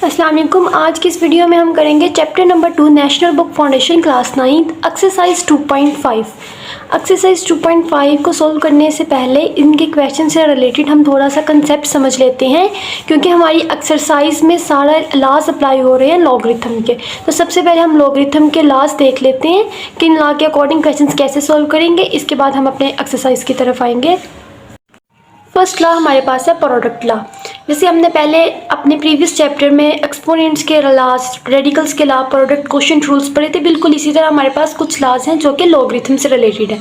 अस्सलाम वालेकुम। आज की इस वीडियो में हम करेंगे chapter number 2 national book foundation class 9 exercise 2.5। Exercise 2.5 को सॉल्व करने से पहले इनके क्वेश्चन से रिलेटेड हम थोड़ा सा कंसेप्ट समझ लेते हैं, क्योंकि हमारी एक्सरसाइज में सारा लॉज अप्लाई हो रहे हैं लॉगरिथम के। तो सबसे पहले हम लॉगरिथम के लॉज देख लेते हैं कि इन लॉ के अकॉर्डिंग क्वेश्चन कैसे सॉल्व करेंगे। इसके बाद हम अपने एक्सरसाइज की तरफ आएंगे। फर्स्ट लॉ हमारे पास है प्रोडक्ट लॉ। जैसे हमने पहले अपने प्रीवियस चैप्टर में एक्सपोनेंट्स के लॉज, रेडिकल्स के लॉ, प्रोडक्ट क्वोशिएंट रूल्स पढ़े थे, बिल्कुल इसी तरह हमारे पास कुछ लॉज हैं जो कि लॉगरिथम से रिलेटेड है।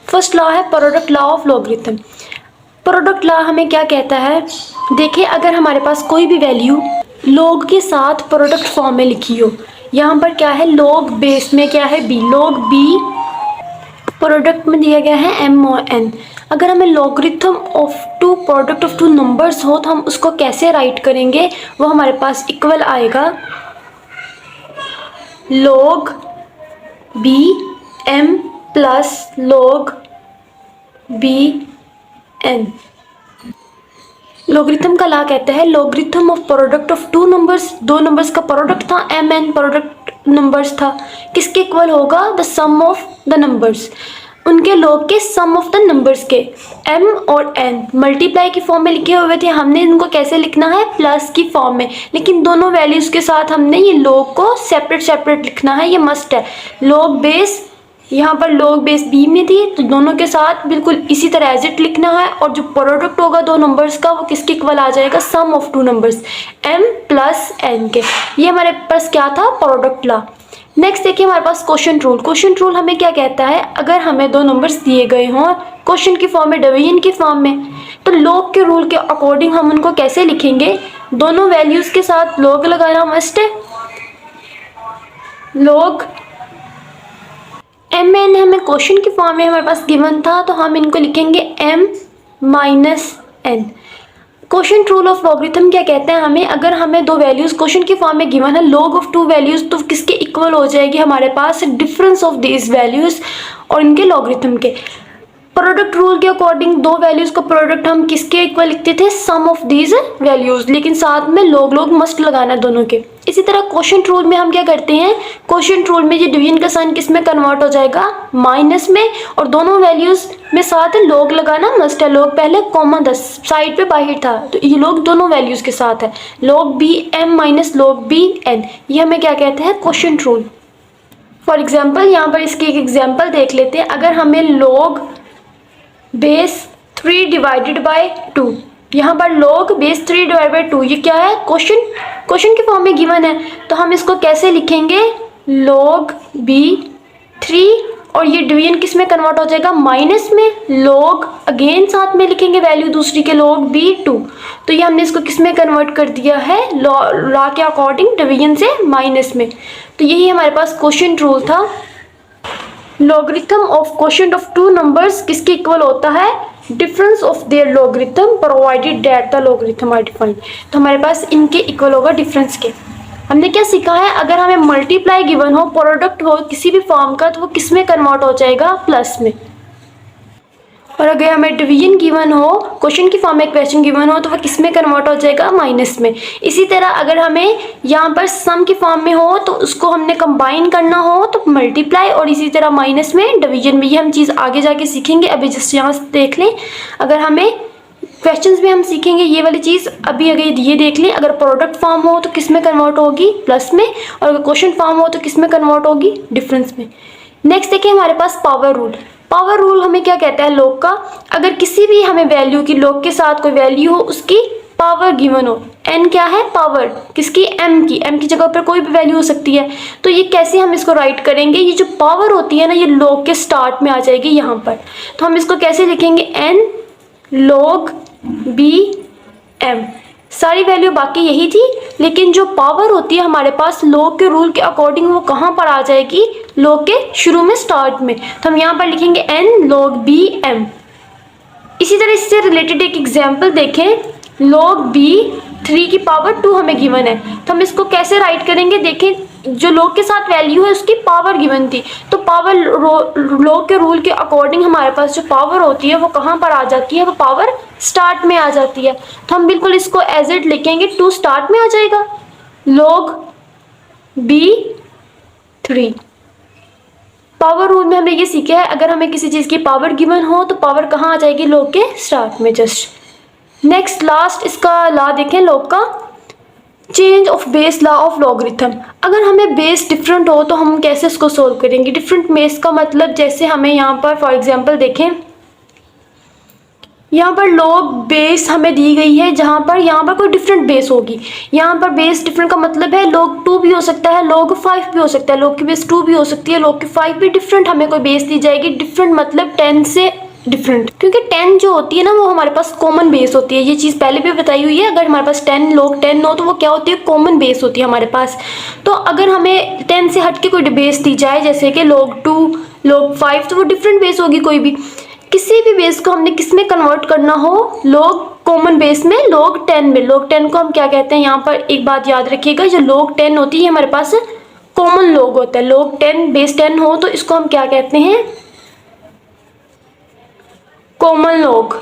फर्स्ट लॉ है product law of logarithm. Product law हमें क्या कहता है, देखिए अगर हमारे पास कोई भी वैल्यू लॉग के साथ प्रोडक्ट फॉर्म में लिखी हो, यहाँ पर क्या है लॉग बेस में क्या है बी, लॉग बी प्रोडक्ट में दिया गया है एम और एन। अगर हमें logarithm of two product of two numbers हो तो हम उसको कैसे राइट करेंगे, वो हमारे पास इक्वल आएगा log B M plus log B N. Logarithm का लॉ कहता है logarithm of product of two numbers, दो नंबर्स का प्रोडक्ट था एम एन, प्रोडक्ट नंबर्स था, किसके इक्वल होगा, the sum of the numbers, उनके लॉग के सम ऑफ द नंबर्स के। m और n मल्टीप्लाई की फॉर्म में लिखे हुए थे, हमने इनको कैसे लिखना है, प्लस की फॉर्म में, लेकिन दोनों वैल्यूज़ के साथ हमने ये लॉग को सेपरेट सेपरेट लिखना है, ये मस्ट है। लॉग बेस यहाँ पर लॉग बेस b में थी तो दोनों के साथ बिल्कुल इसी तरह एज इट लिखना है, और जो प्रोडक्ट होगा दो नंबर्स का वो किसके इक्वल आ जाएगा, sum of two numbers m plus n के। ये हमारे पास क्या था, प्रोडक्ट लॉ। नेक्स्ट देखिए हमारे पास क्वोशिएंट रूल। क्वोशिएंट रूल हमें क्या कहता है, अगर हमें दो नंबर्स दिए गए हों क्वोशिएंट की फॉर्म में, डिवीजन की फॉर्म में, तो लॉग के रूल के अकॉर्डिंग हम उनको कैसे लिखेंगे, दोनों वैल्यूज़ के साथ लॉग लगाना मस्ट है। लॉग एम एन हमें क्वोशिएंट की फॉर्म में हमारे पास गिवन था, तो हम इनको लिखेंगे m minus N. Quotient rule of logarithm क्या कहते हैं, हमें अगर हमें दो वैल्यूज़ क्वोशिएंट की फॉर्म में गिवन है, लॉग ऑफ टू वैल्यूज़, तो किसके इक्वल हो जाएगी हमारे पास, डिफरेंस ऑफ दीज वैल्यूज़ और इनके लॉगरिथम के। प्रोडक्ट रूल के अकॉर्डिंग दो वैल्यूज़ का प्रोडक्ट हम किसके इक्वल लिखते थे, सम ऑफ दीज वैल्यूज़, लेकिन साथ में लॉग लॉग मस्ट लगाना है दोनों के। इसी तरह क्वोशिएंट रूल में हम क्या करते हैं, क्वोशिएंट रूल में ये डिवीजन का साइन किस में कन्वर्ट हो जाएगा, माइनस में, और दोनों वैल्यूज़ में साथ लॉग लगाना मस्ट है। लॉग पहले कॉमा 10 साइड पे बाहर था, तो ये लॉग दोनों वैल्यूज़ के साथ है, log B M minus log B N. ये हमें क्या कहते हैं, क्वोशिएंट रूल। फॉर एग्जाम्पल यहाँ पर इसकी एक एग्जाम्पल देख लेते हैं। अगर हमें लॉग बेस 3 डिवाइडेड बाय 2, यहाँ पर लॉग बेस 3 डिवाइड बाय 2, ये क्या है, क्वोशिएंट की फॉर्म में गिवन है, तो हम इसको कैसे लिखेंगे, लॉग बी 3, और ये डिवीजन किस में कन्वर्ट हो जाएगा, माइनस में, लॉग अगेन साथ में लिखेंगे वैल्यू दूसरी के, लॉग बी 2, तो ये हमने इसको किस में कन्वर्ट कर दिया है, लॉ के अकॉर्डिंग डिवीजन से माइनस में। तो यही हमारे पास क्वोशिएंट रूल था। Logarithm of quotient of two numbers किसके इक्वल होता है, difference of their logarithm provided that the logarithm are defined. तो हमारे पास इनके इक्वल होगा डिफरेंस के। हमने क्या सीखा है, अगर हमें मल्टीप्लाई गिवन हो, प्रोडक्ट हो किसी भी फॉर्म का, तो वो किस में कन्वर्ट हो जाएगा, प्लस में, और अगर हमें डिवीजन गिवन हो, क्वेश्चन की फॉर्म में क्वेश्चन गिवन हो, तो वह किस में कन्वर्ट हो जाएगा, माइनस में। इसी तरह अगर हमें यहाँ पर सम की फॉर्म में हो तो उसको हमने कंबाइन करना हो तो मल्टीप्लाई, और इसी तरह माइनस में, डिवीजन में। ये हम चीज़ आगे जाके सीखेंगे, अभी जस्ट यहाँ से देख लें। अगर हमें क्वेश्चंस में हम सीखेंगे ये वाली चीज़, अभी अगर ये देख लें, अगर प्रोडक्ट फॉर्म हो तो किस में कन्वर्ट होगी, प्लस में, और अगर क्वेश्चन फॉर्म हो तो किस में कन्वर्ट होगी, डिफरेंस में। नेक्स्ट देखिए हमारे पास पावर रूल। पावर रूल हमें क्या कहता है, लॉग का, अगर किसी भी हमें वैल्यू की, लॉग के साथ कोई वैल्यू हो, उसकी पावर गिवन हो, n क्या है, पावर किसकी, m की जगह पर कोई भी वैल्यू हो सकती है, तो ये कैसे हम इसको राइट करेंगे, ये जो पावर होती है ना, ये लॉग के स्टार्ट में आ जाएगी यहाँ पर, तो हम इसको कैसे लिखेंगे, n log b m। सारी वैल्यू बाकी यही थी, लेकिन जो पावर होती है हमारे पास लॉग के रूल के अकॉर्डिंग वो कहाँ पर आ जाएगी, लॉग के शुरू में, स्टार्ट में, तो हम यहाँ पर लिखेंगे n log b m। इसी तरह इससे रिलेटेड एक एग्जांपल देखें, log b 3 की पावर 2 हमें गिवन है, तो हम इसको कैसे राइट करेंगे, देखें जो लॉग के साथ वैल्यू है उसकी पावर गिवन थी, तो पावर लॉग के रूल के अकॉर्डिंग हमारे पास जो पावर होती है वो कहाँ पर आ जाती है, वो पावर स्टार्ट में आ जाती है, तो हम बिल्कुल इसको एज इट लिखेंगे, 2 स्टार्ट में आ जाएगा, log b3। पावर रूल में हमने ये सीखा है, अगर हमें किसी चीज़ की पावर गिवन हो तो पावर कहाँ आ जाएगी, लॉग के स्टार्ट में जस्ट। नेक्स्ट लास्ट इसका लॉ देखें लॉग का, change of base law of logarithm. अगर हमें बेस डिफरेंट हो तो हम कैसे इसको सोल्व करेंगे। डिफरेंट बेस का मतलब जैसे हमें यहाँ पर फॉर एग्जांपल देखें, यहाँ पर लॉग बेस हमें दी गई है, जहाँ पर यहाँ पर कोई डिफरेंट बेस होगी। यहाँ पर बेस डिफरेंट का मतलब है log 2 भी हो सकता है, log 5 भी हो सकता है, log की बेस 2 भी हो सकती है, log की 5 भी डिफरेंट हमें कोई बेस दी जाएगी। डिफरेंट मतलब 10 से डिफरेंट, क्योंकि 10 जो होती है ना वो हमारे पास कॉमन बेस होती है। ये चीज़ पहले भी बताई हुई है, अगर हमारे पास 10 log 10 हो तो वो क्या होती है, कॉमन बेस होती है हमारे पास। तो अगर हमें 10 से हट के कोई बेस दी जाए जैसे कि log 2 log 5, तो वो डिफरेंट बेस होगी कोई भी। किसी भी बेस को हमने किस में कन्वर्ट करना हो, log कॉमन बेस में log 10 में। log 10 को हम क्या कहते हैं, यहाँ पर एक बात याद रखिएगा, जो log 10 होती है हमारे पास कॉमन log होता है। log 10 बेस 10 हो तो इसको हम क्या कहते हैं, कॉमन log।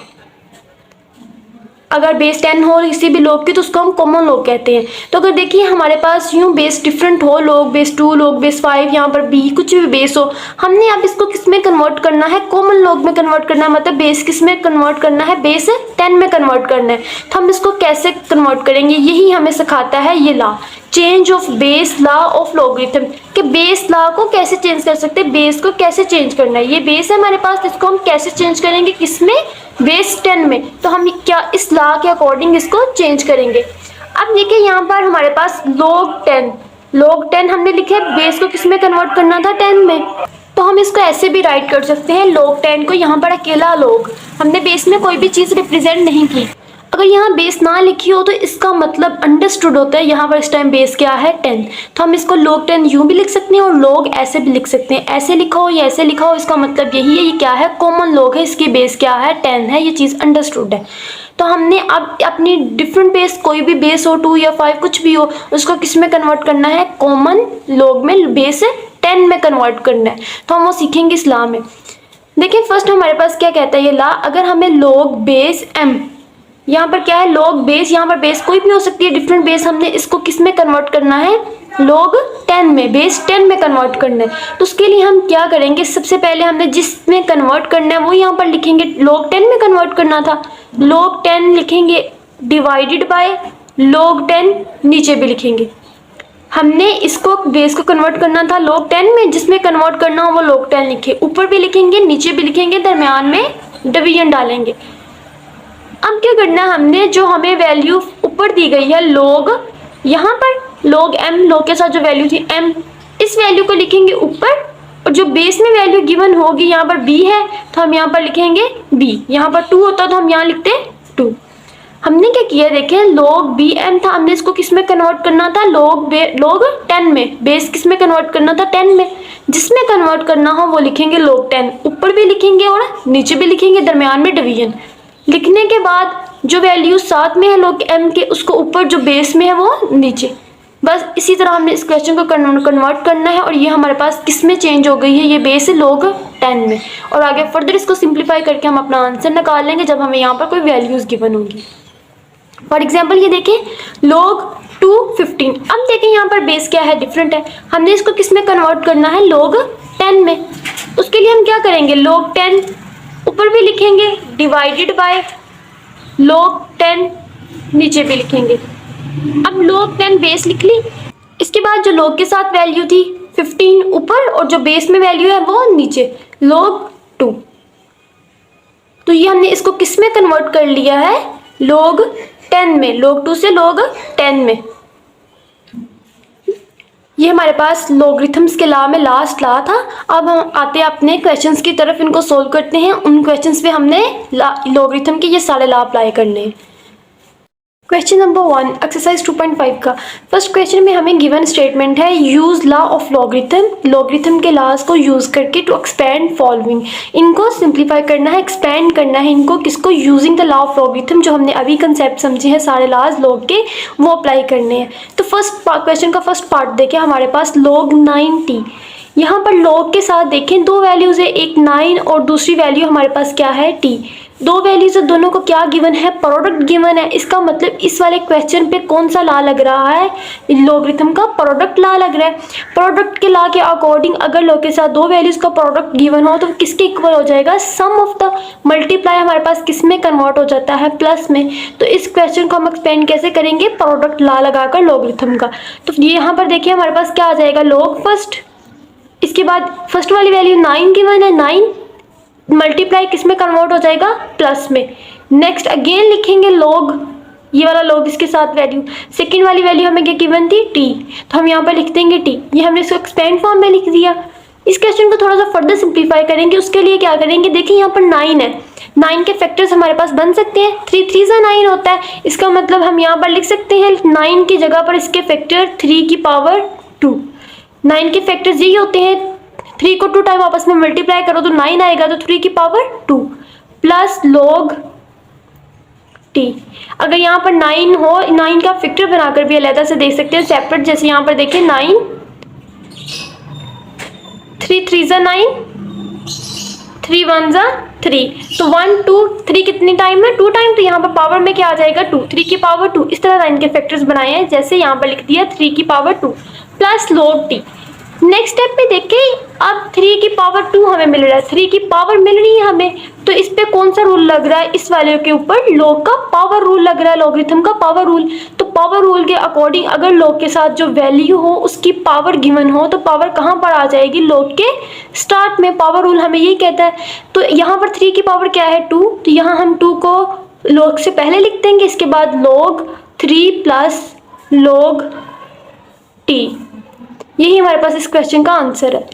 अगर बेस 10 हो किसी भी log की तो उसको हम कॉमन log कहते हैं। तो अगर देखिए हमारे पास यूँ बेस डिफरेंट हो, log बेस 2 log बेस 5, यहाँ पर b कुछ भी बेस हो, हमने अब इसको किस में कन्वर्ट करना है, कॉमन log में कन्वर्ट करना है। मतलब बेस किस में कन्वर्ट करना है, बेस 10 में कन्वर्ट करना है। तो हम इसको कैसे कन्वर्ट करेंगे, यही हमें सिखाता है ये law, change of base law of logarithm, कि बेस लॉ को कैसे चेंज कर सकते हैं, बेस को कैसे चेंज करना है। ये बेस है हमारे पास, इसको हम कैसे चेंज करेंगे, किसमें, बेस 10 में। तो हम क्या इस लॉ के अकॉर्डिंग इसको चेंज करेंगे। अब देखिए यहाँ पर हमारे पास log 10 हमने लिखे, बेस को किस में कन्वर्ट करना था, 10 में। तो हम इसको ऐसे भी राइट कर सकते हैं, log 10 को यहाँ पर अकेला log, हमने बेस में कोई भी चीज़ रिप्रेजेंट नहीं की। अगर यहाँ बेस ना लिखी हो तो इसका मतलब अंडरस्टूड होता है, यहाँ पर इस टाइम बेस क्या है, 10। तो हम इसको log 10 यूँ भी लिख सकते हैं और log ऐसे भी लिख सकते हैं। ऐसे लिखा हो या ऐसे लिखा हो, इसका मतलब यही है, ये क्या है, कॉमन log है, इसकी बेस क्या है, 10 है। ये चीज़ अंडरस्टूड है। तो हमने अब अपनी डिफरेंट बेस, कोई भी बेस हो 2 या 5 कुछ भी हो, उसको किस में कन्वर्ट करना है, कॉमन log में, बेस 10 में कन्वर्ट करना है। तो हम वो सीखेंगे इस लॉ में। देखिए फर्स्ट हमारे पास क्या कहता है ये लॉ, अगर हमें log बेस m, यहाँ पर क्या है log बेस, यहाँ पर बेस कोई भी हो सकती है डिफरेंट बेस, हमने इसको किस में कन्वर्ट करना है, log 10 में, बेस 10 में कन्वर्ट करना है। तो उसके लिए हम क्या करेंगे, सबसे पहले हमने जिसमें कन्वर्ट करना है वो यहाँ पर लिखेंगे, log 10 में कन्वर्ट करना था, log 10 लिखेंगे डिवाइडेड बाय log 10, नीचे भी लिखेंगे। हमने इसको बेस को कन्वर्ट करना था log 10 में, जिसमें कन्वर्ट करना हो वो log 10 लिखे, ऊपर भी लिखेंगे नीचे भी लिखेंगे, दरमियान में डिवीजन डालेंगे। अब क्या करना है, हमने जो हमें वैल्यू ऊपर दी गई है log, यहाँ पर log m, log के साथ जो वैल्यू थी m, इस वैल्यू को लिखेंगे ऊपर, और जो बेस में वैल्यू गिवन होगी, यहाँ पर b है तो हम यहाँ पर लिखेंगे b, यहाँ पर 2 होता तो हम यहाँ लिखते 2। हमने क्या किया, देखें log bm था, हमने इसको किस में कन्वर्ट करना था, log 10 में, बेस किस में कन्वर्ट करना था, 10 में। जिसमें कन्वर्ट करना हो वो लिखेंगे log 10, ऊपर भी लिखेंगे और नीचे भी लिखेंगे, दरमियान में डिवीजन। लिखने के बाद जो वैल्यू साथ में है log m के, उसको ऊपर, जो बेस में है वो नीचे। बस इसी तरह हमने इस क्वेश्चन को कन्वर्ट करना है, और ये हमारे पास किस में चेंज हो गई है, ये बेस है log 10 में। और आगे फर्दर इसको सिंप्लीफाई करके हम अपना आंसर निकाल लेंगे जब हमें यहाँ पर कोई वैल्यूज़ गिवन होंगी। फॉर एग्जाम्पल ये देखें log 215। अब देखें यहाँ पर बेस क्या है, डिफरेंट है, हमने इसको किस में कन्वर्ट करना है, log 10 में। उसके लिए हम क्या करेंगे, log 10 ऊपर भी लिखेंगे डिवाइडेड बाय log 10, नीचे भी लिखेंगे। अब log 10 बेस लिख ली, इसके बाद जो log के साथ वैल्यू थी 15 ऊपर, और जो बेस में वैल्यू है वो नीचे, log 2। तो ये हमने इसको किस में कन्वर्ट कर लिया है, log 10 में, log 2 से log 10 में। ये हमारे पास लॉगरिथम्स के लॉ में लास्ट लॉ था। अब हम आते हैं अपने क्वेश्चंस की तरफ, इनको सोल्व करते हैं। उन क्वेश्चंस पे हमने लॉगरिथम के ये सारे लॉ अप्लाई करने हैं। क्वेश्चन नंबर 1 एक्सरसाइज 2.5 का फर्स्ट क्वेश्चन में हमें गिवन स्टेटमेंट है, use law of logarithm, logarithm के लॉज को यूज करके टू एक्सपेंड फॉलोइंग। इनको सिंप्लीफाई करना है, एक्सपेंड करना है इनको, किसको, using the law of logarithm, जो हमने अभी कंसेप्ट समझे हैं सारे लॉज लॉग के, वो अप्लाई करने हैं। तो फर्स्ट क्वेश्चन का फर्स्ट पार्ट देखें, हमारे पास log 9t, यहाँ पर log के साथ देखें दो वैल्यूज़ है, एक 9 और दूसरी वैल्यू हमारे पास क्या है t। दो वैल्यूज है, दोनों को क्या गिवन है, प्रोडक्ट गिवन है। इसका मतलब इस वाले क्वेश्चन पे कौन सा लॉ लग रहा है, लॉगरिथम का प्रोडक्ट लॉ लग रहा है। प्रोडक्ट के लॉ के अकॉर्डिंग अगर लॉ के साथ दो वैल्यूज का प्रोडक्ट गिवन हो तो किसके इक्वल हो जाएगा, सम ऑफ द मल्टीप्लाई हमारे पास किस में कन्वर्ट हो जाता है, प्लस में। तो इस क्वेश्चन को हम एक्सपेंड कैसे करेंगे, प्रोडक्ट लॉ लगाकर लॉगरिथम का। तो ये यहाँ पर देखिए हमारे पास क्या आ जाएगा, लॉग फर्स्ट, इसके बाद फर्स्ट वाली वैल्यू 9 गिवन है, 9 मल्टीप्लाई किस में कन्वर्ट हो जाएगा, प्लस में। नेक्स्ट अगेन लिखेंगे लॉग, ये वाला लॉग इसके साथ वैल्यू। सेकंड वाली वैल्यू हमें क्या गिवन थी, टी, तो हम यहाँ पर लिख देंगे टी। ये हमने इसको एक्सपेंड फॉर्म में लिख दिया। इस क्वेश्चन को थोड़ा सा फर्दर सिंप्लीफाई करेंगे, उसके लिए क्या करेंगे, देखिए यहाँ पर 9 है, 9 के फैक्टर्स हमारे पास बन सकते हैं, 3 3 से 9 होता है। इसका मतलब हम यहाँ पर लिख सकते हैं 9 की जगह पर इसके फैक्टर 3 की पावर 2। 9 के फैक्टर्स यही होते हैं, 3 को 2 टाइम आपस में मल्टीप्लाई करो तो 9 आएगा, तो 3 की पावर 2 प्लस लॉग टी। अगर यहाँ पर 9 हो, 9 का फैक्टर बनाकर भी अलग से देख सकते हैं सेपरेट, जैसे यहाँ पर देखिए 9 3 3 जा 9, 3 1 जा 3, तो 1 2 3 कितनी टाइम है, 2 टाइम, तो यहाँ पर पावर में क्या आ जाएगा 2, 3 की पावर 2। इस तरह 9 के फैक्टर्स बनाए हैं, जैसे यहाँ पर लिख दिया 3 की power 2 plus log T. Next step पे देखें, अब 3 की पावर 2 हमें मिल रहा है, 3 की पावर मिल रही है हमें, तो इस पे कौन सा रूल लग रहा है, इस वाले के ऊपर लॉग का पावर रूल लग रहा है, लॉगरिथम का पावर रूल। तो पावर रूल के अकॉर्डिंग अगर लॉग के साथ जो वैल्यू हो उसकी पावर गिवन हो तो पावर कहाँ पर आ जाएगी, लॉग के स्टार्ट में। पावर रूल हमें यही कहता है। तो यहाँ पर 3 की पावर क्या है 2, तो यहाँ हम 2 को लॉग से पहले लिख देंगे, इसके बाद लॉग 3 प्लस लॉग टी। यही हमारे पास इस क्वेश्चन का आंसर है।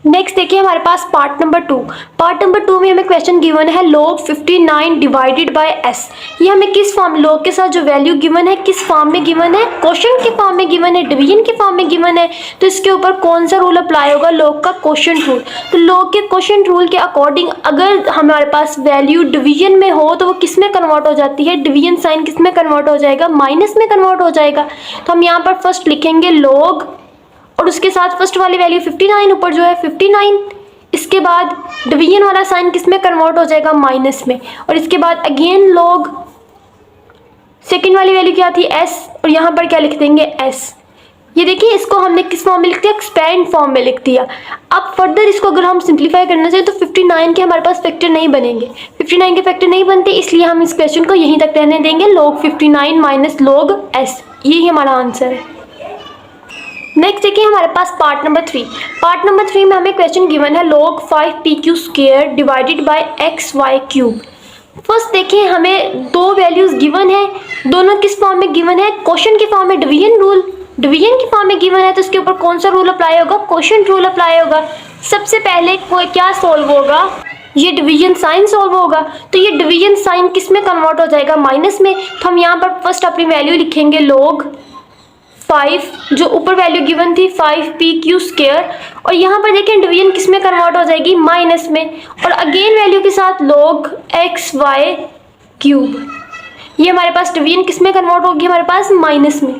नेक्स्ट देखिए हमारे पास पार्ट नंबर 2। पार्ट नंबर 2 में हमें क्वेश्चन गिवन है log 59 डिवाइडेड बाय s। ये हमें किस फॉर्म, log के साथ जो वैल्यू गिवन है किस फॉर्म में गिवन है, क्वोशंट के फॉर्म में गिवन है, डिवीजन के फॉर्म में गिवन है। तो इसके ऊपर कौन सा रूल अप्लाई होगा, log का क्वोशंट रूल। तो log के क्वोशंट रूल के अकॉर्डिंग अगर हमारे पास वैल्यू डिवीजन में हो तो वो किस में कन्वर्ट हो जाती है, डिवीजन साइन किस में कन्वर्ट हो जाएगा, माइनस में कन्वर्ट हो जाएगा। तो हम यहाँ पर फर्स्ट लिखेंगे log और उसके साथ फर्स्ट वाली वैल्यू 59, ऊपर जो है 59, इसके बाद डिवीजन वाला साइन किस में कन्वर्ट हो जाएगा, माइनस में। और इसके बाद अगेन लॉग सेकंड वाली वैल्यू क्या थी, s, और यहाँ पर क्या लिख देंगे s। ये देखिए इसको हमने किस फॉर्म में लिख दिया, एक्सपेंड फॉर्म में लिख दिया। अब फर्दर इसको अगर हम सिंप्लीफाई करना चाहिए तो 59 के हमारे पास फैक्टर नहीं बनेंगे, 59 के फैक्टर नहीं बनते, इसलिए हम इस क्वेश्चन को यहीं तक रहने देंगे, log 59 माइनस log s। यही हमारा आंसर है। नेक्स्ट देखिए हमारे पास पार्ट नंबर 3। पार्ट नंबर 3 में हमें क्वेश्चन गिवन है log 5pq square divided by xy cube. First देखिए हमें दो वैल्यूज गिवन है, दोनों किस फॉर्म में गिवन है, क्वोशंट के फॉर्म में डिवीजन रूल, डिवीजन की फॉर्म में गिवन है, तो इसके ऊपर कौन सा रूल अप्लाई होगा, क्वोशंट रूल अप्लाई होगा। सबसे पहले क्या सॉल्व होगा, ये डिवीजन साइन सॉल्व होगा। तो ये डिवीजन साइन किस में कन्वर्ट हो जाएगा, माइनस में। तो हम यहाँ पर फर्स्ट अपनी वैल्यू लिखेंगे log 5, जो ऊपर वैल्यू गिवन थी 5pq स्क्वायर, और यहाँ पर देखें डिवीजन किस में कन्वर्ट हो जाएगी, माइनस में, और अगेन वैल्यू के साथ log xy क्यूब। ये हमारे पास डिवीजन किस में कन्वर्ट होगी, हमारे पास माइनस में।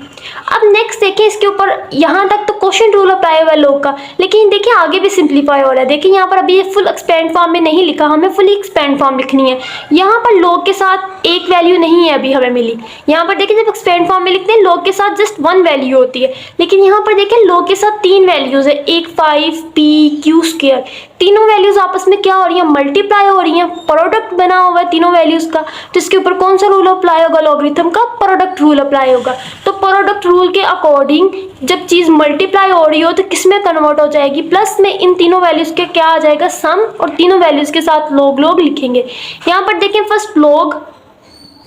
अब नेक्स्ट देखिए इसके ऊपर, यहाँ तक तो क्वोशंट रूल अप्लाई हुआ है log का, लेकिन देखिए आगे भी सिंप्लीफाई हो रहा है। देखिए यहाँ पर अभी ये फुल एक्सपेंड फॉर्म में नहीं लिखा, हमें फुली एक्सपेंड फॉर्म लिखनी है। यहाँ पर log के साथ एक वैल्यू नहीं है अभी हमें मिली। यहाँ पर देखिए जब एक्सपेंड फॉर्म में लिखते हैं log के साथ जस्ट 1 वैल्यू होती है, लेकिन यहाँ पर देखिए log के साथ 3 वैल्यूज है, एक 5pq स्क्वायर। तीनों वैल्यूज आपस में क्या हो रही है, मल्टीप्लाई हो रही है, प्रोडक्ट बना हुआ है तीनों वैल्यूज का। तो इसके ऊपर कौन सा रूल अप्लाई होगा, लॉगरिथम का प्रोडक्ट रूल अप्लाई होगा। तो प्रोडक्ट रूल के अकॉर्डिंग जब चीज मल्टीप्लाई हो रही हो तो किस में कन्वर्ट हो जाएगी, प्लस में। इन तीनों वैल्यूज के क्या आ जाएगा, सम, और तीनों वैल्यूज के साथ log लिखेंगे। यहाँ पर देखें फर्स्ट log,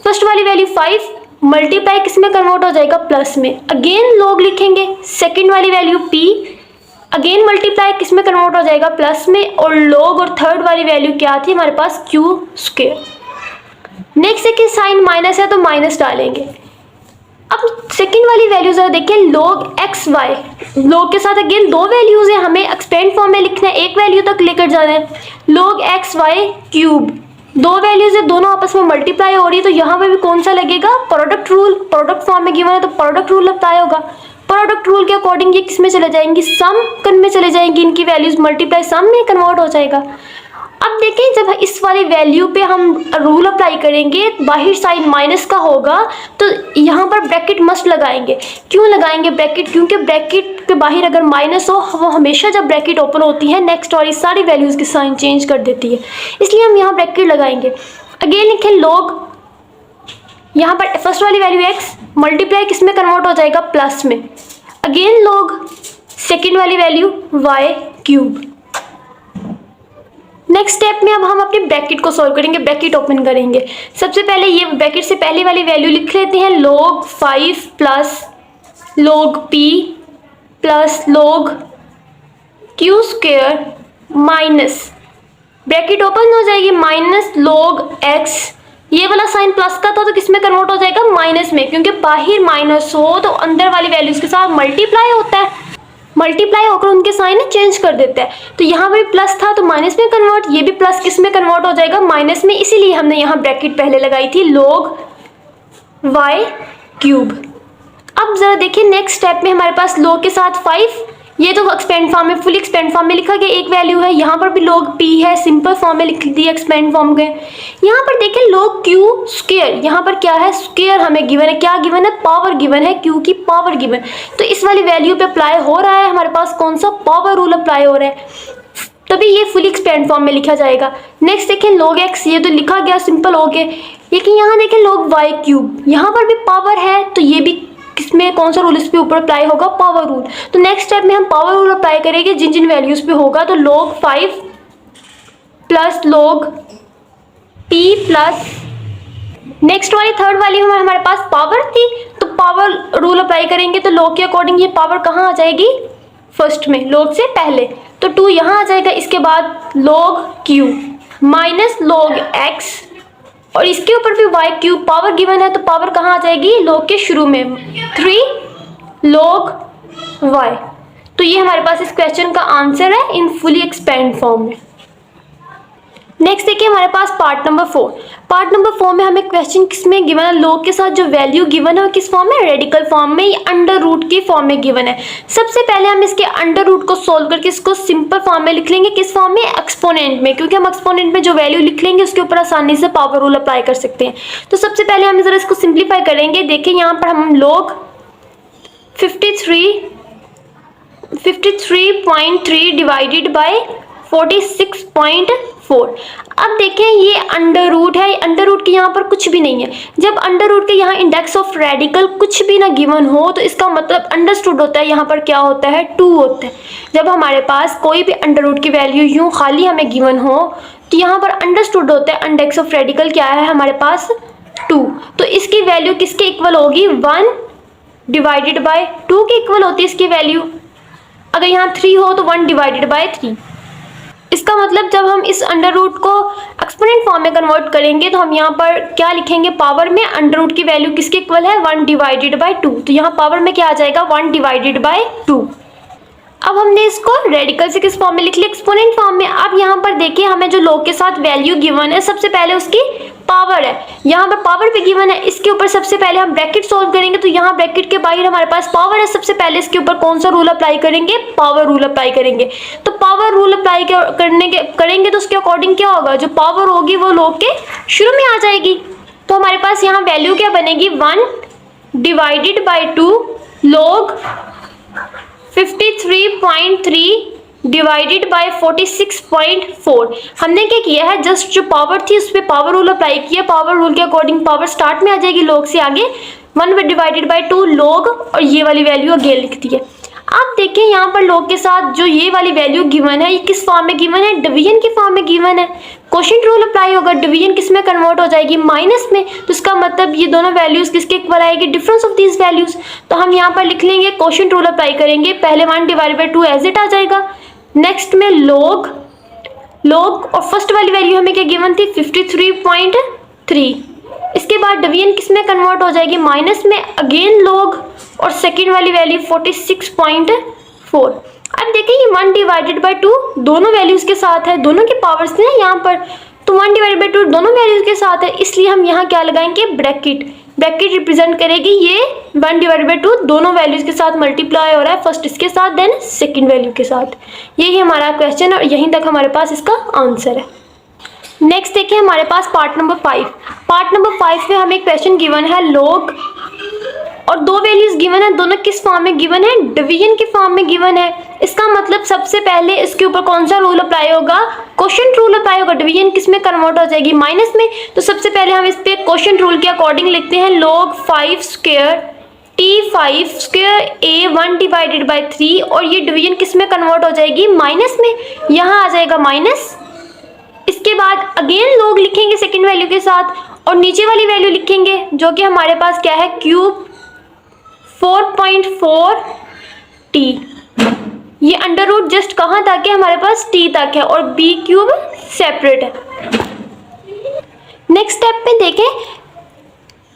फर्स्ट वाली वैल्यू 5 मल्टीप्लाई किस में कन्वर्ट हो जाएगा, प्लस में। अगेन log लिखेंगे, सेकेंड वाली वैल्यू p अगेन मल्टीप्लाई किस में कन्वर्ट हो जाएगा, प्लस में, और log और थर्ड वाली वैल्यू क्या थी हमारे पास, q स्क्वायर। नेक्स्ट देखिए साइन माइनस है तो माइनस डालेंगे। अब सेकंड वाली वैल्यू जरा देखिए log xy, log के साथ अगेन दो वैल्यूज है, हमें एक्सपेंड फॉर्म में लिखना है, एक वैल्यू तक लेकर जाना है। log xy क्यूब, दो वैल्यूज है, दोनों आपस में मल्टीप्लाई हो रही है, तो यहाँ पे भी कौन सा लगेगा, प्रोडक्ट रूल। प्रोडक्ट फॉर्म में गिवन है तो प्रोडक्ट रूल अप्लाई होगा। प्रोडक्ट रूल के अकॉर्डिंग ये किस में चले जाएंगी, सम में चले जाएंगी, इनकी वैल्यूज मल्टीप्लाई सम में कन्वर्ट हो जाएगा। अब देखें जब इस वाली वैल्यू पे हम रूल अप्लाई करेंगे, बाहर साइन माइनस का होगा तो यहाँ पर ब्रैकेट मस्ट लगाएंगे। क्यों लगाएंगे ब्रैकेट? क्योंकि ब्रैकेट के बाहर अगर माइनस हो, वो हमेशा जब ब्रैकेट ओपन होती है नेक्स्ट वाली सारी वैल्यूज़ के साइन चेंज कर देती है, इसलिए हम यहाँ ब्रैकेट लगाएंगे। अगेन लिखें लोग, यहाँ पर फर्स्ट वाली वैल्यू x मल्टीप्लाई किस में कन्वर्ट हो जाएगा? प्लस में। अगेन लोग सेकेंड वाली value y cube. Next step में अब हम अपनी ब्रैकेट को सॉल्व करेंगे, ब्रैकेट ओपन करेंगे। सबसे पहले ये ब्रैकेट से पहले वाली वैल्यू लिख लेते हैं, log 5 plus log p plus log q square minus, bracket open हो जाएगी, माइनस log x, ये वाला साइन प्लस का था तो किस में कन्वर्ट हो जाएगा? माइनस में, क्योंकि बाहर माइनस हो तो अंदर वाली वैल्यूज के साथ मल्टीप्लाई होता है, मल्टीप्लाई होकर उनके साइन चेंज कर देता है। तो यहाँ पर प्लस था तो माइनस में कन्वर्ट, ये भी प्लस किस में कन्वर्ट हो जाएगा? माइनस में, इसीलिए हमने यहाँ ब्रैकेट पहले लगाई थी log y क्यूब। अब जरा देखिए नेक्स्ट स्टेप में हमारे पास log के साथ 5, ये तो एक्सपेंड फॉर्म में, फुल एक्सपेंड फॉर्म में लिखा गया एक वैल्यू है, यहाँ पर भी log p है, सिंपल फॉर्म में लिख दी एक्सपेंड फॉर्म के। यहाँ पर देखिए log q स्क्वायर, यहाँ पर क्या है? स्क्वायर हमें गिवन है, क्या गिवन है? पावर गिवन है, q की पावर गिवन, तो इस वाली वैल्यू पे अप्लाई हो रहा है हमारे पास कौन सा? पावर रूल अप्लाई हो रहा है, तभी ये फुल एक्सपेंड फॉर्म में लिखा जाएगा। नेक्स्ट देखें log x, ये तो लिखा गया सिंपल हो गया, लेकिन यहाँ देखें log y क्यूब, यहाँ पर भी पावर है तो ये भी किसमें कौन सा रूल इस पे ऊपर अप्लाई होगा? Power rule. तो नेक्स्ट स्टेप में हम पावर रूल अप्लाई करेंगे जिन जिन वैल्यूज पे होगा, तो log 5 plus log p plus, next वाली थर्ड वाली हमारे पास पावर थी तो पावर रूल अप्लाई करेंगे, तो log के अकॉर्डिंग ये पावर कहाँ आ जाएगी? फर्स्ट में, log से पहले, तो 2 यहाँ आ जाएगा, इसके बाद log q minus log x, और इसके ऊपर भी y क्यूब पावर गिवन है तो पावर कहाँ आ जाएगी? log के शुरू में, 3 log y। तो ये हमारे पास इस क्वेश्चन का आंसर है इन फुली एक्सपेंड फॉर्म में। नेक्स्ट देखिए हमारे पास पार्ट नंबर 4। पार्ट नंबर 4 में हमें क्वेश्चन किस में गिवन है? log के साथ जो वैल्यू गिवन है वो किस फॉर्म में? रेडिकल फॉर्म में, या अंडर रूट की फॉर्म में गिवन है। सबसे पहले हम इसके अंडर रूट को सोल्व करके इसको सिंपल फॉर्म में लिख लेंगे, किस फॉर्म में? एक्सपोनेंट में, क्योंकि हम एक्सपोनेंट में जो वैल्यू लिख लेंगे उसके ऊपर आसानी से पावर रूल अप्लाई कर सकते हैं। तो सबसे पहले हम जरा इसको सिंप्लीफाई करेंगे। देखिए यहाँ पर हम log 53.3 डिवाइडेड बाय 46.4। अब देखें ये अंडर रूट है, अंडर रूट के यहाँ पर कुछ भी नहीं है। जब अंडर रूट के यहाँ इंडेक्स ऑफ रेडिकल कुछ भी ना गिवन हो तो इसका मतलब अंडरस्टूड होता है यहाँ पर क्या होता है? 2 होता है। जब हमारे पास कोई भी अंडर रूट की वैल्यू यूँ खाली हमें गिवन हो तो यहाँ पर अंडरस्टूड होता है इंडेक्स ऑफ रेडिकल क्या है हमारे पास? 2। तो इसकी वैल्यू किसके इक्वल होगी? 1 डिवाइडेड बाय 2 के इक्वल होती है इसकी वैल्यू। अगर यहाँ 3 हो तो 1 डिवाइडेड बाय 3। इसका मतलब जब हम इस अंडर रूट को एक्सपोनेंट फॉर्म में कन्वर्ट करेंगे तो हम यहाँ पर क्या लिखेंगे? पावर में अंडर रूट की वैल्यू किसके इक्वल है? 1 डिवाइडेड बाय 2। तो यहाँ पावर में क्या आ जाएगा? 1 डिवाइडेड बाय 2। अब हमने इसको रेडिकल से किस फॉर्म में लिख लिया? एक्सपोनेंट फॉर्म में। अब यहाँ पर देखिए हमें जो log के साथ वैल्यू गिवन है सबसे पहले उसकी पावर है, यहाँ पर पावर पे गिवन है, इसके ऊपर सबसे पहले हम ब्रैकेट सोल्व करेंगे। तो यहाँ ब्रैकेट के बाहर हमारे पास पावर है, सबसे पहले इसके ऊपर कौन सा रूल अप्लाई करेंगे? पावर रूल अप्लाई करेंगे। तो पावर रूल अप्लाई करेंगे तो उसके अकॉर्डिंग क्या होगा? जो पावर होगी वो log के शुरू में आ जाएगी। तो हमारे पास यहाँ वैल्यू क्या बनेगी? 1 divided by 2 log 53.3 divided by 46.4। हमने क्या किया है? जस्ट जो पावर थी उस पर पावर रूल अप्लाई किया। पावर रूल के अकॉर्डिंग पावर स्टार्ट में आ जाएगी log से आगे, 1 डिवाइडेड बाय 2 log, और ये वाली वैल्यू अगेन लिख दी है। अब देखिए यहाँ पर log के साथ जो ये वाली वैल्यू गिवन है ये किस फॉर्म में गिवन है? डिवीजन की फॉर्म में गिवन है। क्वोशिएंट रूल अप्लाई होगा, डिवीजन किस में कन्वर्ट हो जाएगी? माइनस में। तो इसका मतलब ये दोनों वैल्यूज किसके इक्वल आएगी? Difference of these values. तो हम यहाँ पर लिख लेंगे क्वोशिएंट रूल अप्लाई करेंगे, पहले 1 डिवाइडेड बाई 2 एज इट आ जाएगा। नेक्स्ट में log और फर्स्ट वाली वैल्यू हमें क्या गिवन थी? 53.3। इसके बाद डिवीजन किस में कन्वर्ट हो जाएगी? माइनस में, अगेन log, और सेकेंड वाली वैल्यू 46.4। अब देखिए ये 1 डिवाइडेड बाई 2 दोनों वैल्यूज के साथ है, दोनों की पावर्स हैं यहाँ पर, तो 1 डिवाइडेड बाई 2 दोनों वैल्यूज के साथ है, इसलिए हम यहाँ क्या लगाएंगे? ब्रैकेट। ब्रैकेट रिप्रेजेंट करेगी ये 1 डिवाइडेड बाई 2 दोनों वैल्यूज के साथ मल्टीप्लाई हो रहा है, फर्स्ट इसके साथ देन सेकंड वैल्यू के साथ। यही हमारा क्वेश्चन और यहीं तक हमारे पास इसका आंसर है। नेक्स्ट देखिए हमारे पास पार्ट नंबर 5। पार्ट नंबर 5 में हमें एक क्वेश्चन गिवन है log और दो वैल्यूज गिवन है, दोनों किस फॉर्म में गिवन है, डिवीजन के फॉर्म में गिवन है। इसका मतलब सबसे पहले इसके ऊपर कौन सा रूल अप्लाई होगा, क्वोशिएंट रूल अप्लाई होगा। डिवीजन किस में कन्वर्ट हो जाएगी, माइनस में। तो सबसे पहले हम इस पे क्वोशिएंट रूल के अकॉर्डिंग लिखते हैं log 5 square t5 square a1 divided by 3, और ये डिवीजन किस में कन्वर्ट हो जाएगी, माइनस में। यहाँ आ जाएगा माइनस। इसके बाद अगेन log लिखेंगे सेकंड वैल्यू के साथ, और नीचे वाली वैल्यू लिखेंगे जो कि हमारे पास क्या है, क्यूब 4.4 t। ये अंडर रूट जस्ट कहाँ तक है, हमारे पास t तक है, और b क्यूब सेपरेट है। नेक्स्ट स्टेप में देखें,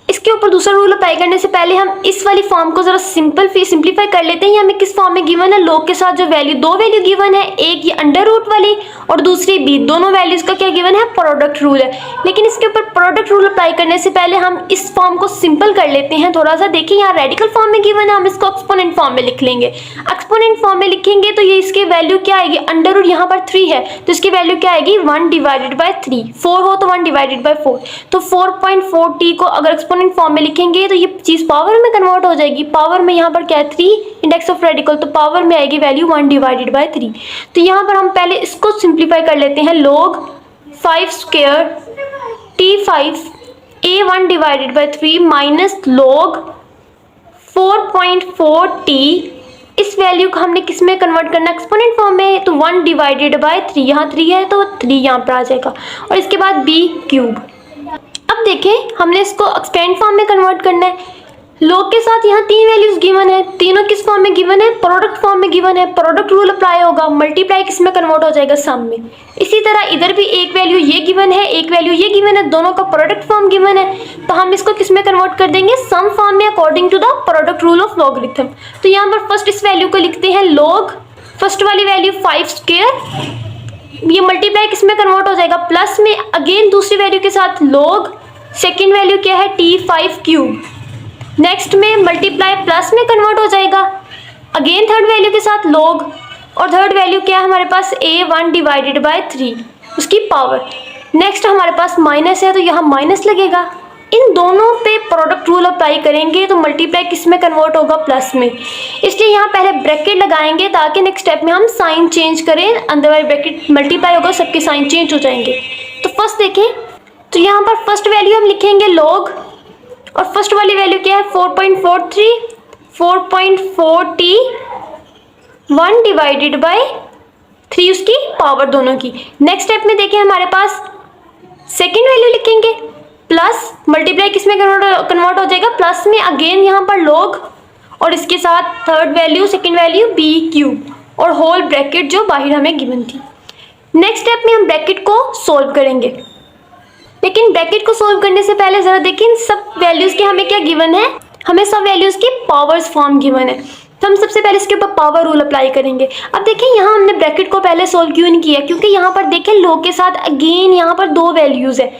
इसके ऊपर दूसरा रूल अप्लाई करने से पहले हम इस वाली फॉर्म को जरा सिंपलीफाई कर लेते हैं। हमें किस फॉर्म में गिवन है, log के साथ जो वैल्यू, दो वैल्यू गिवन है, एक ये अंडर रूट वाली और दूसरी b, दोनों वैल्यूज का क्या गिवन है, प्रोडक्ट रूल है। लेकिन इसके ऊपर प्रोडक्ट रूल अप्लाई करने से पहले हम इस फॉर्म को सिंपल कर लेते हैं थोड़ा सा। देखिए यहाँ रेडिकल फॉर्म में गिवन है, हम इसको एक्सपोनेंट फॉर्म में लिख लेंगे। एक्सपोनेंट फॉर्म में लिखेंगे तो ये इसकी वैल्यू क्या आएगी, अंडर रूट यहाँ पर 3 है तो इसकी वैल्यू क्या आएगी, 1 डिवाइडेड बाय 3। 4 हो तो 1 डिवाइडेड बाय 4, तो 4.4 t को अगर एक्सपोनेंट फॉर्म में लिखेंगे तो ये चीज पावर में कन्वर्ट हो जाएगी। पावर में यहाँ पर क्या है, 3 इंडेक्स ऑफ रेडिकल, तो पावर में आएगी वैल्यू 1 डिवाइडेड बाय 3। तो यहाँ पर हम पहले इसको सिंप्लीफाई कर लेते हैं। log 5 square t5 a1 divided by 3 minus log 4.4 t, इस वैल्यू को हमने किस में कन्वर्ट करना है, एक्सपोनेंट फॉर्म में, तो 1 डिवाइडेड बाय 3, यहाँ 3 है तो 3 यहाँ पर आ जाएगा, और इसके बाद b क्यूब। अब देखें हमने इसको एक्सपेंड फॉर्म में कन्वर्ट करना है। log के साथ यहाँ तीन वैल्यूज गिवन है, तीनों किस फॉर्म में गिवन है, प्रोडक्ट फॉर्म में गिवन है। प्रोडक्ट रूल अप्लाई होगा, मल्टीप्लाई किस में कन्वर्ट हो जाएगा, सम में। इसी तरह इधर भी एक वैल्यू ये गिवन है, एक वैल्यू ये गिवन है, दोनों का प्रोडक्ट फॉर्म गिवन है, तो हम इसको किस में कन्वर्ट कर देंगे, सम फॉर्म में, according to the product rule of logarithm. तो यहाँ पर फर्स्ट इस वैल्यू को लिखते हैं log, फर्स्ट वाली वैल्यू 5 स्क्वायर, ये मल्टीप्लाई किस में कन्वर्ट हो जाएगा, प्लस में, अगेन दूसरी वैल्यू के साथ log, सेकेंड वैल्यू क्या है, t5 क्यूब, नेक्स्ट में मल्टीप्लाई प्लस में कन्वर्ट हो जाएगा, अगेन थर्ड वैल्यू के साथ log, और थर्ड वैल्यू क्या है हमारे पास, a1 डिवाइडेड बाय 3 उसकी पावर। नेक्स्ट हमारे पास माइनस है तो यहाँ माइनस लगेगा। इन दोनों पे प्रोडक्ट रूल अप्लाई करेंगे तो मल्टीप्लाई किस में कन्वर्ट होगा, प्लस में, इसलिए यहाँ पहले ब्रैकेट लगाएंगे ताकि नेक्स्ट स्टेप में हम साइन चेंज करें। अंदर वाली ब्रैकेट मल्टीप्लाई होगा, सबके साइन चेंज हो जाएंगे। तो फर्स्ट देखें, तो यहाँ पर फर्स्ट वैल्यू हम लिखेंगे log, और फर्स्ट वाली वैल्यू क्या है, 4.43, 4.4 t 1 डिवाइडेड बाय 3 उसकी पावर दोनों की। नेक्स्ट स्टेप में देखें हमारे पास सेकेंड वैल्यू लिखेंगे, प्लस मल्टीप्लाई किस में कन्वर्ट हो जाएगा, प्लस में, अगेन यहाँ पर log, और इसके साथ third value, second value b cube, और होल ब्रैकेट जो बाहर हमें गिवन थी। नेक्स्ट स्टेप में हम ब्रैकेट को सोल्व करेंगे, लेकिन ब्रैकेट को सोल्व करने से पहले जरा देखिए सब वैल्यूज के हमें क्या गिवन है, हमें सब वैल्यूज की पावर्स फॉर्म गिवन है। तो हम सबसे पहले इसके ऊपर पावर रूल अप्लाई करेंगे। अब देखिए यहाँ हमने ब्रैकेट को पहले सोल्व क्यों नहीं किया, क्योंकि यहाँ पर देखें log के साथ अगेन यहाँ पर दो वैल्यूज है,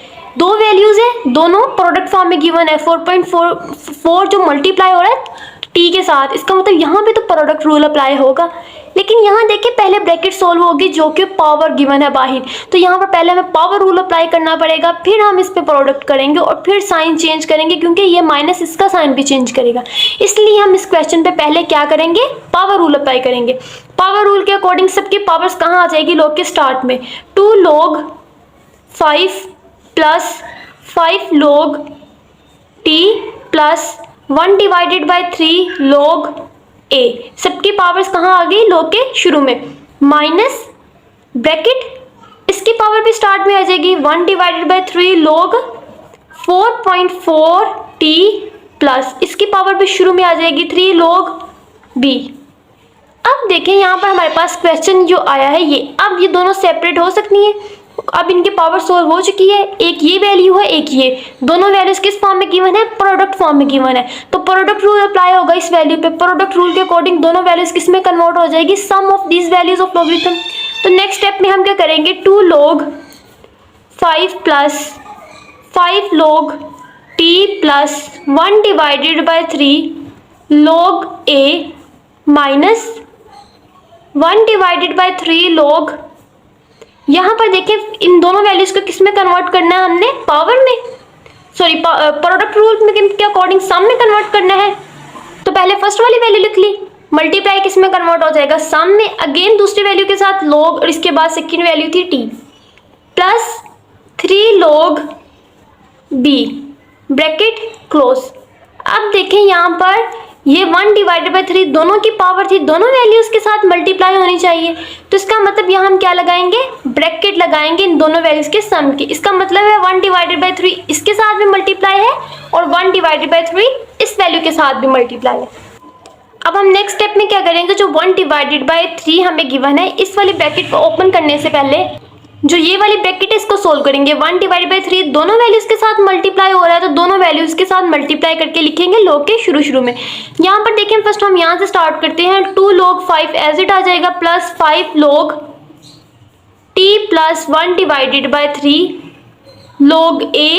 दोनों प्रोडक्ट फॉर्म में गिवन है। 4.4 जो मल्टीप्लाई हो रहा है t के साथ, इसका मतलब यहाँ पे तो प्रोडक्ट रूल अप्लाई होगा। लेकिन यहाँ देखिए पहले ब्रैकेट सोल्व होगी जो कि पावर गिवन है बाहर, तो यहाँ पर पहले हमें पावर रूल अप्लाई करना पड़ेगा, फिर हम इस पे प्रोडक्ट करेंगे और फिर साइन चेंज करेंगे, क्योंकि ये माइनस इसका साइन भी चेंज करेगा। इसलिए हम इस क्वेश्चन पे पहले क्या करेंगे, पावर रूल अप्लाई करेंगे। पावर रूल के अकॉर्डिंग सबकी पावर्स कहाँ आ जाएगी, log के स्टार्ट में, 2 log 5 plus 5 log t plus 1 divided by 3 log a। सबकी पावर्स कहाँ आ गई, log के शुरू में, माइनस ब्रैकेट, इसकी पावर भी स्टार्ट में आ जाएगी, 1 divided by 3 log 4.4 t plus, इसकी पावर भी शुरू में आ जाएगी 3 log b। अब देखें यहाँ पर हमारे पास क्वेश्चन जो आया है ये, अब ये दोनों सेपरेट हो सकती हैं, अब इनकी पावर सोल्व हो चुकी है। एक ये वैल्यू है, एक ये, दोनों वैल्यूज किस फॉर्म में गिवन है, प्रोडक्ट फॉर्म में गिवन है, तो प्रोडक्ट रूल अप्लाई होगा इस वैल्यू पे। प्रोडक्ट रूल के अकॉर्डिंग दोनों वैल्यूज किस में कन्वर्ट हो जाएगी, sum of these values of logarithm. तो नेक्स्ट स्टेप में हम क्या करेंगे, 2 log 5 plus 5 log t plus 1 divided by 3 log a minus 1 divided by 3 log यहाँ पर देखिए इन दोनों वैल्यूज को किस में कन्वर्ट करना है हमने, पावर में, सॉरी प्रोडक्ट रूल में के अकॉर्डिंग सम में कन्वर्ट करना है। तो पहले फर्स्ट वाली वैल्यू लिख ली, मल्टीप्लाई किस में कन्वर्ट हो जाएगा, सम में, अगेन दूसरी वैल्यू के साथ log, और इसके बाद सेकेंड वैल्यू थी t, plus 3 log b, bracket close. अब देखें यहाँ पर ये 1 डिवाइडेड बाई 3 दोनों की पावर थी, दोनों वैल्यूज के साथ मल्टीप्लाई होनी चाहिए, तो इसका मतलब यहाँ हम क्या लगाएंगे, ब्रैकेट लगाएंगे इन दोनों वैल्यूज के सम की। इसका मतलब है 1 डिवाइडेड बाई 3 इसके साथ भी मल्टीप्लाई है और 1 डिवाइडेड बाई 3 इस वैल्यू के साथ भी मल्टीप्लाई है। अब हम नेक्स्ट स्टेप में क्या करेंगे, जो 1 डिवाइडेड बाई 3 हमें गिवन है, इस वाली ब्रैकेट को ओपन करने से पहले जो ये वाली ब्रैकेट है इसको सोल्व करेंगे। 1 डिवाइडेड बाई 3 दोनों वैल्यूज के साथ मल्टीप्लाई हो रहा है, तो दोनों वैल्यूज के साथ मल्टीप्लाई करके लिखेंगे log के शुरू में। यहाँ पर देखिए फर्स्ट हम यहाँ से स्टार्ट करते हैं, 2 log 5 एज इट आ जाएगा, plus 5 log t plus 1 divided by 3 log a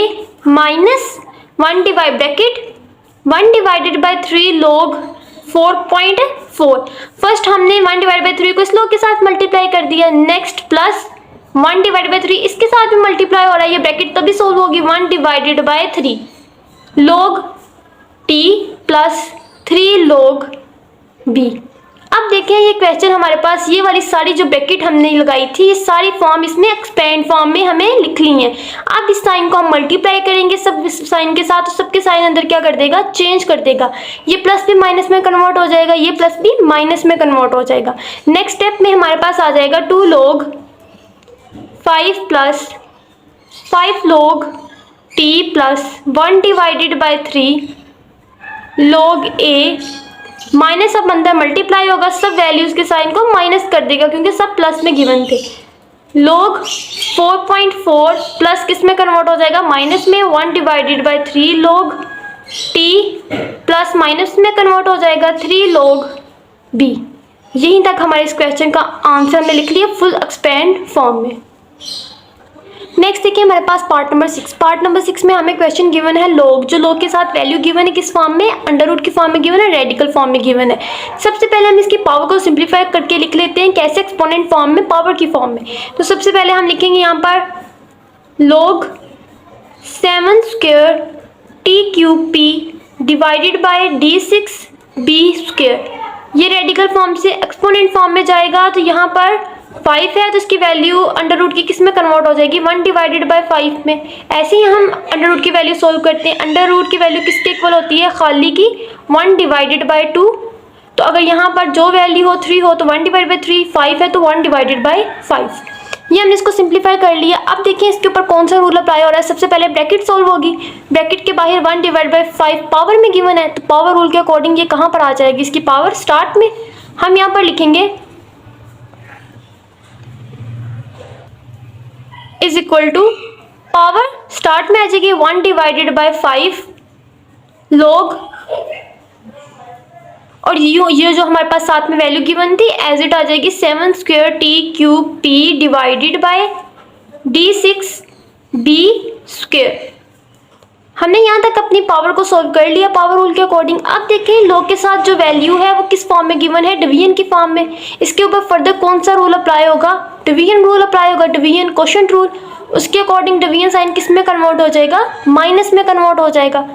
minus 1 divide bracket 1 divided by 3 log 4.4। First हमने 1 डिवाइड बाई 3 को इस log के साथ मल्टीप्लाई कर दिया, नेक्स्ट प्लस 1 डिवाइड बाई 3 इसके साथ भी मल्टीप्लाई हो रहा है, ये ब्रैकेट तभी सोल्व होगी, 1 divided by 3 log t plus 3 log b। अब देखें ये क्वेश्चन हमारे पास ये वाली सारी जो ब्रैकेट हमने लगाई थी ये सारी फॉर्म इसमें एक्सपेंड फॉर्म में हमें लिखनी है। अब इस साइन को हम मल्टीप्लाई करेंगे सब साइन के साथ, तो सबके साइन अंदर क्या कर देगा, चेंज कर देगा, ये प्लस भी माइनस में कन्वर्ट हो जाएगा, ये प्लस भी माइनस में कन्वर्ट हो जाएगा। नेक्स्ट स्टेप में हमारे पास आ जाएगा 2 log 5 plus 5 log t plus 1 divided by 3 log a minus, अब अंदर मल्टीप्लाई होगा, सब वैल्यूज के साइन को माइनस कर देगा क्योंकि सब प्लस में गिवन थे, log 4.4 प्लस किस में कन्वर्ट हो जाएगा, माइनस में, 1 divided by 3 log t plus minus में कन्वर्ट हो जाएगा 3 log b। यहीं तक हमारे इस क्वेश्चन का आंसर हमने लिख लिया फुल एक्सपेंड फॉर्म में। नेक्स्ट देखिए हमारे पास पार्ट नंबर 6। पार्ट नंबर 6 में हमें क्वेश्चन गिवन है log, जो log के साथ वैल्यू गिवन है किस फॉर्म में, अंडर रूट की फॉर्म में गिवन है, रेडिकल फॉर्म में गिवन है। सबसे पहले हम इसकी पावर को सिंप्लीफाई करके लिख लेते हैं, कैसे, एक्सपोनेंट फॉर्म में, पावर की फॉर्म में। तो सबसे पहले हम लिखेंगे यहाँ पर log 7 square t cube p divided by d6b square, ये रेडिकल फॉर्म से एक्सपोनेंट फॉर्म में जाएगा, तो यहाँ पर 5 है तो इसकी वैल्यू अंडर रूट की किस में कन्वर्ट हो जाएगी, 1 डिवाइडेड बाई 5 में। ऐसे ही हम अंडर रूट की वैल्यू सोल्व करते हैं, अंडर रूट की वैल्यू किसके इक्वल होती है, खाली की 1 डिवाइडेड बाई 2, तो अगर यहाँ पर जो वैल्यू हो 3 हो तो 1 डिवाइड बाई 3, 5 है तो 1 डिवाइडेड बाई 5। ये हमने इसको सिंप्लीफाई कर लिया। अब देखिए इसके ऊपर कौन सा रूल अप्लाई हो रहा है, सबसे पहले ब्रैकेट सोल्व होगी, ब्रैकेट के बाहर 1 डिवाइड बाई 5 पावर में गिवन है, तो पावर रूल के अकॉर्डिंग ये कहाँ पर आ जाएगी, इसकी पावर स्टार्ट में, हम यहाँ पर लिखेंगे is equal to, power start में आ जाएगी 1 डिवाइडेड बाई 5 log, और ये जो हमारे पास साथ में वैल्यू गिवन थी एज इट आ जाएगी 7 square t cube p divided by d6b square. हमने यहाँ तक अपनी पावर को सोल्व कर लिया पावर रूल के अकॉर्डिंग। अब देखें log के साथ जो वैल्यू है वो किस फॉर्म में गिवन है, डिवीजन की फॉर्म में। इसके ऊपर फर्दर कौन सा रूल अप्लाई होगा, डिवीजन रूल अप्लाई होगा, डिवीजन क्वोशंट रूल। उसके अकॉर्डिंग डिवीजन साइन किस में कन्वर्ट हो जाएगा, माइनस में कन्वर्ट हो जाएगा।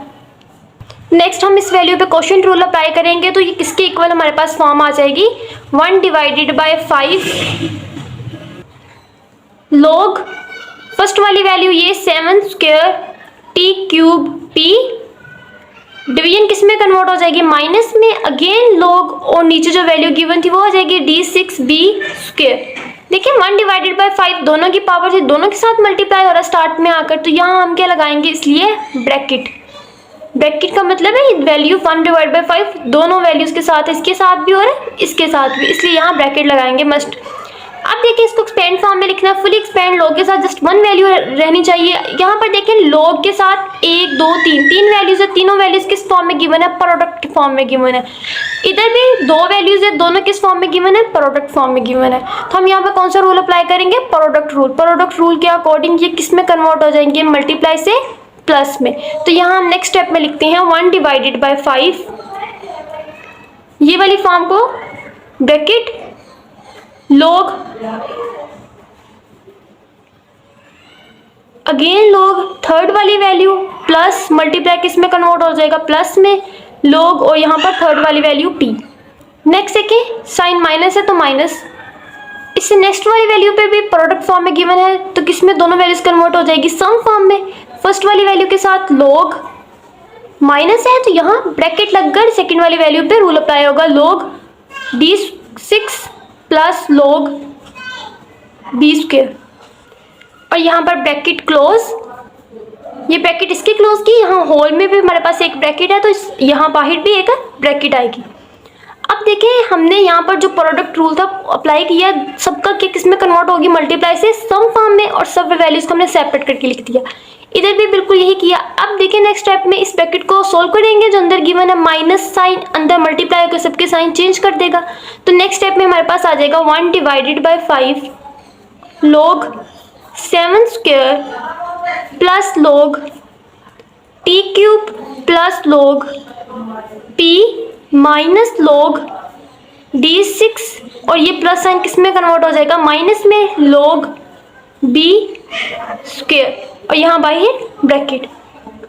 नेक्स्ट हम इस वैल्यू पे क्वोशंट रूल अप्लाई करेंगे, तो ये किसके इक्वल हमारे पास फॉर्म आ जाएगी, 1 डिवाइडेड बाई 5 log, फर्स्ट वाली वैल्यू ये 7 square t cube p, division किस में कन्वर्ट हो जाएगी, माइनस में, अगेन log, और नीचे जो वैल्यू गिवन थी वो हो जाएगी d6b स्क्वायर। देखिए 1 डिवाइडेड बाई 5 दोनों की पावर थी, दोनों के साथ मल्टीप्लाई हो रहा है स्टार्ट में आकर, तो यहाँ हम क्या लगाएंगे, इसलिए ब्रैकेट। ब्रैकेट का मतलब है वैल्यू 1 डिवाइड बाई 5 दोनों वैल्यूज के साथ, इसके साथ भी और इसके साथ भी, इसलिए यहाँ ब्रैकेट लगाएंगे मस्ट। अब देखिए इसको एक्सपेंड फॉर्म में लिखना है, फुली एक्सपेंड, log के साथ जस्ट 1 वैल्यू रहनी चाहिए। यहाँ पर देखें log के साथ 1 2 3 वैल्यूज है, तीनों वैल्यूज किस फॉर्म में गिवन है, प्रोडक्ट फॉर्म में गिवन है। इधर भी 2 वैल्यूज है, दोनों किस फॉर्म में गिवन है, प्रोडक्ट फॉर्म में गिवन है। तो हम यहाँ पर कौन सा रूल अप्लाई करेंगे, प्रोडक्ट रूल। प्रोडक्ट रूल के अकॉर्डिंग ये किस में कन्वर्ट हो जाएंगे, मल्टीप्लाई से प्लस में। तो यहाँ हम नेक्स्ट स्टेप में लिखते हैं 1 डिवाइडेड बाई 5, ये वाली फॉर्म को bracket log again log third वाली वैल्यू प्लस मल्टीप्लाई किस में कन्वर्ट हो जाएगा, प्लस में log, और यहाँ पर थर्ड वाली वैल्यू p। नेक्स्ट देखिए साइन माइनस है तो माइनस, इससे नेक्स्ट वाली वैल्यू पे भी प्रोडक्ट फॉर्म में गिवन है तो किसमें दोनों वैल्यूज कन्वर्ट हो जाएगी, सम फॉर्म में। फर्स्ट वाली वैल्यू के साथ log माइनस है तो यहाँ ब्रैकेट लगकर सेकंड वाली वैल्यू पे रूल अप्लाई होगा, log d6 plus log b square, और यहाँ पर ब्रैकेट क्लोज, ये ब्रैकेट इसके क्लोज की, यहाँ होल में भी हमारे पास एक ब्रैकेट है तो यहाँ बाहर भी एक ब्रैकेट आएगी। अब देखें हमने यहाँ पर जो प्रोडक्ट रूल था अप्लाई किया, सबका किस में कन्वर्ट होगी, मल्टीप्लाई से सम फॉर्म में, और सब वैल्यूज को हमने सेपरेट करके लिख दिया। इधर भी बिल्कुल यही किया। अब देखिए नेक्स्ट स्टेप में इस ब्रैकेट को सोल्व करेंगे, जो अंदर गिवन है माइनस साइन अंदर मल्टीप्लाई होकर सबके साइन चेंज कर देगा। तो नेक्स्ट स्टेप में हमारे पास आ जाएगा 1 divided by 5 log 7 square plus log t cube plus log p minus log d6, और ये प्लस साइन किस में कन्वर्ट हो जाएगा, माइनस में log b स्क्वायर, और यहाँ बाहर ब्रैकेट।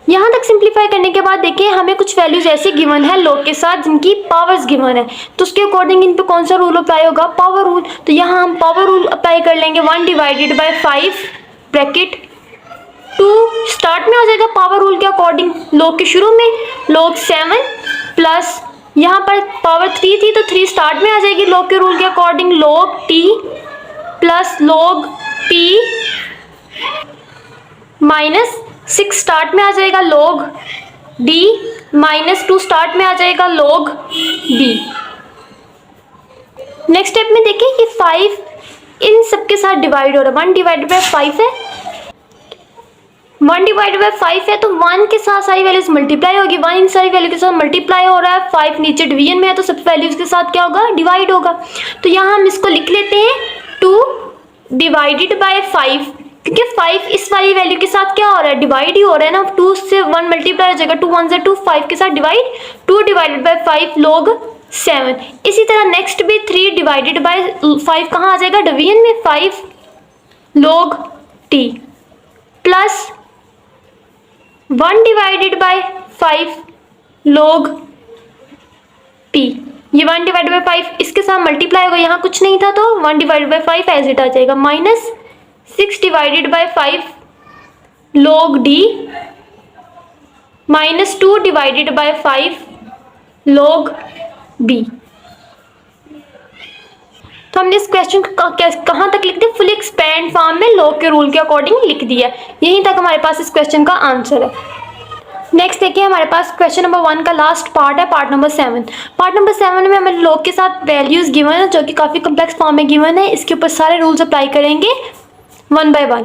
यहाँ तक सिंप्लीफाई करने के बाद देखिए हमें कुछ वैल्यूज ऐसे गिवन है log के साथ जिनकी पावर्स गिवन है, तो उसके अकॉर्डिंग इन पे कौन सा रूल अप्लाई होगा, पावर रूल। तो यहाँ हम पावर रूल अप्लाई कर लेंगे, 1 डिवाइडेड बाई 5 ब्रैकेट 2 स्टार्ट में आ जाएगा पावर रूल के अकॉर्डिंग, log के शुरू में log 7 प्लस यहाँ पर पावर 3 थी तो 3 स्टार्ट में आ जाएगी log के रूल के according, log t plus log p minus 6 start में आ जाएगा log d माइनस 2 स्टार्ट में आ जाएगा log b। नेक्स्ट स्टेप में देखिए ये 5 इन सबके साथ डिवाइड हो रहा है, 1 डिवाइडेड बाई 5 है, 1 डिवाइडेड बाई 5 है तो 1 के साथ सारी वैल्यूज मल्टीप्लाई होगी, 1 इन सारी वैल्यू के साथ मल्टीप्लाई हो रहा है, 5 नीचे डिवीजन में है तो सब वैल्यूज के साथ क्या होगा, डिवाइड होगा। तो यहाँ हम इसको लिख लेते हैं 2 डिवाइडेड बाई 5, क्योंकि 5 इस वाली वैल्यू के साथ क्या हो रहा है, डिवाइड ही हो रहा है ना, 2 से 1 मल्टीप्लाई हो जाएगा, 2 1 से 2, 5 के साथ डिवाइड, 2 डिवाइडेड बाई 5 log 7। इसी तरह नेक्स्ट भी 3 डिवाइडेड बाई 5 कहाँ आ जाएगा, डिवीजन में, 5 log t plus 1 divided by 5 log p, ये 1 डिवाइडेड बाई 5 इसके साथ मल्टीप्लाई होगा, यहाँ कुछ नहीं था तो 1 डिवाइडेड बाई 5 एज इट आ जाएगा, minus 6 divided by 5 log d minus 2 divided by 5 log b। तो हमने इस क्वेश्चन को कहाँ तक लिख दिया, फुल एक्सपैंड फॉर्म में log के रूल के अकॉर्डिंग लिख दिया, यहीं तक हमारे पास इस क्वेश्चन का आंसर है। नेक्स्ट देखिए हमारे पास क्वेश्चन नंबर 1 का लास्ट पार्ट है, पार्ट नंबर 7। पार्ट नंबर 7 में हमें log के साथ वैल्यूज गिवन है जो कि काफ़ी कम्प्लेक्स फॉर्म में गिवन है, इसके ऊपर सारे रूल्स अप्लाई करेंगे 1 बाय 1।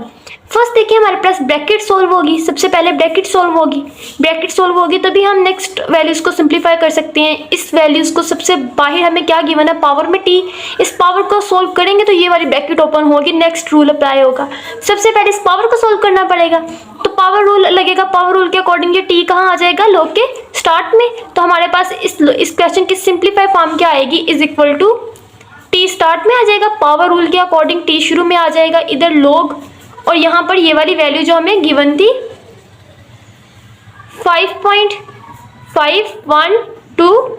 फर्स्ट देखिए हमारे पास ब्रैकेट सोल्व होगी, सबसे पहले ब्रैकेट सोल्व होगी, ब्रैकेट सोल्व होगी तभी हम नेक्स्ट वैल्यूज को सिंप्लीफाई कर सकते हैं। इस वैल्यूज को सबसे बाहर हमें क्या गिवन है, पावर में t, इस पावर को सोल्व करेंगे तो ये वाली ब्रैकेट ओपन होगी, नेक्स्ट रूल अप्लाई होगा। सबसे पहले इस पावर को सोल्व करना पड़ेगा तो पावर रूल लगेगा, पावर रूल के अकॉर्डिंग ये t कहाँ आ जाएगा, log के स्टार्ट में, तो हमारे पास इस क्वेश्चन की सिंप्लीफाई फॉर्म क्या आएगी, is equal to t start में आ जाएगा, पावर रूल के अकॉर्डिंग t शुरू में आ जाएगा, इधर log, और यहाँ पर ये वाली वैल्यू जो हमें गिवन थी 5.512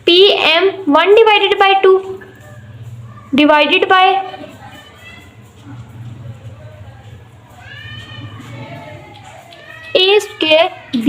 pm 1 divided by 2 divided by a square b।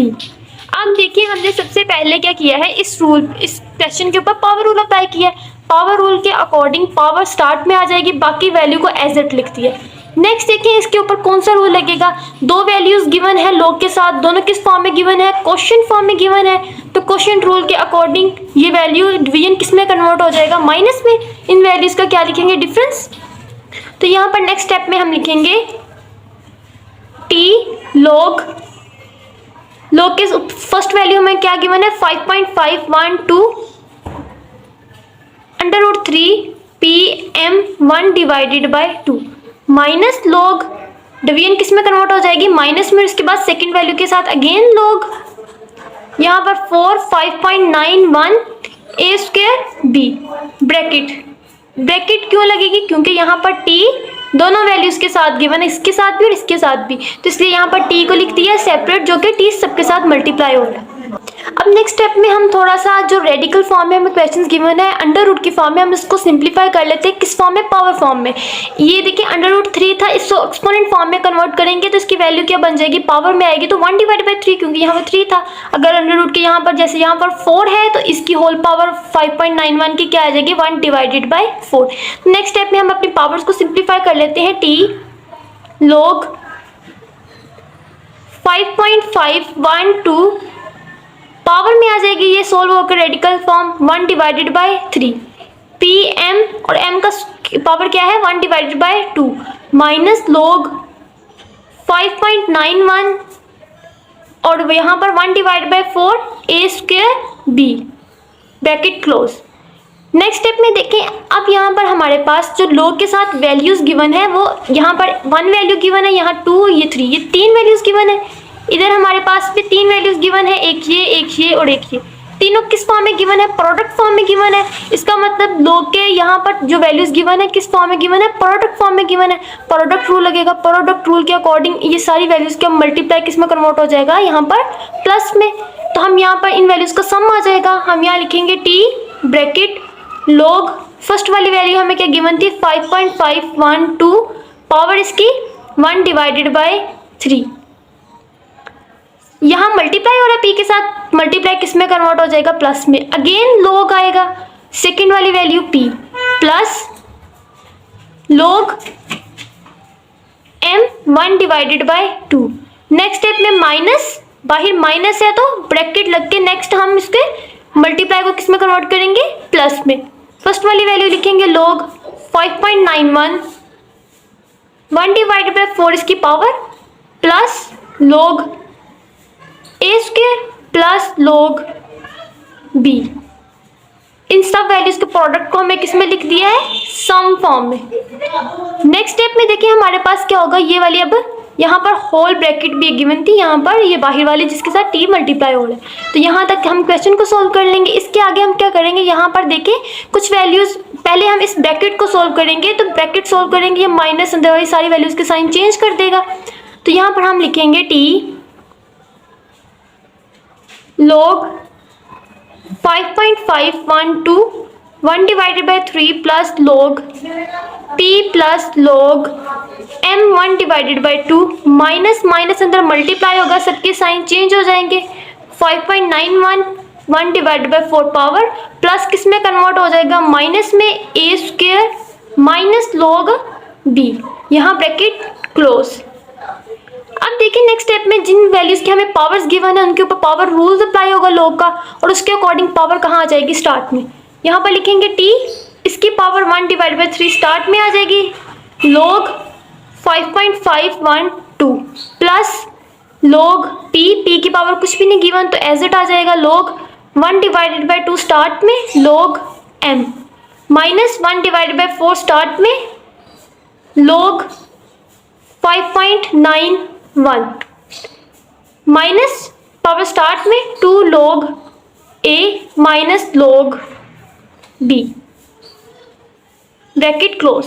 अब देखिए हमने सबसे पहले क्या किया है, इस क्वेश्चन के ऊपर पावर रूल अप्लाई किया है, पावर रूल के अकॉर्डिंग पावर स्टार्ट में आ जाएगी, बाकी वैल्यू को एज इट लिख दिया। नेक्स्ट देखिए इसके ऊपर कौन सा रूल लगेगा, दो वैल्यूज गिवन है log के साथ, दोनों किस फॉर्म में गिवन है, क्वोशिएंट फॉर्म में गिवन है, तो क्वोशिएंट रूल के अकॉर्डिंग ये वैल्यू डिवीजन किस में कन्वर्ट हो जाएगा, माइनस में। इन वैल्यूज का क्या लिखेंगे, डिफरेंस। तो यहाँ पर नेक्स्ट स्टेप में हम लिखेंगे t log के फर्स्ट वैल्यू में क्या गिवन है, 5.512 √3 pm 1 divided by 2 minus log division किस में कन्वर्ट हो जाएगी, माइनस में, इसके बाद सेकंड वैल्यू के साथ अगेन log, यहाँ पर 5.91 a स्क्वायर b, ब्रैकेट क्यों लगेगी, क्योंकि यहाँ पर t दोनों वैल्यूज़ के साथ गिवन है, इसके साथ भी और इसके साथ भी, तो इसलिए यहाँ पर t को लिख दिया सेपरेट, जो कि t सबके साथ मल्टीप्लाई हो रहा है। अब नेक्स्ट स्टेप में हम थोड़ा सा जो रेडिकल फॉर्म में हमें क्वेश्चंस गिवन है अंडर रूट की फॉर्म में, हम इसको सिंप्लीफाई कर लेते हैं। किस फॉर्म में? पावर फॉर्म में। ये देखिए अंडर रूट 3 था, इसको एक्सपोनेंट फॉर्म में कन्वर्ट करेंगे तो इसकी वैल्यू क्या बन जाएगी? पावर में आएगी, तो 1/3, क्योंकि यहाँ पर 3 था। अगर अंडर रूट के यहाँ पर जैसे यहाँ पर 4 है तो इसकी होल पावर 5.91 की क्या आ जाएगी? 1/4। नेक्स्ट स्टेप में हम अपनी पावर्स को सिंप्लीफाई कर लेते हैं। t log 5.512 पावर में आ जाएगी, ये सोल्व होकर रेडिकल फॉर्म 1/3। pm और m का पावर क्या है? 1/2 माइनस log 5.91 और यहाँ पर 1/4 a² b bracket close. Next step में देखें, अब यहाँ पर हमारे पास जो log के साथ वैल्यूज गिवन है वो यहाँ पर 1 वैल्यू गिवन है, यहाँ 2, ये 3, ये 3 वैल्यूज गिवन है। इधर हमारे पास भी 3 वैल्यूज गिवन है, एक ये और एक ये। तीनों किस फॉर्म में गिवन है? प्रोडक्ट फॉर्म में गिवन है। इसका मतलब log के यहाँ पर जो वैल्यूज गिवन है किस फॉर्म में गिवन है? प्रोडक्ट फॉर्म में गिवन है। प्रोडक्ट रूल लगेगा, प्रोडक्ट रूल के अकॉर्डिंग ये सारी वैल्यूज का मल्टीप्लाई किस में कन्वर्ट हो जाएगा? यहाँ पर प्लस में। तो हम यहाँ पर इन वैल्यूज का सम आ जाएगा। हम यहाँ लिखेंगे t ब्रैकेट log फर्स्ट वाली वैल्यू हमें क्या गिवन थी? 5.512 पावर इसकी 1/3। यहाँ मल्टीप्लाई हो रहा है p के साथ, मल्टीप्लाई किस में कन्वर्ट हो जाएगा? प्लस में। अगेन log आएगा, सेकेंड वाली value p plus log m 1/2। Next step में माइनस, बाहर माइनस है तो ब्रैकेट लग के नेक्स्ट हम इसके मल्टीप्लाई को किस में कन्वर्ट करेंगे? प्लस में। फर्स्ट वाली वैल्यू लिखेंगे log 5.91 1/4 इसकी power plus log a² plus log b। इन सब वैल्यूज के प्रोडक्ट को हमें किस में लिख दिया है? सम फॉर्म में। नेक्स्ट स्टेप में देखिए हमारे पास क्या होगा, ये वाली अब यहाँ पर होल ब्रैकेट भी गिवन थी, यहाँ पर ये बाहर वाली जिसके साथ t मल्टीप्लाई हो रहा है। तो यहाँ तक हम क्वेश्चन को सोल्व कर लेंगे। इसके आगे हम क्या करेंगे, यहाँ पर देखिए कुछ वैल्यूज, पहले हम इस ब्रैकेट को सोल्व करेंगे। तो ब्रैकेट सोल्व करेंगे, ये माइनस अंदर वाली सारी वैल्यूज के साइन चेंज कर देगा। तो यहाँ पर हम लिखेंगे t log 5.512 1/3 plus log p plus log m 1/2 minus minus अंदर मल्टीप्लाई होगा, सबके साइन चेंज हो जाएंगे। 5.91 1/4 पावर प्लस किस में कन्वर्ट हो जाएगा? माइनस में a² माइनस log b, यहाँ ब्रैकेट क्लोज। अब देखिए नेक्स्ट स्टेप में जिन वैल्यूज की हमें पावर्स गिवन है उनके ऊपर पावर रूल अप्लाई होगा log का, और उसके अकॉर्डिंग पावर कहाँ आ जाएगी? स्टार्ट में। यहाँ पर लिखेंगे t, इसकी पावर 1/3 स्टार्ट में आ जाएगी, log 5.512 प्लस log p की पावर कुछ भी नहीं गिवन तो एज इट आ जाएगा, log 1/2 स्टार्ट में, log m माइनस 1/4 स्टार्ट में, log 5.91 माइनस पावर स्टार्ट में 2 log a minus log b bracket close.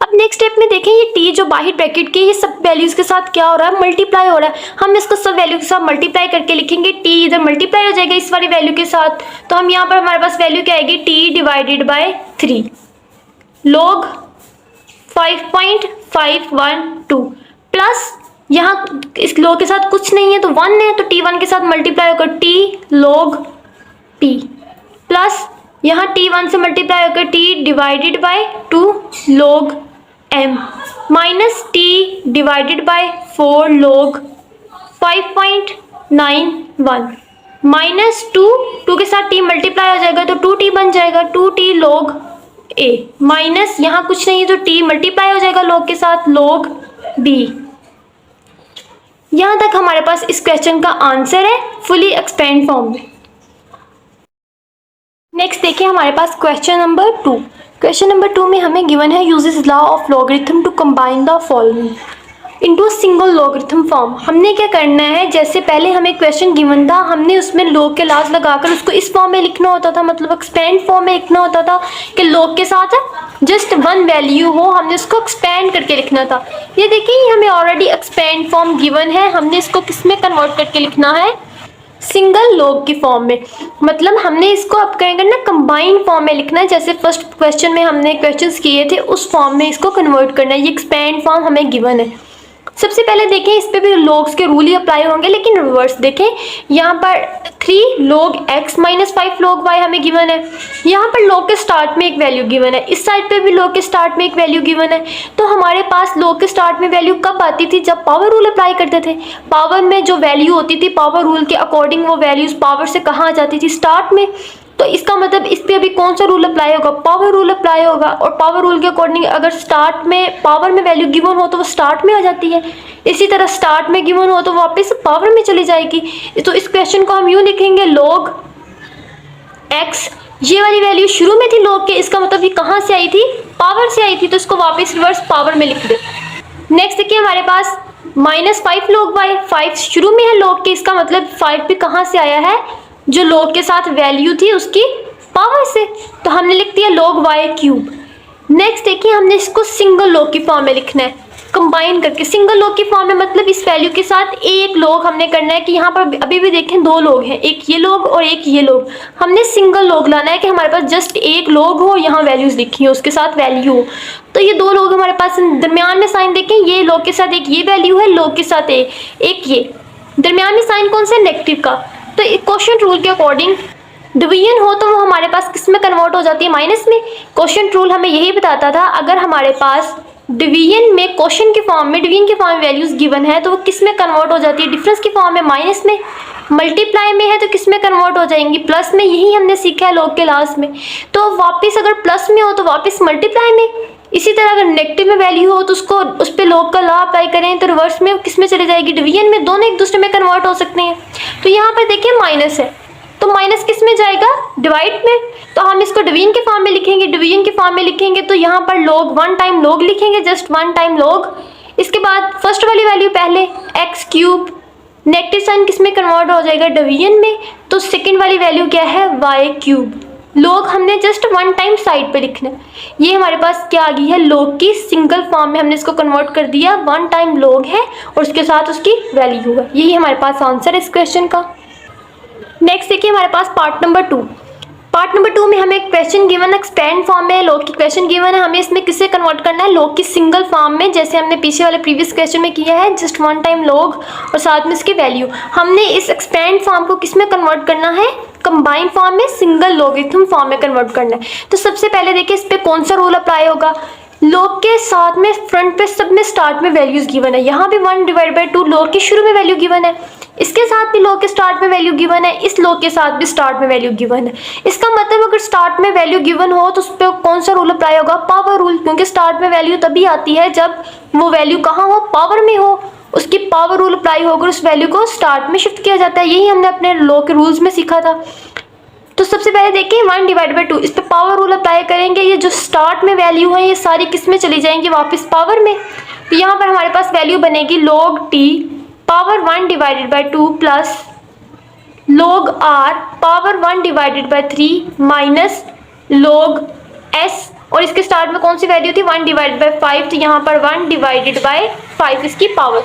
अब नेक्स्ट स्टेप में देखें, ये t जो बाहर ब्रैकेट के ये सब वैल्यूज के साथ क्या हो रहा है? मल्टीप्लाई हो रहा है। हम इसको सब वैल्यू के साथ मल्टीप्लाई करके लिखेंगे, t इधर मल्टीप्लाई हो जाएगा इस वाली वैल्यू के साथ। तो हम यहाँ पर हमारे पास वैल्यू क्या आएगी? t/3 log 5.512 प्लस यहाँ इस log के साथ कुछ नहीं है तो 1 है, तो t1 के साथ मल्टीप्लाई होकर t log p प्लस यहाँ t1 से मल्टीप्लाई होकर t/2 log m minus t/4 log 5.91 minus 2 के साथ t मल्टीप्लाई हो जाएगा तो 2t बन जाएगा, 2t log a माइनस यहाँ कुछ नहीं है तो t मल्टीप्लाई हो जाएगा log के साथ log b। यहाँ तक हमारे पास इस क्वेश्चन का आंसर है फुली एक्सपेंड फॉर्म में। नेक्स्ट देखिए हमारे पास क्वेश्चन नंबर 2। क्वेश्चन नंबर 2 में हमें गिवन है uses law of logarithm to combine the following. Into single logarithm form. हमने क्या करना है, जैसे पहले हमें क्वेश्चन गिवन था, हमने उसमें log के लास्ट लगाकर उसको इस फॉर्म में लिखना होता था, मतलब एक्सपेंड फॉर्म में लिखना होता था कि log के साथ जस्ट वन वैल्यू हो, हमने उसको एक्सपेंड करके लिखना था। ये देखिए हमें ऑलरेडी एक्सपेंड फॉर्म गिवन है, हमने इसको किस में कन्वर्ट करके लिखना है, सिंगल लॉग की फॉर्म में। मतलब हमने इसको अब क्या करना, कंबाइंड फॉर्म में लिखना है। जैसे फर्स्ट क्वेश्चन में हमने क्वेश्चंस किए थे उस फॉर्म में इसको कन्वर्ट करना है। ये एक्सपेंड फॉर्म हमें गिवन है। सबसे पहले देखें इस पे भी लॉग्स के रूल ही अप्लाई होंगे, लेकिन रिवर्स देखें। यहाँ पर 3 log x minus 5 log y हमें गिवन है। यहाँ पर log के स्टार्ट में एक वैल्यू गिवन है, इस साइड पे भी log के स्टार्ट में एक वैल्यू गिवन है। तो हमारे पास log के स्टार्ट में वैल्यू कब आती थी, जब पावर रूल अप्लाई करते थे। पावर में जो वैल्यू होती थी पावर रूल के अकॉर्डिंग, वो वैल्यूज पावर से कहाँ आ जाती थी, स्टार्ट में। तो इसका मतलब इस पे अभी कौन सा रूल अप्लाई होगा, पावर रूल अप्लाई होगा। और पावर रूल के अकॉर्डिंग अगर स्टार्ट में पावर में वैल्यू गिवन हो तो वो स्टार्ट में आ जाती है। इसी तरह स्टार्ट में गिवन हो तो वापस पावर में चली जाएगी। तो इस क्वेश्चन को हम यूं लिखेंगे, log x, ये वाली वैल्यू शुरू में थी log के, इसका मतलब ये कहाँ से आई थी, पावर से आई थी, तो इसको वापस रिवर्स पावर में लिख दे। नेक्स्ट देखिए हमारे पास माइनस 5 log y, 5 शुरू में है log के, इसका मतलब 5 भी कहाँ से आया है, जो log के साथ वैल्यू थी उसकी पावर से, तो हमने लिख दिया log y क्यूब। नेक्स्ट देखिए हमने इसको सिंगल log की फॉर्म में लिखना है, कंबाइन करके। सिंगल log की फॉर्म में मतलब इस वैल्यू के साथ एक log हमने करना है कि यहाँ पर अभी भी देखें 2 log हैं, एक ये log और एक ये log। हमने सिंगल log लाना है कि हमारे पास जस्ट एक log हो, यहाँ वैल्यूज लिखी हो, उसके साथ वैल्यू हो। तो ये 2 log हमारे पास दरमियान में साइन देखें, ये log के साथ एक ये वैल्यू है, log के साथ एक ये, दरमियान में साइन कौन सा है, नेगेटिव का। तो क्वोशिएंट रूल के अकॉर्डिंग डिवीजन हो तो वो हमारे पास किस में कन्वर्ट हो जाती है, माइनस में। क्वोशिएंट रूल हमें यही बताता था, अगर हमारे पास डिवीजन में क्वोशिएंट की फॉर्म में, डिवीजन की फॉर्म में वैल्यूज गिवन है तो वो किस में कन्वर्ट हो जाती है, डिफरेंस की फॉर्म में, माइनस में। मल्टीप्लाई में है तो किस में कन्वर्ट हो जाएंगी, प्लस में। यही हमने सीखा है log के लास्ट में। तो वापस अगर प्लस में हो तो वापस मल्टीप्लाई में। इसी तरह अगर नेगेटिव में वैल्यू हो तो उसको उस पर log का लॉ अप्लाई करें तो रिवर्स में किस में चले जाएगी, डिवीजन में। दोनों एक दूसरे में कन्वर्ट हो सकते हैं। तो यहाँ पर देखिए माइनस है, तो माइनस किस में जाएगा, डिवाइड में। तो हम इसको डिवीजन के फॉर्म में लिखेंगे, डिवीजन के फॉर्म में लिखेंगे तो यहाँ पर log 1 टाइम log लिखेंगे, जस्ट 1 टाइम log। इसके बाद फर्स्ट वाली वैल्यू पहले x क्यूब, नेगेटिव साइन किस में कन्वर्ट हो जाएगा, डिवीजन में। तो सेकंड वाली वैल्यू क्या है, y क्यूब। log हमने जस्ट 1 टाइम साइड पे लिखना है। ये हमारे पास क्या आ गई है, log की सिंगल फॉर्म में हमने इसको कन्वर्ट कर दिया, 1 टाइम log है और उसके साथ उसकी वैल्यू है। यही हमारे पास आंसर है इस क्वेश्चन का। नेक्स्ट देखिए हमारे पास पार्ट नंबर 2। पार्ट नंबर 2 में हमें क्वेश्चन गिवन है, एक्सपेंड फॉर्म में log की क्वेश्चन गिवन है, हमें इसमें किससे कन्वर्ट करना है, log की सिंगल फॉर्म में, जैसे हमने पीछे वाले प्रीवियस क्वेश्चन में किया है, जस्ट 1 टाइम log और साथ में इसकी वैल्यू। हमने इस एक्सपेंड फॉर्म को किस में कन्वर्ट करना है, कंबाइंड फॉर्म में, सिंगल लॉगरिथम फॉर्म में कन्वर्ट करना है। तो सबसे पहले देखिए इस पे कौन सा रूल अप्लाई होगा, log के साथ में फ्रंट पे सब में स्टार्ट में वैल्यूज गिवन है। यहाँ भी 1/2 log के शुरू में वैल्यू गिवन है, इसके साथ भी log के स्टार्ट में वैल्यू गिवन है, इस log के साथ भी स्टार्ट में वैल्यू गिवन है। इसका मतलब अगर स्टार्ट में वैल्यू गिवन हो तो उस पर कौन सा रूल अप्लाई होगा, पावर रूल। क्योंकि स्टार्ट में वैल्यू तभी आती है जब वो वैल्यू कहाँ हो, पावर में हो, उसकी पावर रूल अप्लाई होकर उस वैल्यू को स्टार्ट में शिफ्ट किया जाता है। यही हमने अपने log के रूल्स में सीखा था। तो सबसे पहले देखिए 1/2 इस पे पावर रूल अप्लाई करेंगे, ये जो स्टार्ट में वैल्यू है ये सारी किस में चली जाएंगी, वापस पावर में। तो यहाँ पर हमारे पास वैल्यू बनेगी log t power 1/2 plus log r power 1/3 minus log s, और इसके स्टार्ट में कौन सी वैल्यू थी, 1/5, तो यहाँ पर 1/5 इसकी पावर।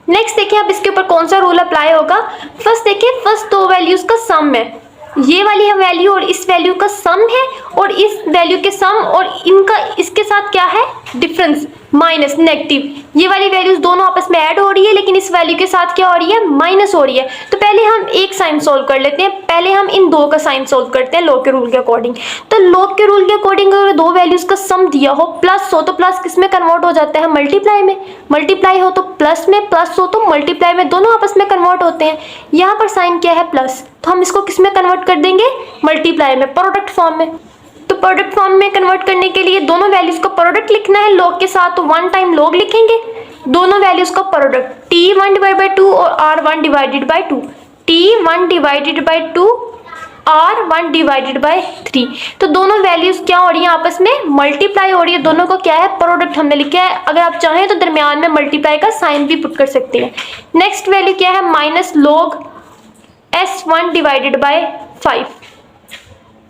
नेक्स्ट देखिए अब इसके ऊपर कौन सा रूल अप्लाई होगा। फर्स्ट देखिए, फर्स्ट 2 वैल्यूज का सम है, ये वाली वैल्यू और इस वैल्यू का सम है, और इस वैल्यू के सम और इनका इसके साथ क्या है, डिफरेंस, माइनस, नेगेटिव। ये वाली वैल्यूज दोनों आपस में ऐड हो रही है, लेकिन इस वैल्यू के साथ क्या हो रही है, माइनस हो रही है। तो पहले हम एक साइन सोल्व कर लेते हैं, पहले हम इन 2 का साइन सोल्व करते हैं log के रूल के अकॉर्डिंग। तो log के रूल के अकॉर्डिंग अगर 2 वैल्यूज का सम दिया हो, प्लस हो तो प्लस किस में कन्वर्ट हो जाता है, मल्टीप्लाई में। मल्टीप्लाई हो तो प्लस में, प्लस हो तो मल्टीप्लाई में, दोनों आपस में कन्वर्ट होते हैं। यहाँ पर साइन क्या है, प्लस, तो हम इसको किस में कन्वर्ट कर देंगे, मल्टीप्लाई में, प्रोडक्ट फॉर्म में। तो प्रोडक्ट फॉर्म में कन्वर्ट करने के लिए दोनों वैल्यूज को प्रोडक्ट लिखना है log के साथ, तो 1 टाइम log लिखेंगे, दोनों वैल्यूज का प्रोडक्ट, t 1/2 और r 1/2, t 1/2 R1 divided by 3। तो दोनों वैल्यूज क्या हो रही है, आपस में मल्टीप्लाई हो रही है, दोनों को क्या है, प्रोडक्ट हमने लिखा है। अगर आप चाहें तो दरमियान में मल्टीप्लाई का साइन भी पुट कर सकते हैं। नेक्स्ट वैल्यू क्या है, minus log S1 divided by 5।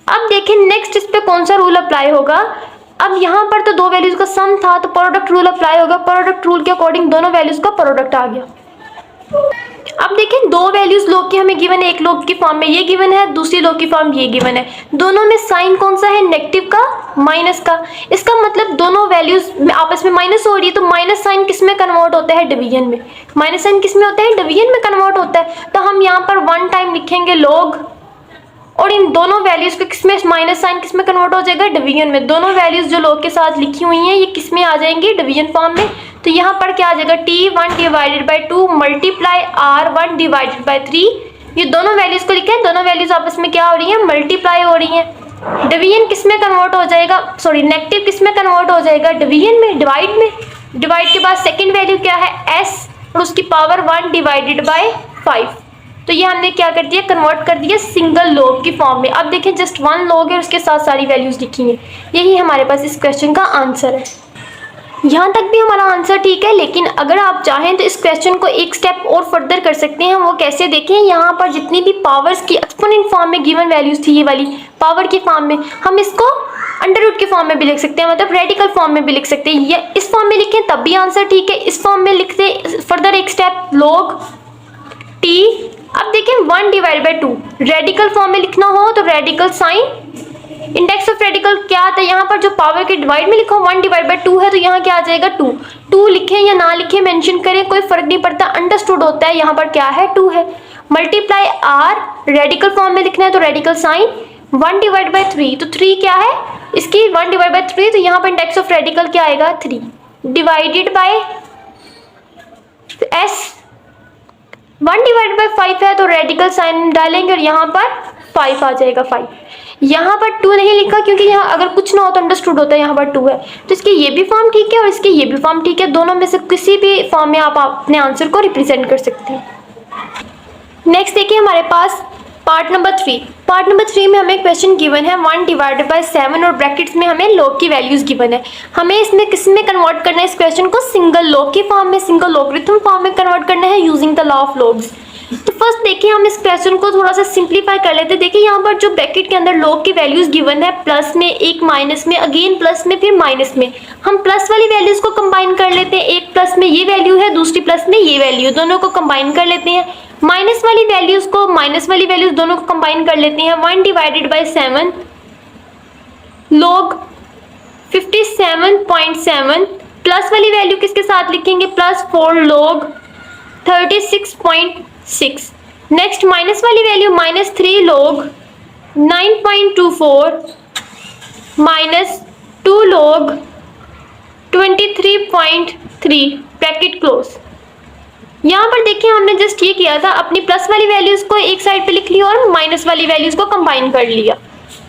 अब देखें नेक्स्ट इस पे कौन सा रूल अप्लाई होगा। अब यहाँ पर तो दो वैल्यूज का सम था तो प्रोडक्ट रूल अप्लाई होगा। प्रोडक्ट रूल के अकॉर्डिंग दोनों वैल्यूज का प्रोडक्ट आ गया। अब देखें दो वैल्यूज log की हमें गिवन है, एक log की फॉर्म में ये गिवन है, दूसरी log की फॉर्म ये गिवन है। दोनों में साइन कौन सा है, नेगेटिव का, माइनस का। इसका मतलब दोनों वैल्यूज में आपस में माइनस हो रही है, तो माइनस साइन किस में कन्वर्ट होता है, डिवीजन में। माइनस साइन किस में होता है, डिवीजन में कन्वर्ट होता है। तो हम यहाँ पर 1 टाइम लिखेंगे log, और इन दोनों वैल्यूज को किसमें, माइनस साइन किसमें कन्वर्ट हो जाएगा, डिवीजन में। दोनों वैल्यूज जो log के साथ लिखी हुई हैं ये किसमें आ जाएंगी, डिवीजन फॉर्म में। तो यहाँ पर क्या आ जाएगा, T1 divided by 2 multiply R1 divided by 3। ये दोनों वैल्यूज को लिखे हैं, दोनों वैल्यूज आपस में क्या हो रही है, मल्टीप्लाई हो रही है। डिवीजन किसमें कन्वर्ट हो जाएगा, सॉरी नेगेटिव किसमें कन्वर्ट हो जाएगा, डिवीजन में, डिवाइड में। डिवाइड के बाद सेकेंड वैल्यू क्या है, S, और उसकी पावर 1 डिवाइडेड बाई 5। तो ये हमने क्या कर दिया, कन्वर्ट कर दिया सिंगल log की फॉर्म में। अब देखें जस्ट 1 log है, उसके साथ सारी वैल्यूज लिखी हैं। यही हमारे पास इस क्वेश्चन का आंसर है। यहाँ तक भी हमारा आंसर ठीक है, लेकिन अगर आप चाहें तो इस क्वेश्चन को एक स्टेप और फर्दर कर सकते हैं। वो कैसे, देखें यहाँ पर जितनी भी पावर्स की एक्सपोनेंट फॉर्म में गिवन वैल्यूज थी, ये वाली पावर की फॉर्म में, हम इसको अंडर रूट के फॉर्म में भी लिख सकते हैं, मतलब रेडिकल फॉर्म में भी लिख सकते हैं। या इस फॉर्म में लिखें तब भी आंसर ठीक है, इस फॉर्म में लिखते फर्दर एक स्टेप log t। अब देखें 1 डिवाइड बाई 2 रेडिकल फॉर्म में लिखना हो तो radical sign, index of radical क्या आता है, यहाँ पर जो पावर के डिवाइड में लिखा 1 डिवाइड बाई 2 है तो यहाँ क्या आ जाएगा 2। 2 लिखें या ना लिखें, मेंशन करें, कोई फर्क नहीं पड़ता, अंडरस्टूड होता है। यहाँ पर क्या है, 2 है। मल्टीप्लाई R रेडिकल फॉर्म में लिखना है तो रेडिकल साइन 1 डिवाइड बाई 3, तो 3 क्या है इसकी, 1 डिवाइड बाई 3, तो यहाँ पर इंडेक्स ऑफ रेडिकल क्या आएगा, 3 divided by S। 1 divide by 5 है तो रेडिकल साइन डालेंगे और यहाँ पर 5 आ जाएगा, 5। यहाँ पर 2 नहीं लिखा क्योंकि यहाँ अगर कुछ ना हो तो अंडरस्टूड होता है, यहाँ पर 2 है। तो इसकी ये भी फॉर्म ठीक है और इसकी ये भी फॉर्म ठीक है। दोनों में से किसी भी फॉर्म में आप अपने आंसर को रिप्रेजेंट कर सकते हैं। नेक्स्ट देखिए हमारे पास पार्ट नंबर 3। पार्ट नंबर 3 में हमें क्वेश्चन गिवन है 1 डिवाइडेड बाई 7 और ब्रैकेट्स में हमें log की वैल्यूज गिवन है। हमें इसमें किस में कन्वर्ट करना है, इस क्वेश्चन को सिंगल log की फॉर्म में, सिंगल लॉगरिथम फॉर्म में कन्वर्ट करना है using the law of logs. तो फर्स्ट देखिए हम इस क्वेश्चन को थोड़ा सा सिंप्लीफाई कर लेते हैं। देखिए यहाँ पर जो ब्रैकेट के अंदर log की वैल्यूज गिवन है, प्लस में, एक माइनस में, अगेन प्लस में, फिर माइनस में, हम प्लस वाली वैल्यूज को कंबाइन कर लेते हैं। एक प्लस में ये वैल्यू है, दूसरी प्लस में ये वैल्यू, दोनों को कंबाइन कर लेते हैं। माइनस वाली वैल्यूज को, माइनस वाली वैल्यूज दोनों को कंबाइन कर लेते हैं। 1 डिवाइडेड बाई 7 log 57.7, प्लस वाली वैल्यू किसके साथ लिखेंगे, प्लस 4 log 36.6। नेक्स्ट माइनस वाली value minus 3 log 9.24 minus 2 log 23.3 bracket close. यहाँ पर देखिए हमने जस्ट ये किया था, अपनी प्लस वाली वैल्यूज को एक साइड पे लिख लिया और माइनस वाली वैल्यूज को कंबाइन कर लिया।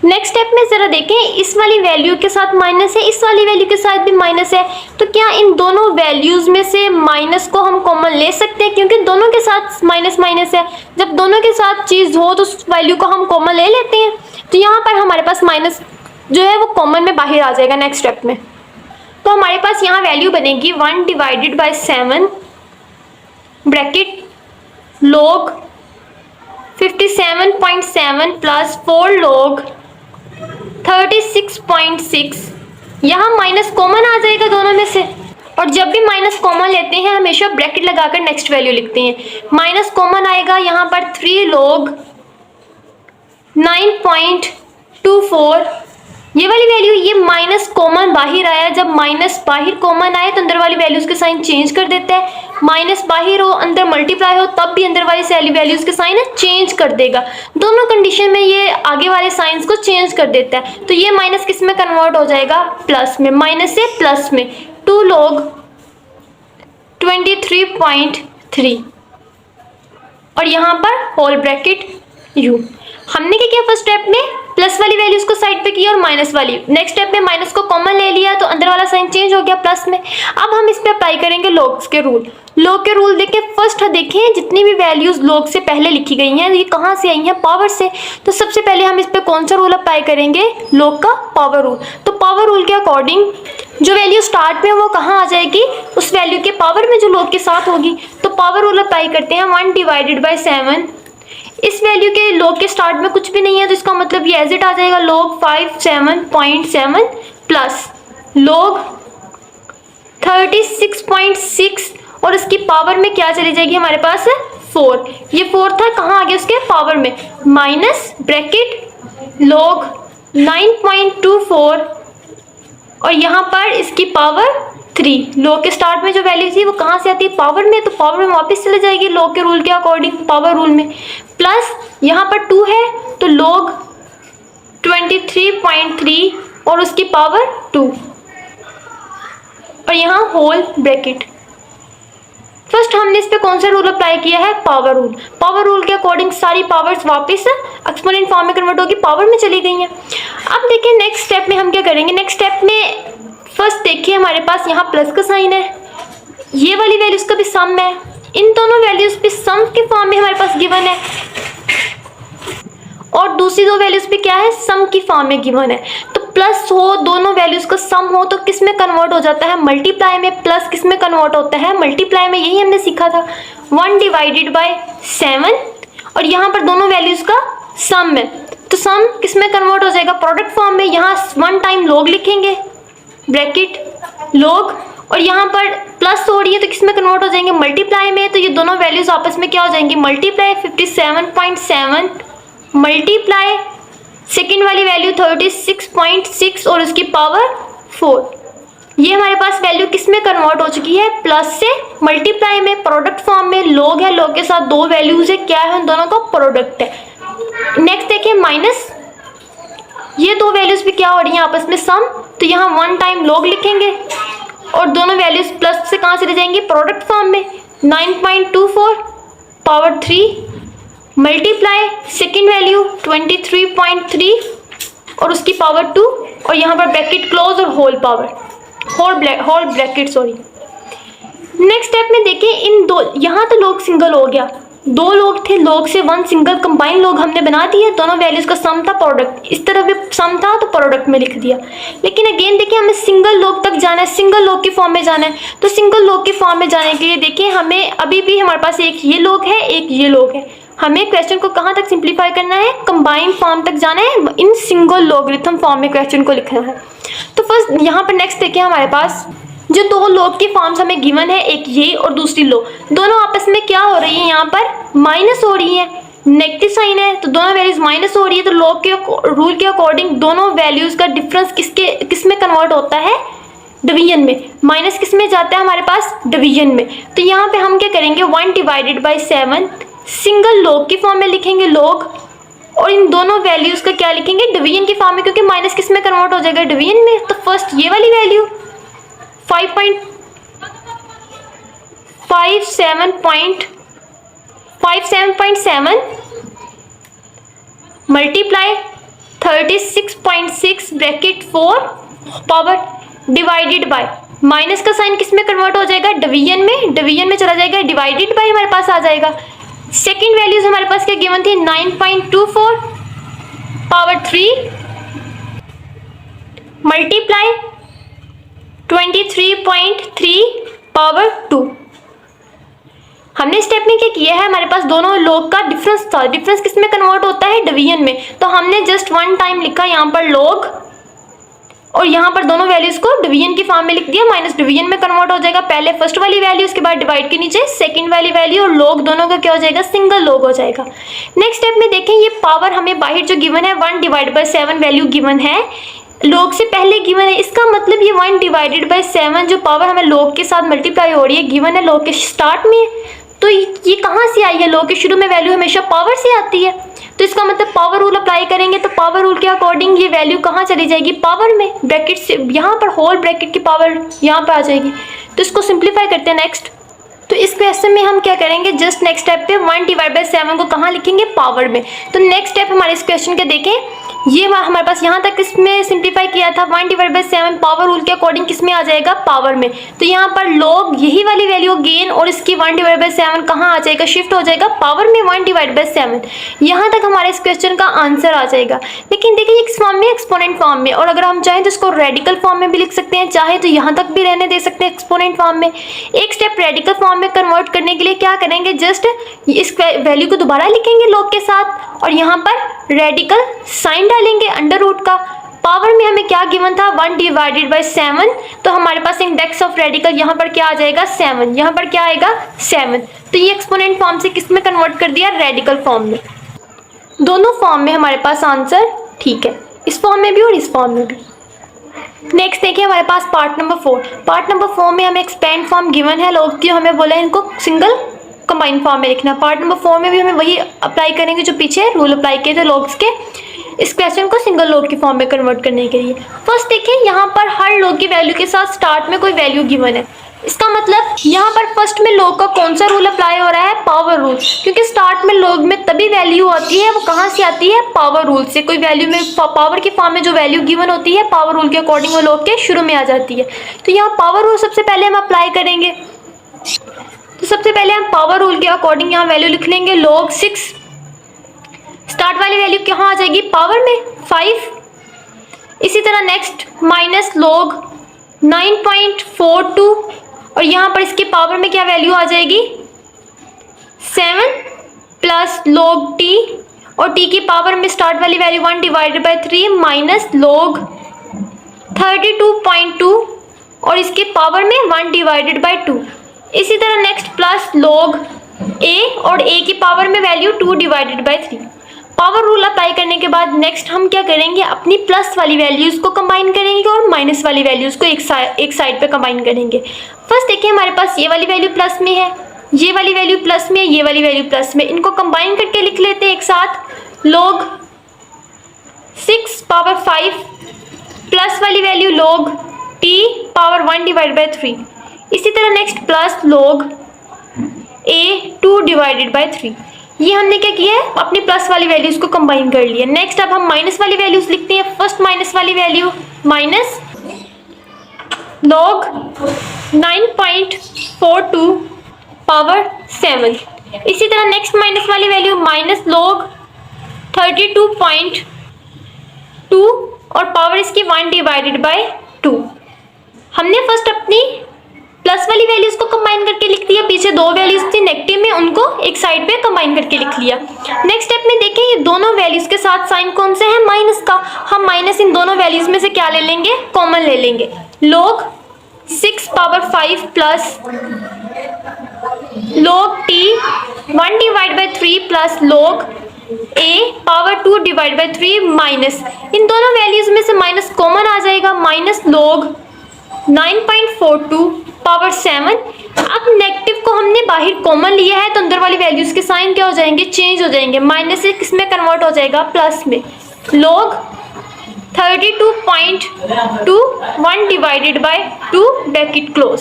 नेक्स्ट स्टेप में जरा देखें, इस वाली वैल्यू के साथ माइनस है, इस वाली वैल्यू के साथ भी माइनस है, तो क्या इन दोनों वैल्यूज में से माइनस को हम कॉमन ले सकते हैं, क्योंकि दोनों के साथ माइनस माइनस है। जब दोनों के साथ चीज हो तो उस वैल्यू को हम कॉमन ले लेते हैं। तो यहाँ पर हमारे पास माइनस जो है वो कॉमन में बाहर आ जाएगा नेक्स्ट स्टेप में। तो हमारे पास यहाँ वैल्यू बनेगी 1 divided by 7 bracket log 57.7 plus 4 log 36.6। यहाँ माइनस कॉमन आ जाएगा दोनों में से, और जब भी माइनस कॉमन लेते हैं हमेशा ब्रैकेट लगाकर नेक्स्ट वैल्यू लिखते हैं। माइनस कॉमन आएगा यहाँ पर 3 log 9.24, ये वाली वैल्यू, ये माइनस कॉमन बाहर आया। जब माइनस बाहर कॉमन आए तो अंदर वाली वैल्यूज के साइन चेंज कर देता है। माइनस बाहर हो अंदर मल्टीप्लाई हो तब भी अंदर वाली वैल्यूज के साइन चेंज कर देगा। दोनों कंडीशन में ये आगे वाले साइंस को चेंज कर देता है। तो ये माइनस किस में कन्वर्ट हो जाएगा, प्लस में, माइनस से प्लस में। 2 log 23.3 और यहाँ पर होल ब्रैकेट u। हमने क्या किया फर्स्ट स्टेप में, प्लस वाली वैल्यूज को साइड पे किया और माइनस वाली, नेक्स्ट स्टेप में माइनस को कॉमन ले लिया तो अंदर वाला साइन चेंज हो गया प्लस में। अब हम इस पे अप्लाई करेंगे लॉग्स के रूल। लॉग के रूल देखें, फर्स्ट देखें जितनी भी वैल्यूज लॉग से पहले लिखी गई हैं ये कहाँ से आई हैं, पावर से। तो सबसे पहले हम इस पे कौन सा रूल अप्लाई करेंगे, लॉग का पावर रूल। तो पावर रूल के अकॉर्डिंग जो वैल्यू स्टार्ट में वो कहाँ आ जाएगी, उस वैल्यू के पावर में जो लॉग के साथ होगी। तो पावर रूल अप्लाई करते हैं, 1 डिवाइडेड बाई 7। इस वैल्यू के लॉग के स्टार्ट में कुछ भी नहीं है तो इसका मतलब ये एज इट आ जाएगा log 57.7 प्लस log 36.6 और इसकी पावर में क्या चली जाएगी हमारे पास 4। ये 4 था, कहाँ आ गया उसके पावर में, माइनस ब्रैकेट log 9.24 और यहाँ पर इसकी पावर 3। लॉग के स्टार्ट में जो वैल्यू थी वो कहाँ से आती है, पावर में, तो पावर में वापस चले जाएगी लॉग के रूल के अकॉर्डिंग पावर रूल में। प्लस यहाँ पर 2 है तो log 23.3 और उसकी पावर 2 और यहाँ होल ब्रैकेट। फर्स्ट हमने इस पे कौन सा रूल अप्लाई किया है, पावर रूल। पावर रूल के अकॉर्डिंग सारी पावर्स वापस एक्सपोनेंट फॉर्म में कन्वर्ट होगी, पावर में चली गई हैं। अब देखिए नेक्स्ट स्टेप में हम क्या करेंगे, नेक्स्ट स्टेप में फर्स्ट देखिए हमारे पास यहाँ प्लस का साइन है, ये वाली वैल्यूज का भी सम है, इन दोनों वैल्यूज भी सम के फॉर्म में हमारे पास गिवन है और दूसरी दो वैल्यूज भी क्या है, सम की फॉर्म में गिवन है। तो प्लस हो, दोनों वैल्यूज का सम हो तो किस में कन्वर्ट हो जाता है, मल्टीप्लाई में। प्लस किस में कन्वर्ट होता है, मल्टीप्लाई में, यही हमने सीखा था। 1 डिवाइडेड बाई 7 और यहाँ पर दोनों वैल्यूज का सम है तो सम किस में कन्वर्ट हो जाएगा, प्रोडक्ट फॉर्म में। यहाँ 1 टाइम log लिखेंगे ब्रैकेट log और यहाँ पर प्लस हो रही है तो किस में कन्वर्ट हो जाएंगे, मल्टीप्लाई में। तो ये दोनों वैल्यूज आपस में क्या हो जाएंगी, मल्टीप्लाई। 57.7 मल्टीप्लाई सेकेंड वाली वैल्यू 36.6 और उसकी पावर 4। ये हमारे पास वैल्यू किस में कन्वर्ट हो चुकी है, प्लस से मल्टीप्लाई में, प्रोडक्ट फॉर्म में। log है, log के साथ दो वैल्यूज है, क्या है, उन दोनों का प्रोडक्ट है। नेक्स्ट देखिए माइनस, ये दो वैल्यूज भी क्या हो रही हैं आपस में, सम। तो यहाँ 1 टाइम log लिखेंगे और दोनों वैल्यूज प्लस से कहाँ चले जाएंगे, प्रोडक्ट फॉर्म में। 9.24 पावर 3 मल्टीप्लाई सेकेंड वैल्यू 23.3 और उसकी पावर 2 और यहाँ पर ब्रैकेट क्लोज और whole power, whole bracket sorry. Next step में देखिए इन दो, यहाँ तो log सिंगल हो गया, दो log थे, log से 1 सिंगल कंबाइन log हमने बना दिया, दोनों वैल्यूज का सम था प्रोडक्ट, इस तरह भी सम था तो प्रोडक्ट में लिख दिया। लेकिन अगेन देखिए हमें सिंगल log तक जाना है, सिंगल log की फॉर्म में जाना है। तो सिंगल log की फॉर्म में जाने के लिए देखिए हमें अभी भी हमारे पास एक ये log है, एक ये log है। हमें क्वेश्चन को कहाँ तक सिंप्लीफाई करना है, कंबाइन फॉर्म तक जाना है, इन सिंगल लॉगरिथम फॉर्म में क्वेश्चन को लिखना है। तो फर्स्ट यहाँ पर नेक्स्ट देखिए हमारे पास जो दो log की फॉर्म्स हमें गिवन है, एक ये और दूसरी log, दोनों आपस में क्या हो रही है, यहाँ पर माइनस हो रही है, नेगेटिव साइन है तो दोनों वैल्यूज माइनस हो रही है। तो log के रूल के अकॉर्डिंग दोनों वैल्यूज का डिफरेंस किस में कन्वर्ट होता है, डिवीजन में। माइनस किस में जाता है हमारे पास, डिवीजन में। तो यहाँ पे हम क्या करेंगे, 1 डिवाइडेड बाई 7 सिंगल log की फॉर्म में लिखेंगे log और इन दोनों वैल्यूज का क्या लिखेंगे, डिवीजन की फॉर्म में, क्योंकि माइनस किस में कन्वर्ट हो जाएगा, डिवीजन में। तो फर्स्ट ये वाली value 57.7 multiply 36.6 bracket 4 power divided by, minus का साइन किस में कन्वर्ट हो जाएगा, डिवीजन में, डिवीजन में चला जाएगा, डिवाइडेड बाय हमारे पास आ जाएगा। सेकेंड वैल्यूज हमारे पास क्या गिवन थी, 9.24 पावर 3 मल्टीप्लाई 23.3 पावर 2। हमने स्टेप में क्या किया है, हमारे पास दोनों log का डिफरेंस था, डिफरेंस किस में कन्वर्ट होता है, डिवीजन में। तो हमने जस्ट 1 टाइम लिखा यहाँ पर log और यहाँ पर दोनों वैल्यूज को डिवीजन की फॉर्म में लिख दिया, माइनस डिवीजन में कन्वर्ट हो जाएगा। पहले फर्स्ट वाली वैल्यू, उसके बाद डिवाइड के नीचे सेकंड वाली वैल्यू और log दोनों का क्या हो जाएगा, सिंगल log हो जाएगा। नेक्स्ट स्टेप में देखें ये पावर हमें बाहर जो गिवन है 1 डिवाइड बाई 7 वैल्यू गिवन है, log से पहले गिवन है, इसका मतलब ये 1 डिवाइडेड बाई 7 जो पावर हमें log के साथ मल्टीप्लाई हो रही है, गिवन है log के स्टार्ट में। तो ये कहाँ से आई है, log के शुरू में वैल्यू हमेशा पावर से आती है। तो इसका मतलब पावर रूल अप्लाई करेंगे तो पावर रूल के अकॉर्डिंग ये वैल्यू कहाँ चली जाएगी, पावर में, ब्रैकेट से, यहाँ पर होल ब्रैकेट की पावर यहाँ पर आ जाएगी। तो इसको सिंप्लीफाई करते हैं नेक्स्ट। तो इस क्वेश्चन में हम क्या करेंगे, जस्ट नेक्स्ट स्टेप पे 1 डिवाइड बाई 7 को कहाँ लिखेंगे, पावर में। तो नेक्स्ट स्टेप हमारे इस क्वेश्चन के देखें, ये हमारे पास यहाँ तक इसमें सिंप्लीफाई किया था 1/7 पावर रूल के अकॉर्डिंग किस में आ जाएगा, पावर में। तो यहाँ पर log यही वाली वैल्यू गेन और इसकी 1/7 कहाँ आ जाएगा, शिफ्ट हो जाएगा पावर में 1/7। यहाँ तक हमारे इस क्वेश्चन का आंसर आ जाएगा। लेकिन देखिए ये किस फॉर्म में, एक्सपोनेंट फॉर्म में, और अगर हम चाहें तो इसको रेडिकल फॉर्म में भी लिख सकते हैं, चाहे तो यहाँ तक भी रहने दे सकते हैं एक्सपोनेंट फॉर्म में। एक स्टेप रेडिकल फॉर्म में कन्वर्ट करने के लिए क्या करेंगे, जस्ट इस वैल्यू को दोबारा लिखेंगे log के साथ और यहाँ पर रेडिकल साइन डालेंगे अंडर रूट का। पावर में हमें क्या गिवन था, 1/7, तो हमारे पास इंडेक्स ऑफ रेडिकल यहाँ पर क्या आ जाएगा, 7, यहाँ पर क्या आएगा 7। तो ये एक्सपोनेंट फॉर्म से किस में कन्वर्ट कर दिया, रेडिकल फॉर्म में। दोनों फॉर्म में हमारे पास आंसर ठीक है, इस फॉर्म में भी और इस फॉर्म में भी। नेक्स्ट देखिए हमारे पास पार्ट नंबर 4। पार्ट नंबर 4 में हमें एक्सपेंड फॉर्म गिवन है log की, हमें बोला है इनको सिंगल कंबाइन फॉर्म में लिखना। पार्ट नंबर 4 में भी हमें वही अप्लाई करेंगे जो पीछे रूल अप्लाई किए थे लॉग्स के, इस क्वेश्चन को सिंगल log की फॉर्म में कन्वर्ट करने के लिए। फर्स्ट देखिए यहाँ पर हर log की वैल्यू के साथ स्टार्ट में कोई वैल्यू गिवन है, इसका मतलब यहाँ पर फर्स्ट में log का कौन सा रूल अप्लाई हो रहा है, पावर रूल, क्योंकि स्टार्ट में log में तभी वैल्यू आती है, वो कहाँ से आती है, पावर रूल से। कोई वैल्यू में पावर की फॉर्म में जो वैल्यू गिवन होती है पावर रूल के अकॉर्डिंग वो log के शुरू में आ जाती है। तो यहाँ पावर रूल सबसे पहले हम अप्लाई करेंगे। तो सबसे पहले हम पावर रूल के अकॉर्डिंग यहाँ वैल्यू लिख लेंगे log 6। स्टार्ट वाली वैल्यू कहाँ आ जाएगी, पावर में 5। इसी तरह नेक्स्ट माइनस log 9.42 और यहाँ पर इसके पावर में क्या वैल्यू आ जाएगी, 7 प्लस log t और t की पावर में स्टार्ट वाली वैल्यू 1/3 माइनस log 32.2 और इसके पावर में 1/2। इसी तरह नेक्स्ट प्लस log a और a की पावर में वैल्यू 2/3। पावर रूल अप्लाई करने के बाद नेक्स्ट हम क्या करेंगे, अपनी प्लस वाली वैल्यूज को कंबाइन करेंगे और माइनस वाली वैल्यूज को एक साइड पे कंबाइन करेंगे। फर्स्ट देखिए हमारे पास ये वाली वैल्यू प्लस में है, ये वाली वैल्यू प्लस में है, ये वाली वैल्यू प्लस में, इनको कंबाइन करके लिख लेते हैं एक साथ। log 6 पावर 5 प्लस वाली वैल्यू log t पावर 1/3। इसी तरह नेक्स्ट प्लस log a 2/3। ये हमने क्या किया है, अपनी प्लस वाली वैल्यूज को कंबाइन कर लिया। नेक्स्ट अब हम माइनस वाली वैल्यूज लिखते हैं। फर्स्ट माइनस वाली वैल्यू माइनस log 9.42 पावर 7। इसी तरह नेक्स्ट माइनस वाली वैल्यू माइनस log 32.2 और पावर इसकी 1/2। हमने फर्स्ट अपनी प्लस वाली वैल्यूज को कंबाइन करके लिख दिया, पीछे दो वैल्यूज थी नेगेटिव में, उनको एक साइड पे कंबाइन करके लिख लिया। नेक्स्ट स्टेप में देखें ये दोनों वैल्यूज के साथ साइन कौन से है, माइनस का। हम माइनस इन दोनों वैल्यूज में से क्या ले लेंगे, कॉमन ले लेंगे। log 6 power 5 plus log t 1/3 plus log a power 2/3 minus, इन दोनों वैल्यूज में से माइनस कॉमन आ जाएगा, माइनस log 9.42 पावर 7। अब नेगेटिव को हमने बाहर कॉमन लिया है तो अंदर वाली वैल्यूज के साइन क्या हो जाएंगे, चेंज हो जाएंगे, माइनस से किसमें कन्वर्ट हो जाएगा, प्लस में। log 32.2 1/2 bracket close.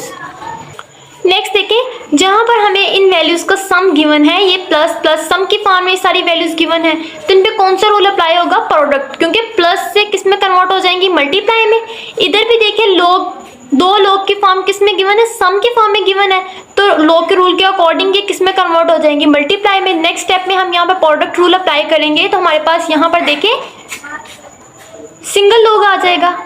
नेक्स्ट देखें जहां पर हमें इन वैल्यूज का सम गिवन है, ये प्लस प्लस सम की फॉर्म में सारी वैल्यूज गिवन है, तो इन पे कौन सा रूल अप्लाई होगा, प्रोडक्ट, क्योंकि प्लस से किस में कन्वर्ट हो जाएंगी, मल्टीप्लाई में। इधर भी देखिए दो log की फॉर्म किस में गिवन है, सम की फॉर्म में गिवन है, तो log के रूल के अकॉर्डिंग ये किस में कन्वर्ट हो जाएंगी, मल्टीप्लाई में। नेक्स्ट स्टेप में हम यहाँ पर प्रोडक्ट रूल अप्लाई करेंगे, तो हमारे पास यहाँ पर देखें सिंगल log आ जाएगा।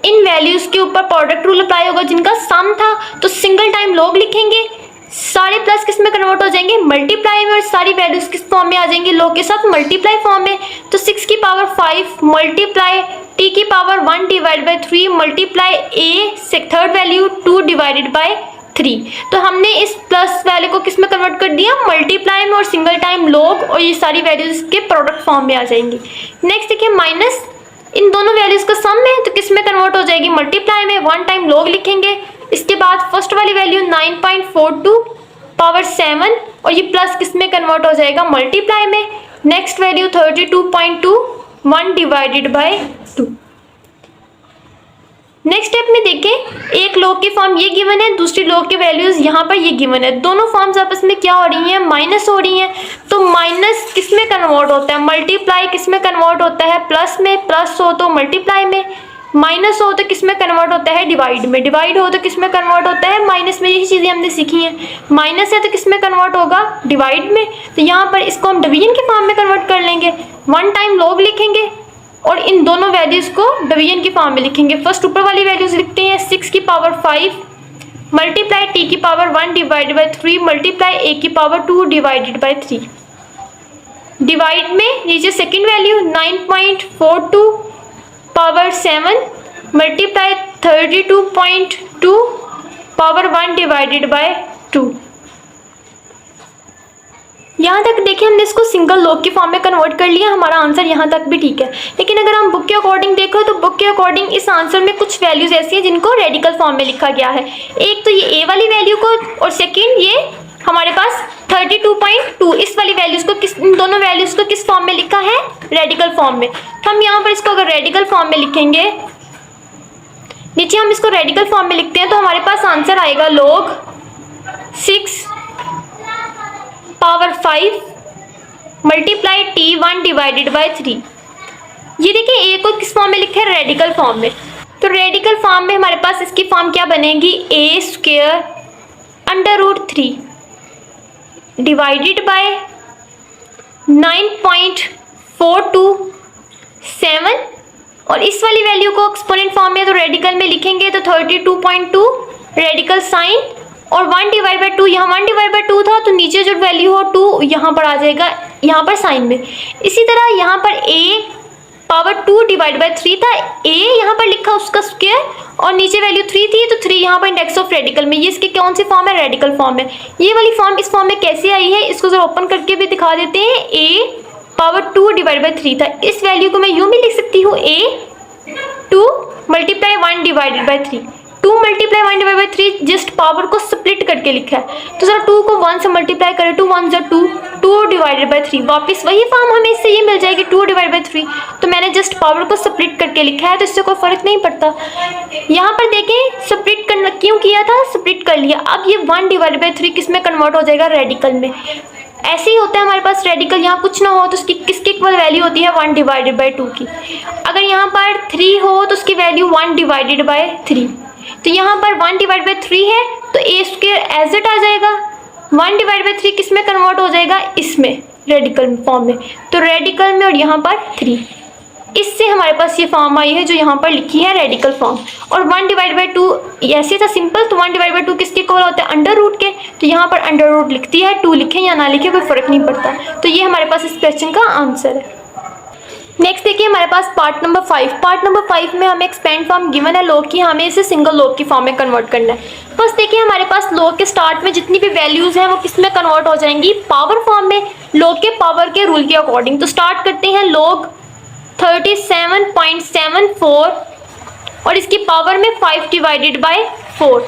इन वैल्यूज के ऊपर प्रोडक्ट रूल अप्लाई होगा, जिनका सम था तो सिंगल टाइम log लिखेंगे, सारे प्लस किस में कन्वर्ट हो जाएंगे, मल्टीप्लाई में, और सारी वैल्यूज किस फॉर्म में आ जाएंगी, log के साथ मल्टीप्लाई फॉर्म में। तो 6 की पावर 5 मल्टीप्लाई t की पावर 1/3 मल्टीप्लाई a से थर्ड वैल्यू 2/3। तो हमने इस प्लस वैल्यू को किस में कन्वर्ट कर दिया, मल्टीप्लाई में, और सिंगल टाइम log, और ये सारी वैल्यूज के प्रोडक्ट फॉर्म में आ जाएंगी। नेक्स्ट देखिए माइनस इन दोनों वैल्यूज का सम है तो किस में कन्वर्ट हो जाएगी, मल्टीप्लाई में, वन टाइम log लिखेंगे। इसके बाद फर्स्ट वाली वैल्यू 9.42 पावर 7 और ये प्लस किस में कन्वर्ट हो जाएगा, मल्टीप्लाई में। Next value 32.2 1/2। नेक्स्ट स्टेप में देखें, एक लॉग की फॉर्म ये गिवन है, दूसरी लॉग की वैल्यूज यहाँ पर ये गिवन है। दोनों फॉर्म्स आपस में क्या हो रही हैं, माइनस हो रही हैं। तो माइनस किस में कन्वर्ट होता है, मल्टीप्लाई किस में कन्वर्ट होता है, प्लस में। प्लस हो तो मल्टीप्लाई में, माइनस हो तो किस में कन्वर्ट होता है, डिवाइड में। डिवाइड हो तो किस में कन्वर्ट होता है, माइनस में। यही चीज़ें हमने सीखी हैं। माइनस है तो किस में कन्वर्ट होगा, डिवाइड में। तो यहाँ पर इसको हम डिवीजन के फॉर्म में कन्वर्ट कर लेंगे। वन टाइम लॉग लिखेंगे और इन दोनों वैल्यूज को डिवीजन की फॉर्म में लिखेंगे। फर्स्ट ऊपर वाली वैल्यूज लिखते हैं, 6 की पावर 5 मल्टीप्लाई t की power 1 divided by 3 multiply a की पावर 2 डिवाइडेड बाई 3। डिवाइड में नीचे second value 9.42 power 7 multiply 32.2 power 1 divided by 2। यहाँ तक देखिए हमने इसको सिंगल लॉग की फॉर्म में कन्वर्ट कर लिया, हमारा आंसर यहाँ तक भी ठीक है। लेकिन अगर हम बुक के अकॉर्डिंग देखो तो बुक के अकॉर्डिंग इस आंसर में कुछ वैल्यूज ऐसी हैं जिनको रेडिकल फॉर्म में लिखा गया है। एक तो ये ए वाली वैल्यू को, और सेकेंड ये हमारे पास 32.2 इस वाली वैल्यूज को, इन दोनों वैल्यूज को किस फॉर्म में लिखा है, रेडिकल फॉर्म में। तो हम यहाँ पर इसको अगर रेडिकल फॉर्म में लिखेंगे, नीचे हम इसको रेडिकल फॉर्म में लिखते हैं तो हमारे पास आंसर आएगा log 6 power 5 multiply t1 divided by 3। ये देखिए ए को किस फॉर्म में लिखा है, रेडिकल फॉर्म में। तो रेडिकल फॉर्म में हमारे पास इसकी फॉर्म क्या बनेगी, a square under root 3 divided by 9.427 और इस वाली वैल्यू को एक्सपोनेंट फॉर्म में तो रेडिकल में लिखेंगे तो 32.2 रेडिकल साइन और 1 डिवाइड बाई 2, यहाँ 1 डिवाइड बाई 2 था तो नीचे जो वैल्यू हो 2 यहाँ पर आ जाएगा, यहाँ पर साइन में। इसी तरह यहाँ पर a पावर 2 डिवाइड बाई 3 था, a यहाँ पर लिखा उसका स्क्वायर और नीचे वैल्यू 3 थी तो 3 यहाँ पर इंडेक्स ऑफ रेडिकल में। ये इसकी कौन सी फॉर्म है, रेडिकल फॉर्म है। ये वाली फॉर्म इस फॉर्म में कैसे आई है, इसको जरा ओपन करके भी दिखा देते हैं। a पावर 2 डिवाइड बाई 3 था, इस वैल्यू को मैं यूँ भी लिख सकती हूँ, a 2 multiply 1 divided by 3। 2 multiply 1 divide by 3 just power को स्प्लिट करके लिखा है। तो जरा 2 को 1 से मल्टीप्लाई करें, 2 1 2 2 डिवाइडेड बाई 3, वापस वही फॉर्म हमें इससे ये मिल जाएगी 2 डिवाइड बाई 3। तो मैंने जस्ट पावर को स्प्लिट करके लिखा है तो इससे कोई फर्क नहीं पड़ता। यहाँ पर देखें स्प्लिट करना क्यों किया था, स्प्लिट कर लिया। अब ये 1 डिवाइड बाई 3 किस में कन्वर्ट हो जाएगा, रेडिकल में। ऐसे ही होता है हमारे पास रेडिकल, यहाँ कुछ ना हो तो उसकी किसकी इक्वल वैल्यू होती है, 1 डिवाइडेड बाई 2 की। अगर यहाँ पर 3 हो तो उसकी वैल्यू 1 डिवाइडेड बाई 3। तो यहाँ पर 1 डिवाइड बाई 3 है तो a स्क्वायर एज इट आ जाएगा। 1 डिवाइड बाई 3 किस में कन्वर्ट हो जाएगा, इसमें, रेडिकल फॉर्म में। तो रेडिकल में और यहाँ पर 3, इससे हमारे पास ये फॉर्म आई है जो यहाँ पर लिखी है, रेडिकल फॉर्म। और 1 डिवाइड बाई 2 ऐसे था सिंपल, तो 1 डिवाइड बाई 2 किसके इक्वल होता है, अंडर रूट के। तो यहाँ पर अंडर रूट लिखती है, 2 लिखें या ना लिखें कोई फर्क नहीं पड़ता। तो ये हमारे पास इस क्वेश्चन का आंसर है। नेक्स्ट देखिए हमारे पास पार्ट नंबर 5। पार्ट नंबर 5 में हमें एक्सपेंड फॉर्म गिवन है लॉग की, हमें इसे सिंगल लॉग की फॉर्म में कन्वर्ट करना है। फर्स्ट देखिए हमारे पास लॉग के स्टार्ट में जितनी भी वैल्यूज हैं वो किस में कन्वर्ट हो जाएंगी, पावर फॉर्म में, लॉग के पावर के रूल के अकॉर्डिंग। तो स्टार्ट करते हैं लॉग 37.74 और इसकी पावर में 5 डिवाइडेड बाई 4।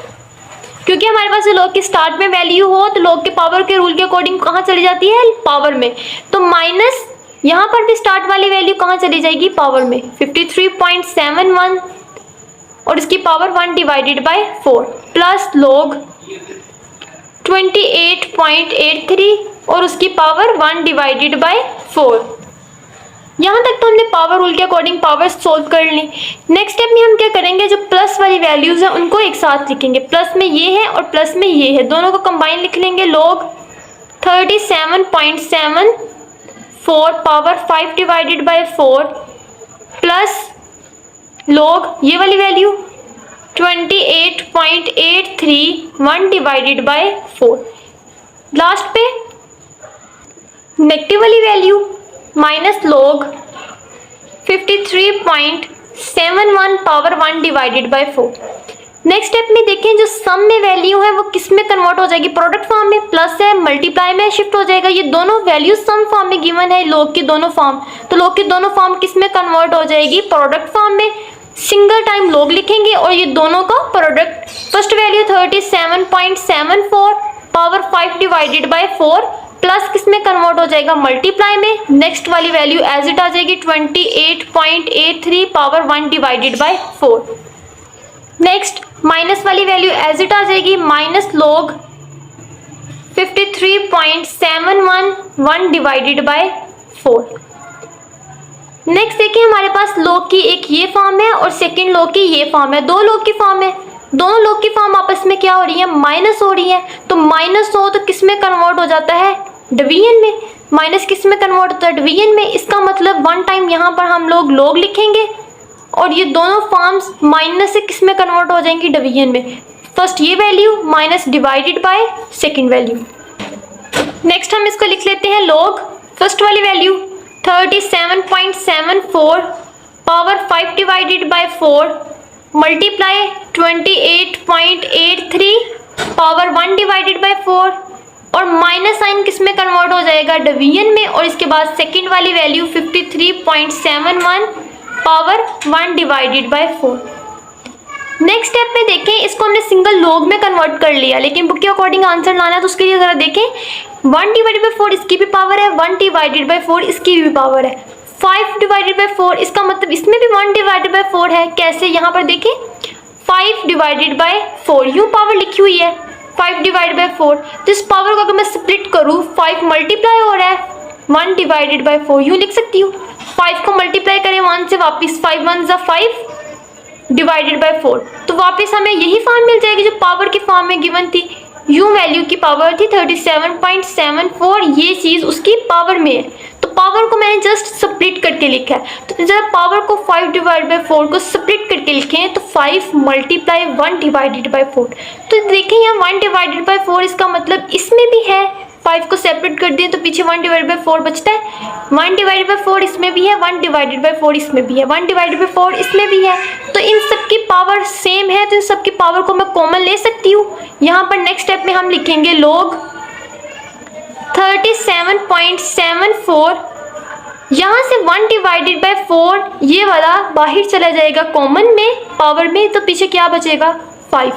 क्योंकि हमारे पास लॉग के स्टार्ट में वैल्यू हो तो लॉग के पावर के रूल के अकॉर्डिंग कहाँ चली जाती है, पावर में। तो माइनस यहाँ पर भी स्टार्ट वाली वैल्यू कहाँ चली जाएगी, पावर में, 53.71 और इसकी power 1 divided by 4 plus log 28.83 और उसकी पावर 1 डिवाइडेड बाई 4। यहाँ तक तो हमने पावर रूल के अकॉर्डिंग पावर सोल्व कर ली। नेक्स्ट स्टेप में हम क्या करेंगे, जो प्लस वाली वैल्यूज हैं उनको एक साथ लिखेंगे। प्लस में ये है और प्लस में ये है, दोनों को कंबाइन लिख लेंगे। Log 37.74 power 5 divided by 4 plus log ये वाली वैल्यू 28.83 1 डिवाइडेड बाई 4। लास्ट पे नेगेटिव वाली value minus log 53.71 power 1 divided by 4। Next step में देखें जो सम में वैल्यू है वो किस में कन्वर्ट हो जाएगी, प्रोडक्ट फॉर्म में, प्लस है मल्टीप्लाई में शिफ्ट हो जाएगा। ये दोनों वैल्यू सम फॉर्म में गिवन है लॉग की दोनों फॉर्म, तो लॉग की दोनों फॉर्म किस में कन्वर्ट हो जाएगी, प्रोडक्ट फॉर्म में। सिंगल टाइम लॉग लिखेंगे और ये दोनों का product, first value 37.74 power 5 divided by 4 plus किस में कन्वर्ट हो जाएगा, मल्टीप्लाई में। नेक्स्ट वाली वैल्यू एज इट आ जाएगी 28.83 power 1 divided by 4। Next minus वाली वैल्यू एज इट आ जाएगी, minus log 53.711 divided by 4। Next देखिए हमारे पास लॉग की एक ये फॉर्म है और सेकंड लॉग की ये फॉर्म है, दो लॉग की फॉर्म है। दोनों लॉग की फॉर्म आपस में क्या हो रही है, माइनस हो रही है। तो माइनस हो तो किस में कन्वर्ट हो जाता है, डिवीजन में। माइनस किस में कन्वर्ट होता है, डिवीजन में। इसका मतलब वन टाइम यहाँ पर हम लोग लॉग लिखेंगे और ये दोनों फॉर्म्स माइनस से किस में कन्वर्ट हो जाएंगी, डिवीजन में। फर्स्ट ये value minus divided by second value. Next हम इसको लिख लेते हैं लॉग फर्स्ट वाली value 37.74 power 5 divided by 4 multiply 28.83 power 1 divided bye 4 और माइनस साइन किस में कन्वर्ट हो जाएगा, डिवीजन में। और इसके बाद सेकंड वाली value 53.71 power 1 divided bye 4। Next step में देखें, इसको हमने सिंगल लॉग में कन्वर्ट कर लिया, लेकिन बुक के अकॉर्डिंग आंसर लाना है तो उसके लिए जरा देखें 1 डिवाइडेड बाय 4 इसकी भी पावर है, 1 डिवाइडेड बाय 4 इसकी भी पावर है, 5 डिवाइडेड बाय 4 इसका मतलब इसमें भी 1 डिवाइडेड बाय 4 है। कैसे, यहाँ पर देखें 5 डिवाइडेड बाय 4 यूँ पावर लिखी हुई है 5 डिवाइडेड बाय 4। तो इस पावर को अगर मैं स्प्लिट करूँ 5 मल्टीप्लाई हो रहा है 1 डिवाइडेड बाय 4 यूँ लिख सकती हूँ। 5 को मल्टीप्लाई करें 1 से वापस 5 1 ज़ा 5 डिवाइडेड बाय 4 तो वापस हमें यही फॉर्म मिल जाएगी जो पावर की फॉर्म में गिवन थी। यू वैल्यू की पावर थी 37.74, ये चीज़ उसकी पावर में है। तो पावर को मैंने जस्ट स्प्लिट करके लिखा है। तो जब पावर को 5 डिवाइड बाय 4 को स्प्लिट करके लिखें तो 5 मल्टीप्लाई 1 डिवाइडेड बाय 4। तो देखें यहाँ 1 डिवाइडेड बाय 4 इसका मतलब इसमें भी है। 5 को सेपरेट कर दिए तो पीछे 1 डिवाइडेड बाय 4 बचता है। 1 डिवाइडेड बाय 4 इसमें भी है, 1 डिवाइडेड बाय 4 इसमें भी है, 1 डिवाइडेड बाय 4 इसमें भी है। तो इन सब की पावर सेम है तो इन सब की पावर को मैं कॉमन ले सकती हूँ। यहाँ पर नेक्स्ट स्टेप में हम लिखेंगे लॉग 37.74, यहाँ से 1 डिवाइडेड बाय 4 ये वाला बाहर चला जाएगा कॉमन में पावर में, तो पीछे क्या बचेगा 5।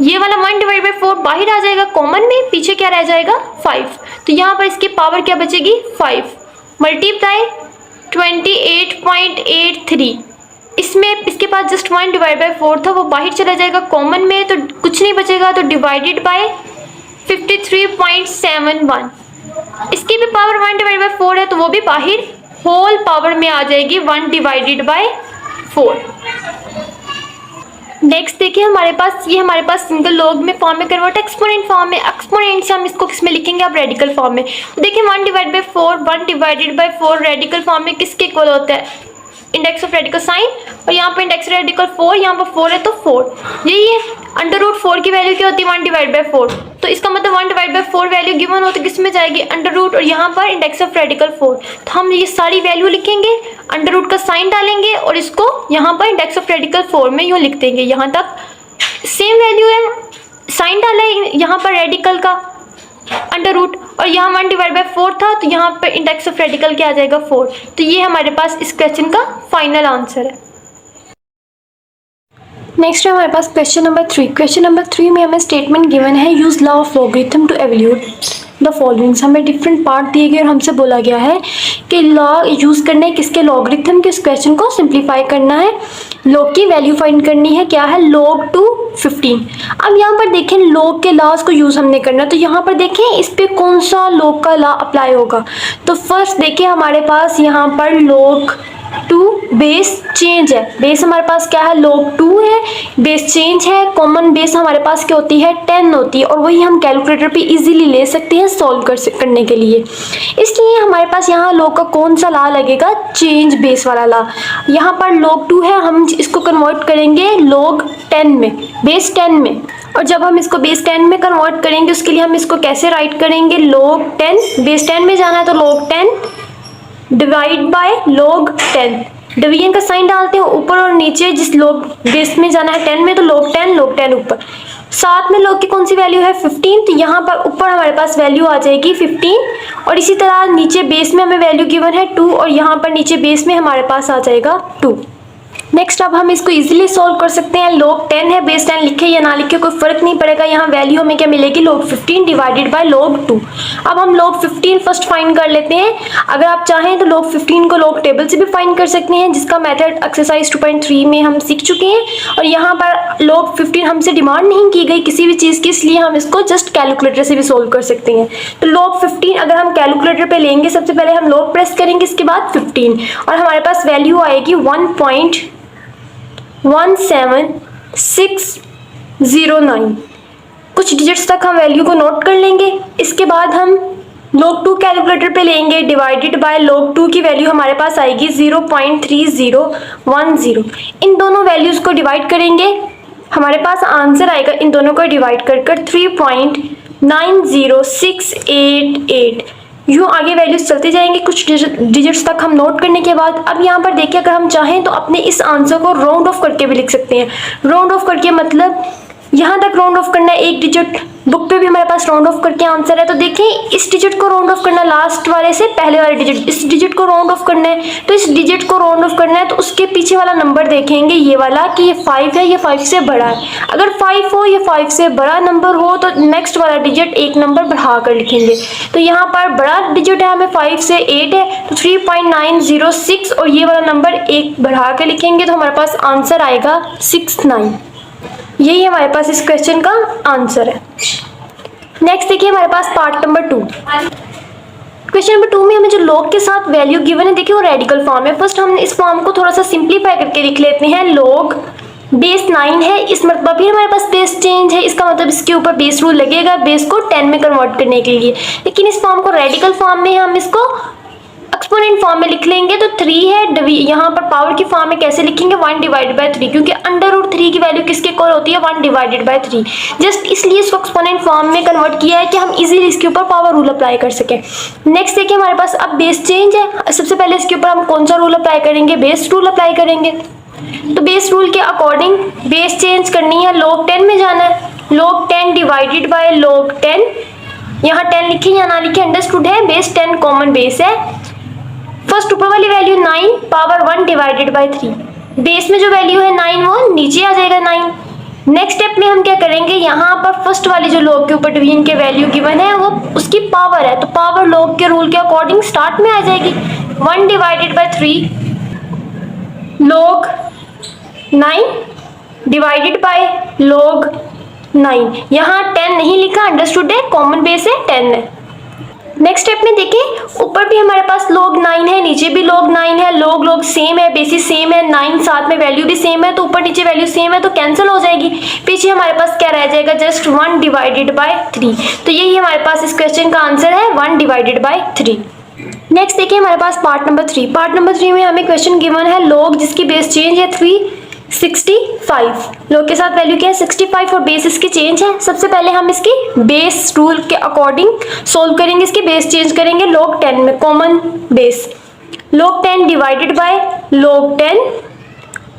ये वाला 1 डिवाइड बाई 4 बाहर आ जाएगा कॉमन में, पीछे क्या रह जाएगा 5। तो यहाँ पर इसकी पावर क्या बचेगी 5 मल्टीप्लाई 28.83। इसमें इसके पास जस्ट 1 डिवाइड बाई 4 था, वो बाहर चला जाएगा कॉमन में तो कुछ नहीं बचेगा। तो डिवाइडेड बाय 53.71, इसकी भी पावर 1 डिवाइड बाई 4 है तो वो भी बाहर होल पावर में आ जाएगी 1 डिवाइडेड बाय 4। नेक्स्ट देखिए हमारे पास सिंगल लॉग में फॉर्म में कन्वर्ट एक्सपोनेंट फॉर्म में। एक्सपोनेंट से हम इसको किस में लिखेंगे, अब रेडिकल फॉर्म में। तो देखिए 1 divide by 4, 1 divided by 4 radical form में किसके इक्वल होता है, इंडेक्स ऑफ रेडिकल साइन। और यहाँ पर इंडेक्स रेडिकल 4, यहाँ पर 4 है तो 4 यही है। अंडर रूट 4 की वैल्यू क्या होती है 1 डिवाइड बाई 4, तो इसका मतलब 1 डिवाइड बाई 4 वैल्यू गिवन हो तो किस में जाएगी अंडर रूट, और यहाँ पर इंडेक्स ऑफ रेडिकल 4। तो हम ये सारी वैल्यू लिखेंगे, अंडर रूट का साइन डालेंगे और इसको यहाँ पर इंडेक्स ऑफ रेडिकल 4 में यूँ लिख देंगे। यहाँ तक सेम वैल्यू है, साइन डाला है यहाँ पर रेडिकल का अंडर रूट, और यहाँ 1 डिवाइड बाई 4 था तो यहाँ पर इंडेक्स ऑफ रेडिकल क्या आ जाएगा 4। तो ये हमारे पास इस क्वेश्चन का फाइनल आंसर है। नेक्स्ट है हमारे पास क्वेश्चन नंबर 3। क्वेश्चन नंबर 3 में हमें स्टेटमेंट गिवन है use law of logarithm to evaluate the followings. हमें डिफरेंट पार्ट दिए गए और हमसे बोला गया है कि लॉ यूज़ करना है किसके, लॉगरिथम के। इस क्वेश्चन को सिंप्लीफाई करना है, लॉग की वैल्यू फाइंड करनी है, क्या है log टू 15। अब यहाँ पर देखें लॉग के लॉज को यूज़ हमने करना है, तो यहाँ पर देखें इस पर कौन सा लॉग का लॉ अप्लाई होगा। तो फर्स्ट देखें हमारे पास यहाँ पर log टू बेस चेंज है, बेस हमारे पास क्या है log 2 है, बेस चेंज है, कॉमन बेस हमारे पास क्या होती है 10 होती है, और वही हम कैलकुलेटर पे इजीली ले सकते हैं सॉल्व करने के लिए। इसलिए हमारे पास यहाँ log का कौन सा लॉ लगेगा, चेंज बेस वाला लॉ। यहाँ पर log 2 है, हम इसको कन्वर्ट करेंगे log 10 में, बेस 10 में। और जब हम इसको बेस 10 में कन्वर्ट करेंगे उसके लिए हम इसको कैसे राइट करेंगे, log 10, बेस 10 में जाना है तो log 10 divide by log 10। Division का साइन डालते हैं ऊपर और नीचे, जिस log बेस में जाना है 10 में तो log 10 ऊपर, साथ में log की कौन सी वैल्यू है 15, तो यहाँ पर ऊपर हमारे पास वैल्यू आ जाएगी 15, और इसी तरह नीचे बेस में हमें वैल्यू गिवन है 2 और यहाँ पर नीचे बेस में हमारे पास आ जाएगा 2। नेक्स्ट अब हम इसको इजीली सॉल्व कर सकते हैं। log 10 है, बेस 10 लिखे या ना लिखे कोई फर्क नहीं पड़ेगा। यहाँ वैल्यू हमें क्या मिलेगी, log 15 डिवाइडेड बाय log 2। अब हम log 15 फर्स्ट फाइंड कर लेते हैं। अगर आप चाहें तो log 15 को log टेबल से भी फाइंड कर सकते हैं, जिसका मेथड एक्सरसाइज 2.3 में हम सीख चुके हैं। और यहाँ पर log 15 हमसे डिमांड नहीं की गई किसी भी चीज़ की, इसलिए हम इसको जस्ट कैलकुलेटर से भी सोल्व कर सकते हैं। तो log 15 अगर हम कैलकुलेटर पे लेंगे, सबसे पहले हम log प्रेस करेंगे, इसके बाद 15 और हमारे पास वैल्यू आएगी 1.17609। कुछ डिजिट्स तक हम वैल्यू को नोट कर लेंगे। इसके बाद हम log 2 कैलकुलेटर पे लेंगे, डिवाइडेड बाय log 2 की वैल्यू हमारे पास आएगी 0.3010। इन दोनों वैल्यूज को डिवाइड करेंगे, हमारे पास आंसर आएगा इन दोनों को डिवाइड कर 3.90688। यूँ आगे वैल्यूज चलते जाएंगे कुछ डिजिट्स तक हम नोट करने के बाद। अब यहाँ पर देखिए, अगर हम चाहें तो अपने इस आंसर को राउंड ऑफ करके भी लिख सकते हैं। राउंड ऑफ करके मतलब यहाँ तक राउंड ऑफ करना है, एक डिजिट बुक पे भी हमारे पास राउंड ऑफ करके आंसर है। तो देखें, इस डिजिट को राउंड ऑफ करना, लास्ट वाले से पहले वाले डिजिट, इस डिजिट को राउंड ऑफ करना है। तो इस डिजिट को राउंड ऑफ करना है तो उसके पीछे वाला नंबर देखेंगे, ये वाला, कि ये 5 है, ये 5 से बड़ा है। अगर 5 हो, ये 5 से बड़ा नंबर हो, तो नेक्स्ट वाला डिजिट एक नंबर बढ़ा कर लिखेंगे। तो यहाँ पर बड़ा डिजिट है, हमें 5 से 8 है, तो 3.906 और ये वाला नंबर एक बढ़ा कर लिखेंगे, तो हमारे पास आंसर आएगा 69। यही हमारे पास इस क्वेश्चन का आंसर है। नेक्स्ट देखिए हमारे पास पार्ट नंबर 2। क्वेश्चन नंबर 2 में हमें जो log के साथ वैल्यू गिवन है, देखिए वो रेडिकल फॉर्म है। फर्स्ट हम इस फॉर्म को थोड़ा सा सिंप्लीफाई करके लिख लेते हैं। log बेस 9 है, इस मरतबा भी हमारे पास बेस चेंज है, इसका मतलब इसके ऊपर बेस रूल लगेगा बेस को 10 में कन्वर्ट करने के लिए। लेकिन इस फॉर्म को रेडिकल फॉर्म में हम इसको एक्सपोनेंट फॉर्म में लिख लेंगे। तो 3 है, यहाँ पर पावर की फॉर्म में कैसे लिखेंगे, 1 डिवाइडेड बाय 3, क्योंकि अंडर रूट 3 की वैल्यू किसके इक्वल होती है, 1 डिवाइडेड बाय 3। जस्ट इसलिए इसको एक्सपोनेंट फॉर्म में कन्वर्ट किया है कि हम इजीली इसके ऊपर पावर रूल अप्लाई कर सकें। नेक्स्ट देखिए हमारे पास अब बेस चेंज है। सबसे पहले इसके ऊपर हम कौन सा रूल अप्लाई करेंगे, बेस रूल अप्लाई करेंगे। तो बेस रूल के अकॉर्डिंग बेस चेंज करनी है, log 10 में जाना है। log 10 डिवाइडेड बाय log 10, यहाँ 10 लिखे या ना लिखे अंडरस्टूड है, बेस 10 कॉमन बेस है। फर्स्ट ऊपर वाली value 9 power 1 divided by 3, base में जो वैल्यू है 9 वो नीचे आ जाएगा 9। नेक्स्ट स्टेप में हम क्या करेंगे, यहाँ पर फर्स्ट वाली जो log के ऊपर डिवीजन के वैल्यू गिवन है वो उसकी पावर है, तो पावर log के रूल के अकॉर्डिंग स्टार्ट में आ जाएगी। 1 divided by 3 log 9 divided by log 9, यहाँ 10 नहीं लिखा, अंडरस्टूड है, कॉमन बेस है 10 है। नेक्स्ट स्टेप में देखें, ऊपर भी हमारे पास log 9 है, नीचे भी log 9 है, log सेम है, बेसिस सेम है, 9 साथ में वैल्यू भी सेम है, तो ऊपर नीचे वैल्यू सेम है तो कैंसिल हो जाएगी। पीछे हमारे पास क्या रह जाएगा, जस्ट 1 डिवाइडेड बाय 3। तो यही हमारे पास इस क्वेश्चन का आंसर है, 1 डिवाइडेड बाय 3। नेक्स्ट देखिए हमारे पास पार्ट नंबर 3। पार्ट नंबर 3 में हमें क्वेश्चन गिवन है log जिसकी बेस चेंज है 365। log के साथ वैल्यू क्या है, 65 और बेस इसकी चेंज है। सबसे पहले हम इसकी बेस रूल के अकॉर्डिंग सोल्व करेंगे, इसकी बेस चेंज करेंगे log 10 में, common base. log 10 divided by log 10,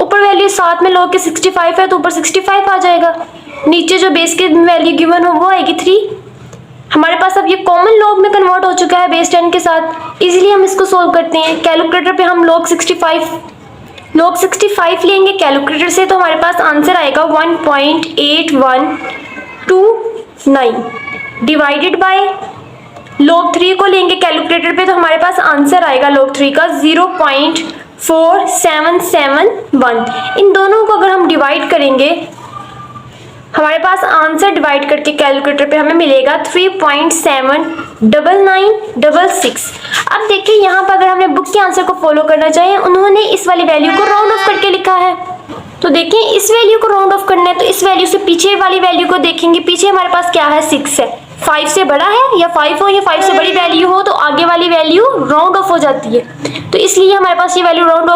ऊपर वैल्यू साथ में log के 65 है तो ऊपर 65 आ जाएगा। नीचे जो बेस की वैल्यू गिवन हो वो आएगी 3। हमारे पास अब ये कॉमन log में कन्वर्ट हो चुका है बेस 10 के साथ। इजीली हम इसको सोल्व करते हैं। कैलकुलेटर पे हम log 65 लेंगे कैलकुलेटर से, तो हमारे पास आंसर आएगा 1.8129 डिवाइडेड बाय log 3 को लेंगे कैलकुलेटर पे, तो हमारे पास आंसर आएगा log 3 का 0.4771। इन दोनों को अगर हम डिवाइड करेंगे, हमारे पास आंसर डिवाइड करके कैलकुलेटर पे हमें मिलेगा 3.79966। अब देखिए यहाँ पर अगर हमने बुक के आंसर को फॉलो करना चाहिए, उन्होंने इस वाली वैल्यू को राउंड ऑफ करके लिखा है। तो देखिए इस वैल्यू को राउंड ऑफ करना है तो इस वैल्यू से पीछे वाली वैल्यू को देखेंगे। पीछे हमारे पास क्या है, 6 है। 5 से बड़ा है या 5 हो या 5 से बड़ी वैल्यू हो तो आगे वाली वैल्यू राउंड ऑफ हो जाती है। तो इसलिए हमारे पास ये वैल्यू राउंड ऑफ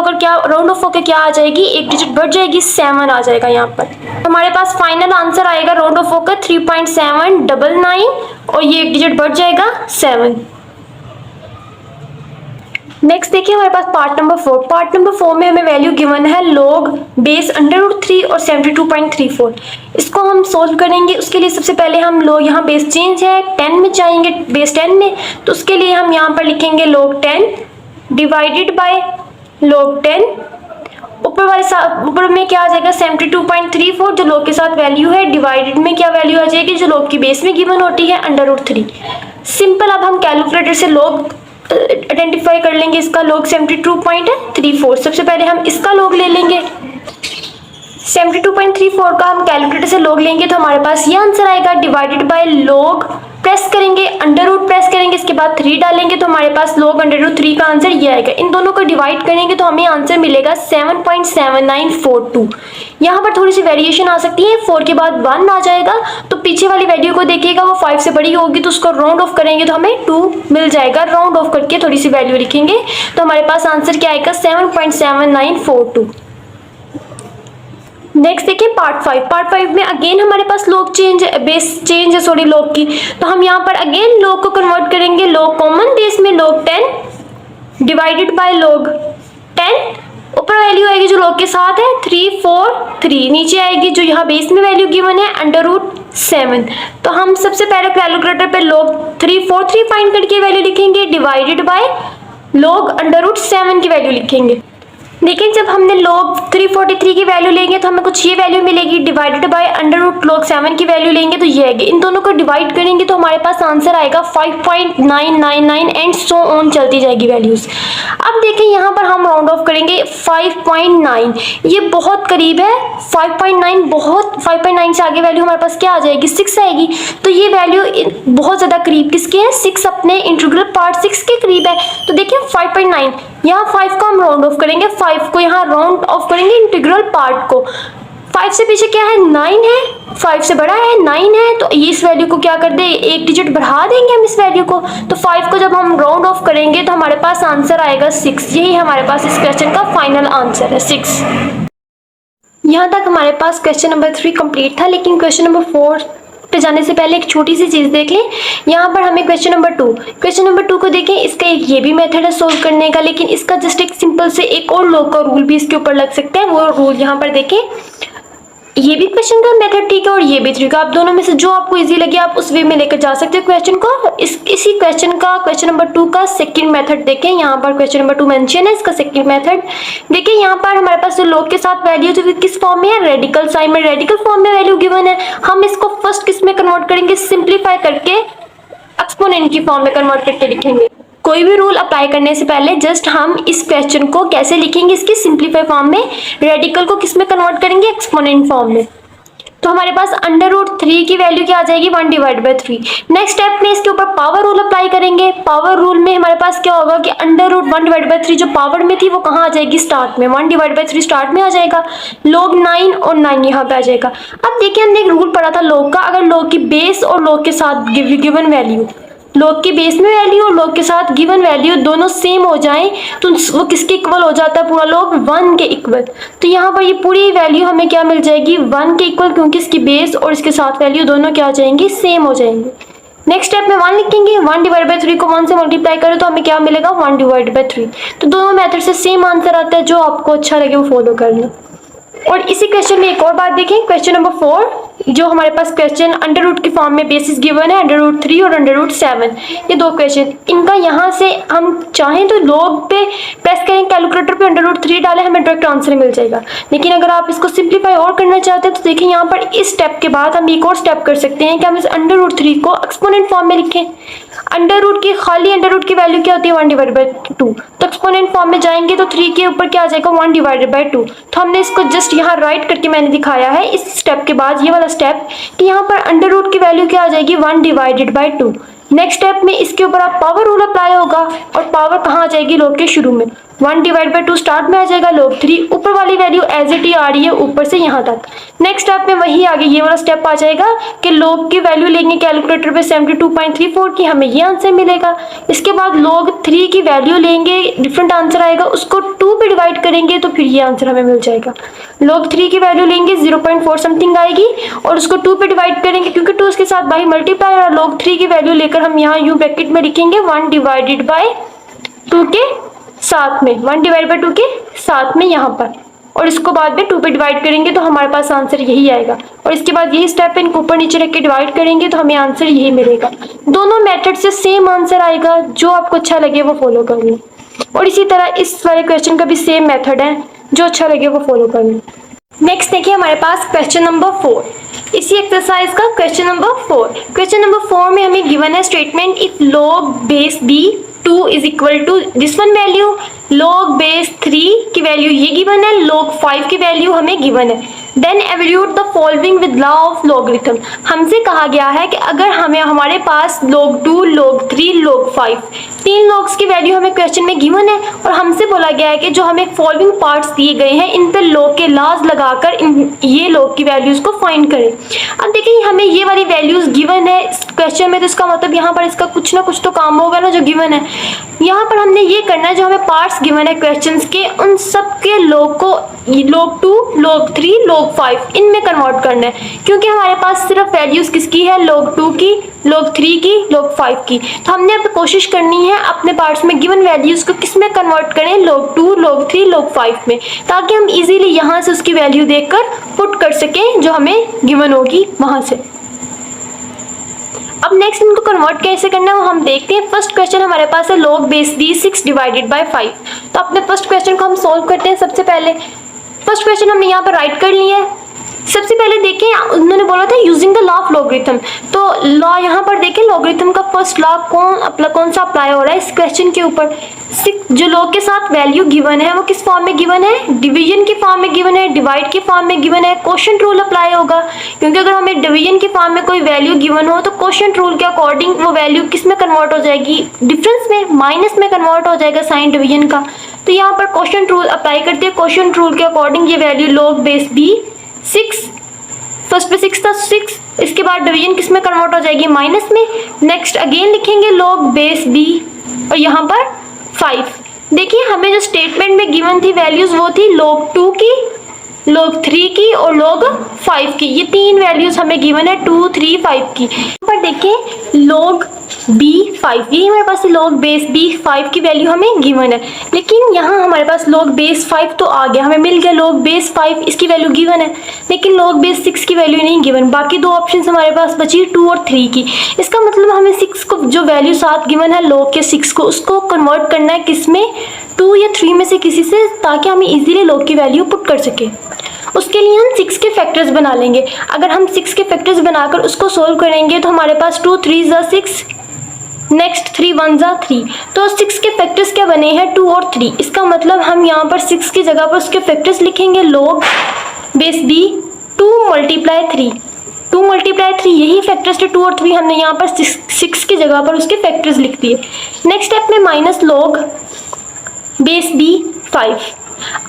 होकर क्या आ जाएगी, एक डिजिट बढ़ जाएगी, 7 आ जाएगा यहाँ पर। हमारे पास फाइनल आंसर आएगा राउंड ऑफ होकर 3.799 और ये एक डिजिट बढ़ जाएगा 7। नेक्स्ट देखिए हमारे पास पार्ट नंबर 4। पार्ट नंबर 4 में हमें वैल्यू गिवन है log बेस √3 और 72.34। इसको हम सोल्व करेंगे। उसके लिए सबसे पहले हम log, यहाँ बेस चेंज है 10 में जाएंगे, बेस 10 में, तो उसके लिए हम यहाँ पर लिखेंगे log 10 डिवाइडेड बाय log 10। ऊपर में क्या आ जाएगा 72.34 जो लोग के साथ वैल्यू है, डिवाइडेड में क्या वैल्यू आ जाएगी जो लोग की बेस में गिवन होती है, √3। सिंपल। अब हम कैलकुलेटर से लोग आइडेंटिफाई कर लेंगे। इसका लोग 72.34। सबसे पहले हम इसका लोग ले लेंगे। 72.34 का हम कैलकुलेटर से लोग लेंगे तो हमारे पास ये आंसर आएगा। डिवाइडेड बाय लोग प्रेस करेंगे, अंडर रूट प्रेस करेंगे, इसके बाद 3 डालेंगे तो हमारे पास लोग √3 का आंसर ये आएगा। इन दोनों को डिवाइड करेंगे तो हमें आंसर मिलेगा 7.7942। यहाँ पर थोड़ी सी वेरिएशन आ सकती है, 4 के बाद 1 आ जाएगा तो पीछे वाली वैल्यू को देखिएगा वो 5 से बड़ी होगी तो उसको राउंड ऑफ करेंगे तो हमें 2 मिल जाएगा। राउंड ऑफ करके थोड़ी सी वैल्यू लिखेंगे तो हमारे पास आंसर क्या आएगा 7.7942। नेक्स्ट देखिए पार्ट 5। पार्ट 5 में अगेन हमारे पास लोग चेंज बेस चेंज है सॉरी लोग की, तो हम यहाँ पर अगेन लोग को कन्वर्ट करेंगे। लोग कॉमन बेस में लोग 10 डिवाइडेड बाय लोग 10। ऊपर वैल्यू आएगी जो लोग के साथ है 343, नीचे आएगी जो यहाँ बेस में वैल्यू गिवन है √7। तो हम सबसे पहले कैलकुलेटर पे लोग 343 फाइंड करके वैल्यू लिखेंगे, डिवाइडेड बाय लोग √7 की वैल्यू लिखेंगे। लेकिन जब हमने लोग 343 की वैल्यू लेंगे तो हमें कुछ ये वैल्यू मिलेगी, डिवाइडेड बाय √7 की वैल्यू लेंगे तो ये आएगी। इन दोनों को डिवाइड करेंगे तो हमारे पास आंसर आएगा 5.999 एंड सो ऑन चलती जाएगी वैल्यूज। अब देखें यहाँ पर हम राउंड ऑफ करेंगे 5.9, ये बहुत करीब है 5.9, बहुत 5.9 से आगे वैल्यू हमारे पास क्या आ जाएगी 6 आएगी। तो ये वैल्यू बहुत ज़्यादा करीब किसके है 6 अपने इंटीग्रल पार्ट 6 के करीब है। तो देखिए 5.9, यहाँ 5 को हम राउंड ऑफ करेंगे, 5 को यहाँ राउंड ऑफ करेंगे इंटीग्रल पार्ट को। 5 से पीछे क्या है 9 है, 5 से बड़ा है 9 है तो इस वैल्यू को क्या कर दे एक डिजिट बढ़ा देंगे हम इस वैल्यू को। तो 5 को जब हम राउंड ऑफ करेंगे तो हमारे पास आंसर आएगा 6। यही हमारे पास इस क्वेश्चन का फाइनल आंसर है 6। यहाँ तक हमारे पास क्वेश्चन नंबर 3 कंप्लीट था, लेकिन क्वेश्चन नंबर 4 पे जाने से पहले एक छोटी सी चीज़ देख लें। यहाँ पर हमें क्वेश्चन नंबर 2 को देखें। इसका एक ये भी मेथड है सोल्व करने का, लेकिन इसका जस्ट एक सिंपल से एक और लॉ का रूल भी इसके ऊपर लग सकता है। वो रूल यहाँ पर देखें, ये भी क्वेश्चन का मेथड ठीक है और ये भी ठीक है। आप दोनों में से जो आपको इजी लगे आप उस वे में लेकर जा सकते हो क्वेश्चन को। इसी क्वेश्चन का क्वेश्चन नंबर 2 का सेकंड मेथड देखें। यहाँ पर क्वेश्चन नंबर 2 मेंशन है, इसका सेकंड मेथड देखिए। यहाँ पर हमारे पास जो लोग के साथ वैल्यू जो किस फॉर्म में है रेडिकल साइन में, रेडिकल फॉर्म में वैल्यू गिवन है। हम इसको फर्स्ट किस में कन्वर्ट करेंगे सिंप्लीफाई करके एक्सपोनेंट की फॉर्म में कन्वर्ट करके लिखेंगे। कोई भी रूल अप्लाई करने से पहले जस्ट हम इस क्वेश्चन को कैसे लिखेंगे इसकी सिंप्लीफाई फॉर्म में, रेडिकल को किस में कन्वर्ट करेंगे एक्सपोनेंट फॉर्म में। तो हमारे पास √3 की वैल्यू क्या आ जाएगी 1/3। नेक्स्ट स्टेप में इसके ऊपर पावर रूल अप्लाई करेंगे। पावर रूल में हमारे पास क्या होगा कि √1/3 जो पावर में थी वो कहाँ आ जाएगी स्टार्ट में, 1/3 स्टार्ट में आ जाएगा। लोग 9 और 9 यहाँ पे आ जाएगा। अब देखिए हमने एक रूल पढ़ा था लोग का, अगर लोग की बेस और लोग के साथ गिवन वैल्यू, लोग की बेस में वैल्यू और लोग के साथ गिवन वैल्यू दोनों सेम हो जाएं तो वो किसके इक्वल हो जाता है पूरा लोग 1 के इक्वल। तो यहाँ पर ये पूरी वैल्यू हमें क्या मिल जाएगी 1 के इक्वल, क्योंकि इसकी बेस और इसके साथ वैल्यू दोनों क्या हो जाएंगी सेम हो जाएंगे। नेक्स्ट स्टेप में 1 लिखेंगे, 1/3 को 1 से मल्टीप्लाई करें तो हमें क्या मिलेगा 1/3। तो दोनों मेथड से सेम आंसर आता है, जो आपको अच्छा लगे वो फॉलो कर लें। और इसी क्वेश्चन में एक और बात देखें, क्वेश्चन नंबर 4 जो हमारे पास क्वेश्चन अंडर रूट की फॉर्म में बेसिस गिवन है √3 और √7, ये दो क्वेश्चन, इनका यहाँ से हम चाहें तो लोग पे प्रेस करें, कैलकुलेटर पे √3 डालें, हमें डायरेक्ट आंसर मिल जाएगा। लेकिन अगर आप इसको सिंप्लीफाई और करना चाहते हैं तो देखिए यहाँ पर इस स्टेप के बाद हम एक और स्टेप कर सकते हैं कि हम इस √3 को एक्सपोनेंट फॉर्म में लिखें। खाली अंडर रूट की वैल्यू क्या होती है 1/2, तो एक्सपोनेंट फॉर्म में जाएंगे तो 3 के ऊपर क्या आ जाएगा 1/2। तो हमने इसको जस्ट यहाँ राइट करके मैंने दिखाया है इस स्टेप के बाद, ये वाला स्टेप कि यहाँ पर अंडर रूट की वैल्यू क्या आ जाएगी 1/2। नेक्स्ट स्टेप में इसके ऊपर आप पावर रूल अप्लाई होगा और पावर कहाँ आ जाएगी लोग के शुरू में 1/2 स्टार्ट में आ जाएगा, लोग 3 ऊपर वाली वैल्यू एज इट ही आ रही है ऊपर से यहाँ तक। नेक्स्ट स्टेप में वही आगे ये वाला स्टेप आ जाएगा कि लोग की वैल्यू लेंगे कैलकुलेटर पे 72.34 की, हमें ये आंसर मिलेगा। इसके बाद लोग 3 की वैल्यू लेंगे, डिफरेंट आंसर आएगा, उसको 2 पे डिवाइड करेंगे तो फिर ये आंसर हमें मिल जाएगा। लोग 3 की वैल्यू लेंगे 0.4 समथिंग आएगी और उसको 2 पे डिवाइड करेंगे क्योंकि 2 उसके साथ बाई मल्टीप्लाई, और लोग 3 की वैल्यू लेकर हम यहाँ यूं ब्रैकेट में लिखेंगे 1/2 के साथ में, 1/2 के साथ में यहाँ पर, और इसको बाद में 2 पे डिवाइड करेंगे तो हमारे पास आंसर यही आएगा। और इसके बाद यही स्टेप इनको ऊपर नीचे रख के डिवाइड करेंगे तो हमें आंसर यही मिलेगा। दोनों मेथड से सेम आंसर आएगा, जो आपको अच्छा लगे वो फॉलो करिए। और इसी तरह इस वाले क्वेश्चन का भी सेम मेथड है, जो अच्छा लगे वो फॉलो करना। नेक्स्ट देखिए हमारे पास क्वेश्चन नंबर 4, इसी एक्सरसाइज का क्वेश्चन नंबर 4। क्वेश्चन नंबर 4 में हमें गिवन है statement if log base b 2 is equal to this one value, log base 3 की वैल्यू ये गिवन है, log 5 की वैल्यू हमें गिवन है, then evaluate the following with law of logarithm. हमसे कहा गया है कि अगर हमें हमारे पास log 2, log 3, log 5 तीन लॉग्स की वैल्यू हमें क्वेश्चन में गिवन है और हमसे बोला गया है कि जो हमें फॉलोइंग पार्ट्स दिए गए हैं इन पे लॉग के लॉज लगाकर ये लॉग की वैल्यूज को फाइंड करें। अब देखिए हमें ये वाली वैल्यूज गिवन है क्वेश्चन में, तो इसका मतलब यहाँ पर इसका कुछ ना कुछ तो काम होगा ना जो गिवन है। यहाँ पर हमने ये करना है जो हमें पार्ट्स गिवन है क्वेश्चंस के उन सब के लॉग को log 2, log 3, log 5 इनमें कन्वर्ट करना है, क्योंकि हमारे पास सिर्फ वैल्यूज किसकी है, log 2 की, log 3 की, log 5 की। तो हमने अब कोशिश करनी है अपने पार्ट्स में गिवन वैल्यूज को किस में कन्वर्ट करें, log 2, log 3, log 5 में, ताकि हम इजीली यहाँ से उसकी वैल्यू देखकर पुट कर सकें जो हमें गिवन होगी वहां से। अब नेक्स्ट इनको कन्वर्ट कैसे करना है वो हम देखते हैं। फर्स्ट क्वेश्चन हमारे पास है log base b 6 divided by 5। तो अपने फर्स्ट क्वेश्चन को हम सोल्व करते हैं। सबसे पहले फर्स्ट क्वेश्चन हमने यहाँ पर राइट कर लिया है। सबसे पहले देखें उन्होंने बोला था using the law of logarithm, तो लॉ यहाँ पर देखें लॉगरिथम का फर्स्ट लॉ कौन सा अप्लाई हो रहा है इस क्वेश्चन के ऊपर। जो लॉ के साथ वैल्यू गिवन है वो किस फॉर्म में गिवन है, डिवीजन की फॉर्म में गिवन है, डिवाइड की फॉर्म में गिवन है, क्वोशिएंट रूल अप्लाई होगा, क्योंकि अगर हमें डिवीजन की फॉर्म में कोई वैल्यू गिवन हो तो क्वोशिएंट रूल के अकॉर्डिंग वो वैल्यू किस में कन्वर्ट हो जाएगी, डिफरेंस में, माइनस में कन्वर्ट हो जाएगा साइन डिवीजन का। तो यहाँ पर क्वोशिएंट रूल अप्लाई करते हैं। क्वोशिएंट रूल के अकॉर्डिंग ये value log base b 6, first पे 6 था 6, इसके बाद डिवीजन किस में कन्वर्ट हो जाएगी, माइनस में। नेक्स्ट अगेन लिखेंगे log बेस b और यहाँ पर 5। देखिए हमें जो स्टेटमेंट में गिवन थी वैल्यूज वो थी log 2 की, log 3 की और log 5 की। ये तीन वैल्यूज हमें गिवन है 2, 3, 5 की। यहाँ पर देखें log b5, ये हमारे पास log बेस b5 की वैल्यू हमें गिवन है, लेकिन यहाँ हमारे पास log बेस 5 तो आ गया, हमें मिल गया log बेस 5, इसकी वैल्यू गिवन है, लेकिन log बेस 6 की वैल्यू नहीं गिवन। बाकी दो ऑप्शंस हमारे पास बची 2 और 3 की। इसका मतलब हमें 6 को जो वैल्यू साथ गिवन है log के 6 को, उसको कन्वर्ट करना है किस में, 2 या 3 में से किसी से, ताकि हम इजीली log की वैल्यू पुट कर सके। उसके लिए हम 6 के फैक्टर्स बना लेंगे। अगर हम 6 के फैक्टर्स बनाकर उसको सोल्व करेंगे तो हमारे पास 2 3 ज़ा 6, नेक्स्ट 3 1 ज़ा 3, तो 6 के फैक्टर्स क्या बने हैं 2 और 3। इसका मतलब हम यहाँ पर 6 की जगह पर उसके फैक्टर्स लिखेंगे log base b 2 multiply 3, 2 multiply 3, यही फैक्टर्स थे 2 और 3, हमने यहाँ पर 6 की जगह पर उसके फैक्टर्स लिख दिए। नेक्स्ट स्टेप में माइनस log बेस b 5।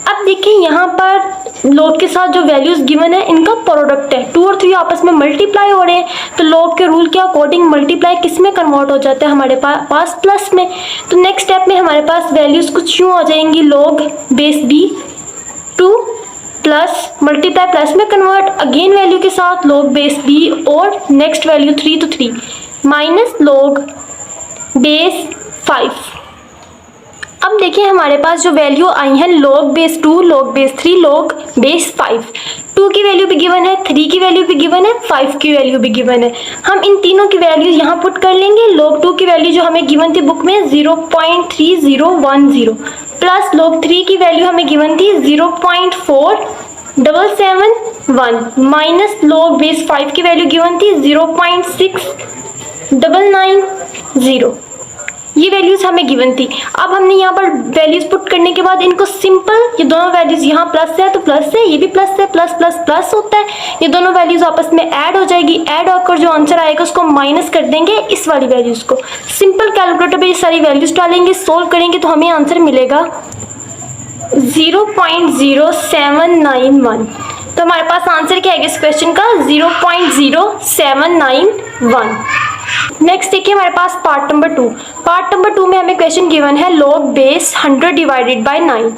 अब देखिए यहाँ पर log के साथ जो वैल्यूज गिवन है इनका प्रोडक्ट है, 2 और 3 आपस में मल्टीप्लाई हो रहे हैं, तो log के रूल के अकॉर्डिंग मल्टीप्लाई किस में कन्वर्ट हो जाता है, हमारे पास प्लस में। तो नेक्स्ट स्टेप में हमारे पास वैल्यूज कुछ यूँ हो जाएंगी log base b 2 plus multiply plus में कन्वर्ट, अगेन वैल्यू के साथ log बेस b और नेक्स्ट वैल्यू 3 तो 3 माइनस log बेस 5। अब देखिए हमारे पास जो वैल्यू आई है log base 2, log base 3, log base 5, 2 की वैल्यू भी गिवन है, 3 की वैल्यू भी गिवन है, 5 की वैल्यू भी गिवन है। हम इन तीनों की वैल्यू यहाँ पुट कर लेंगे। log 2 की वैल्यू जो हमें गिवन थी बुक में 0.3010 प्लस log 3 की वैल्यू हमें गिवन थी 0.4771 माइनस log बेस 5 की वैल्यू गिवन थी 0.6990, ये वैल्यूज हमें गिवन थी। अब हमने यहाँ पर वैल्यूज पुट करने के बाद इनको सिंपल, ये दोनों वैल्यूज यहाँ प्लस है तो प्लस है, ये भी प्लस है, प्लस प्लस प्लस होता है, ये दोनों वैल्यूज आपस में ऐड हो जाएगी, ऐड होकर जो आंसर आएगा उसको माइनस कर देंगे इस वाली वैल्यूज को। सिंपल कैलकुलेटर पे ये सारी वैल्यूज डालेंगे, सोल्व करेंगे तो हमें आंसर मिलेगा 0.0791। तो हमारे पास आंसर क्या है इस क्वेश्चन का, 0.0791। नेक्स्ट देखिए हमारे पास पार्ट नंबर 2। पार्ट नंबर 2 में हमें क्वेश्चन गिवन है log बेस 100 डिवाइडेड बाय 9।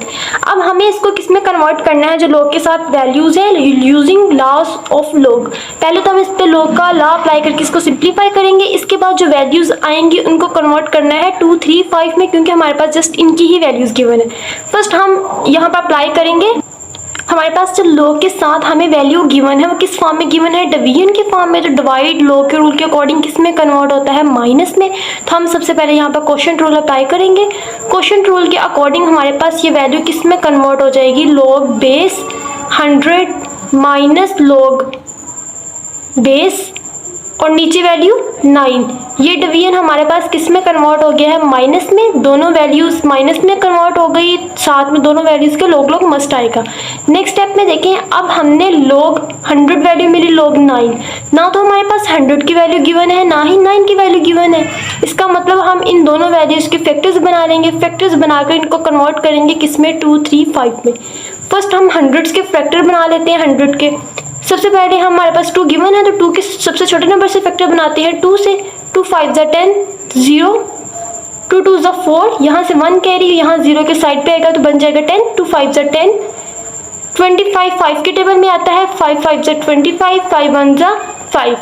अब हमें इसको किस में कन्वर्ट करना है, जो log के साथ वैल्यूज है यूजिंग लॉस ऑफ log। पहले तो हम इस पे log का लॉ अप्लाई करके इसको सिंप्लीफाई करेंगे, इसके बाद जो वैल्यूज आएंगी उनको कन्वर्ट करना है 2 3 5 में, क्योंकि हमारे पास जस्ट इनकी ही वैल्यूज गिवन है। फर्स्ट हम यहाँ पर अप्लाई करेंगे। हमारे पास जो log के साथ हमें वैल्यू गिवन है वो किस फॉर्म में गिवन है, डिवीजन के फॉर्म में। तो डिवाइड log के रूल के अकॉर्डिंग किस में कन्वर्ट होता है, माइनस में। तो हम सबसे पहले यहाँ पर क्वोशिएंट रूल अप्लाई करेंगे। क्वोशिएंट रूल के अकॉर्डिंग हमारे पास ये वैल्यू किस में कन्वर्ट हो जाएगी, log base 100 minus log base और नीचे वैल्यू 9। ये डिवीजन हमारे पास किस में कन्वर्ट हो गया है, माइनस में। दोनों वैल्यूज माइनस में कन्वर्ट हो गई, साथ में दोनों वैल्यूज के log मस्ट आएगा। नेक्स्ट स्टेप में देखें, अब हमने log 100 वैल्यू मिली, log 9। ना तो हमारे पास 100 की वैल्यू गिवन है, ना ही 9 की वैल्यू गिवन है। इसका मतलब हम इन दोनों वैल्यूज के फैक्टर्स बना लेंगे। फैक्टर्स बनाकर इनको कन्वर्ट करेंगे किस में, 2, 3, 5 में। फर्स्ट हम 100 के फैक्टर बना लेते हैं। 100 के सबसे पहले हमारे पास 2 गिवन है, तो 2 के सबसे छोटे नंबर से फैक्टर बनाते हैं 2 से। 2 5 ज़ा 10, 0, 2 2 ज़ा 4, यहाँ से 1 कैरी, यहाँ 0 के साइड पे आएगा तो बन जाएगा 10। 2 5 ज़ा 10, 25 5 के टेबल में आता है। 5 5 ज़ा 25, 5 1 ज़ा 5।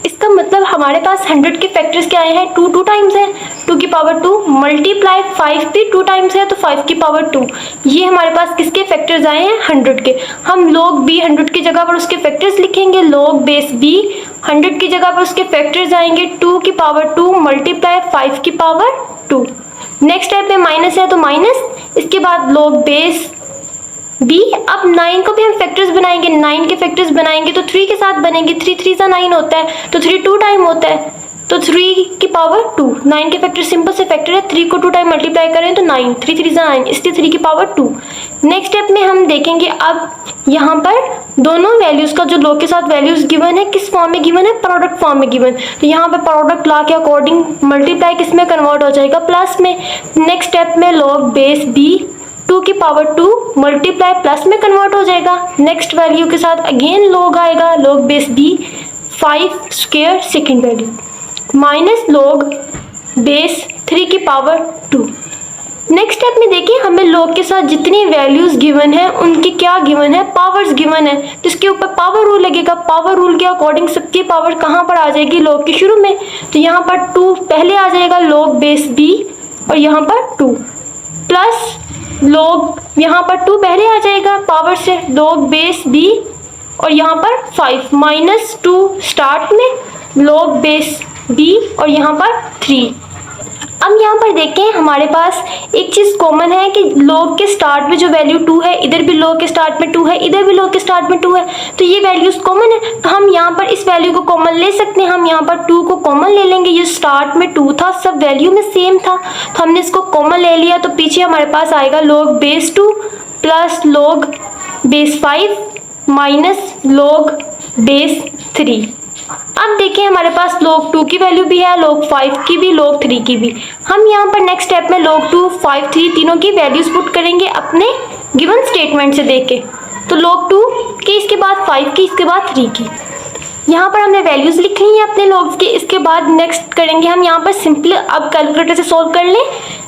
इसका मतलब हमारे पास 100 के फैक्टर्स क्या आए हैं, 2 2 टाइम्स है, 2 की पावर 2 मल्टीप्लाई 5 भी 2 टाइम्स है तो 5 की पावर 2। ये हमारे पास किसके फैक्टर्स आए हैं, 100 के। हम log b 100 की जगह पर उसके फैक्टर्स लिखेंगे, log बेस b 100 की जगह पर उसके फैक्टर्स आएंगे 2 की पावर 2 मल्टीप्लाई 5 की पावर 2। नेक्स्ट स्टेप में माइनस है तो माइनस, इसके बाद log बेस b। अब 9 को भी हम फैक्टर्स बनाएंगे, 9 के फैक्टर्स बनाएंगे तो 3 के साथ बनेंगे। 3 3 सा 9 होता है तो 3 2 टाइम होता है तो 3 की पावर 2। 9 के फैक्टर सिंपल से फैक्टर है, 3 को 2 टाइम मल्टीप्लाई करें तो 9, 3 3 सा 9, इसलिए 3 की पावर 2। नेक्स्ट स्टेप में हम देखेंगे अब यहाँ पर दोनों वैल्यूज का जो log के साथ वैल्यूज गिवन है किस फॉर्म में गिवन है, प्रोडक्ट फॉर्म में गिवन। तो यहाँ पर प्रोडक्ट लॉ के अकॉर्डिंग मल्टीप्लाई किस में कन्वर्ट हो जाएगा, प्लस में। नेक्स्ट स्टेप में log बेस b 2 की पावर 2 मल्टीप्लाई प्लस में कन्वर्ट हो जाएगा। नेक्स्ट वैल्यू के साथ अगेन log आएगा, log base b 5 square second value minus log base 3 की पावर 2। नेक्स्ट स्टेप में देखिए, हमें log के साथ जितनी वैल्यूज गिवन है उनकी क्या गिवन है, पावर्स गिवन है, तो इसके ऊपर पावर रूल लगेगा। पावर रूल के अकॉर्डिंग सबकी पावर कहाँ पर आ जाएगी, log के शुरू में। तो यहाँ पर 2 पहले आ जाएगा, log बेस b और यहाँ पर 2 प्लस log यहाँ पर 2 पहले आ जाएगा पावर से, log बेस b और यहाँ पर 5 माइनस 2 स्टार्ट में, log बेस b और यहाँ पर 3। अब यहाँ पर देखें, हमारे पास एक चीज़ कॉमन है कि log के स्टार्ट में जो वैल्यू 2 है, इधर भी log के स्टार्ट में 2 है, इधर भी log के स्टार्ट में 2 है, तो ये वैल्यूज कॉमन है। तो हम यहाँ पर इस वैल्यू को कॉमन ले सकते हैं। हम यहाँ पर 2 को कॉमन ले लेंगे, ये स्टार्ट में 2 था, सब वैल्यू में सेम था, तो हमने इसको कॉमन ले लिया। तो पीछे हमारे पास आएगा log base 2 plus log base 5 minus log base 3। अब देखिए, हमारे पास log 2 की वैल्यू भी है, log 5 की भी, log 3 की भी। हम यहाँ पर नेक्स्ट स्टेप में log 2, 5, 3 तीनों की वैल्यूज पुट करेंगे अपने गिवन स्टेटमेंट से देख के। तो log 2 की, इसके बाद 5 की, इसके बाद 3 की। यहाँ पर हमने वैल्यूज लिख ली है अपने logs की। इसके बाद नेक्स्ट करेंगे हम यहाँ पर सिंपल, अब कैलकुलेटर से सॉल्व कर लें।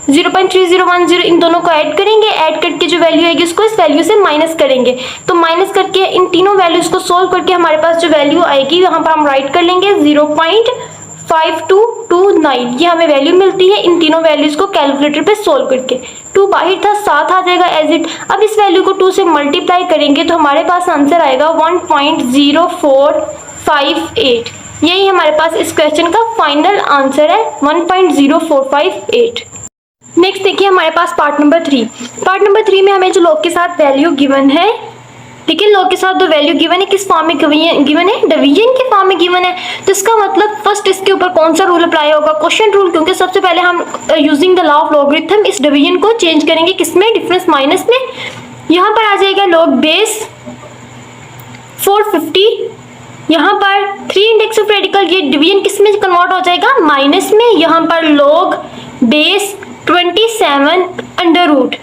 0.3010 इन दोनों को ऐड करेंगे, ऐड करके जो वैल्यू आएगी उसको इस वैल्यू से माइनस करेंगे। तो माइनस करके इन तीनों वैल्यूज को सॉल्व करके हमारे पास जो वैल्यू आएगी यहाँ पर हम राइट कर लेंगे 0.5229। ये हमें वैल्यू मिलती है इन तीनों वैल्यूज को कैलकुलेटर पे सॉल्व करके। 2 बाहर था, 7 आ जाएगा एज इट। अब इस वैल्यू को 2 से मल्टीप्लाई करेंगे तो हमारे पास आंसर आएगा 1.0458। यही हमारे पास इस क्वेश्चन का फाइनल आंसर है, 1.0458। नेक्स्ट देखिए, हमारे पास पार्ट नंबर 3। पार्ट नंबर 3 में हमें जो log के साथ वैल्यू गिवन है, लेकिन log के साथ जो वैल्यू गिवन है किस फॉर्म में गिवन है, डिवीजन के फॉर्म में गिवन है। तो इसका मतलब फर्स्ट इसके ऊपर कौन सा रूल अप्लाई होगा, क्वोशिएंट रूल, क्योंकि सबसे पहले हम using the law of logarithm इस डिवीजन को चेंज करेंगे किसमें, डिफरेंस माइनस में। यहाँ पर आ जाएगा log बेस 450, यहाँ पर 3 इंडेक्स ऑफ रेडिकल, ये डिवीजन किस में कन्वर्ट हो जाएगा, माइनस में। यहाँ पर log base 27 under root.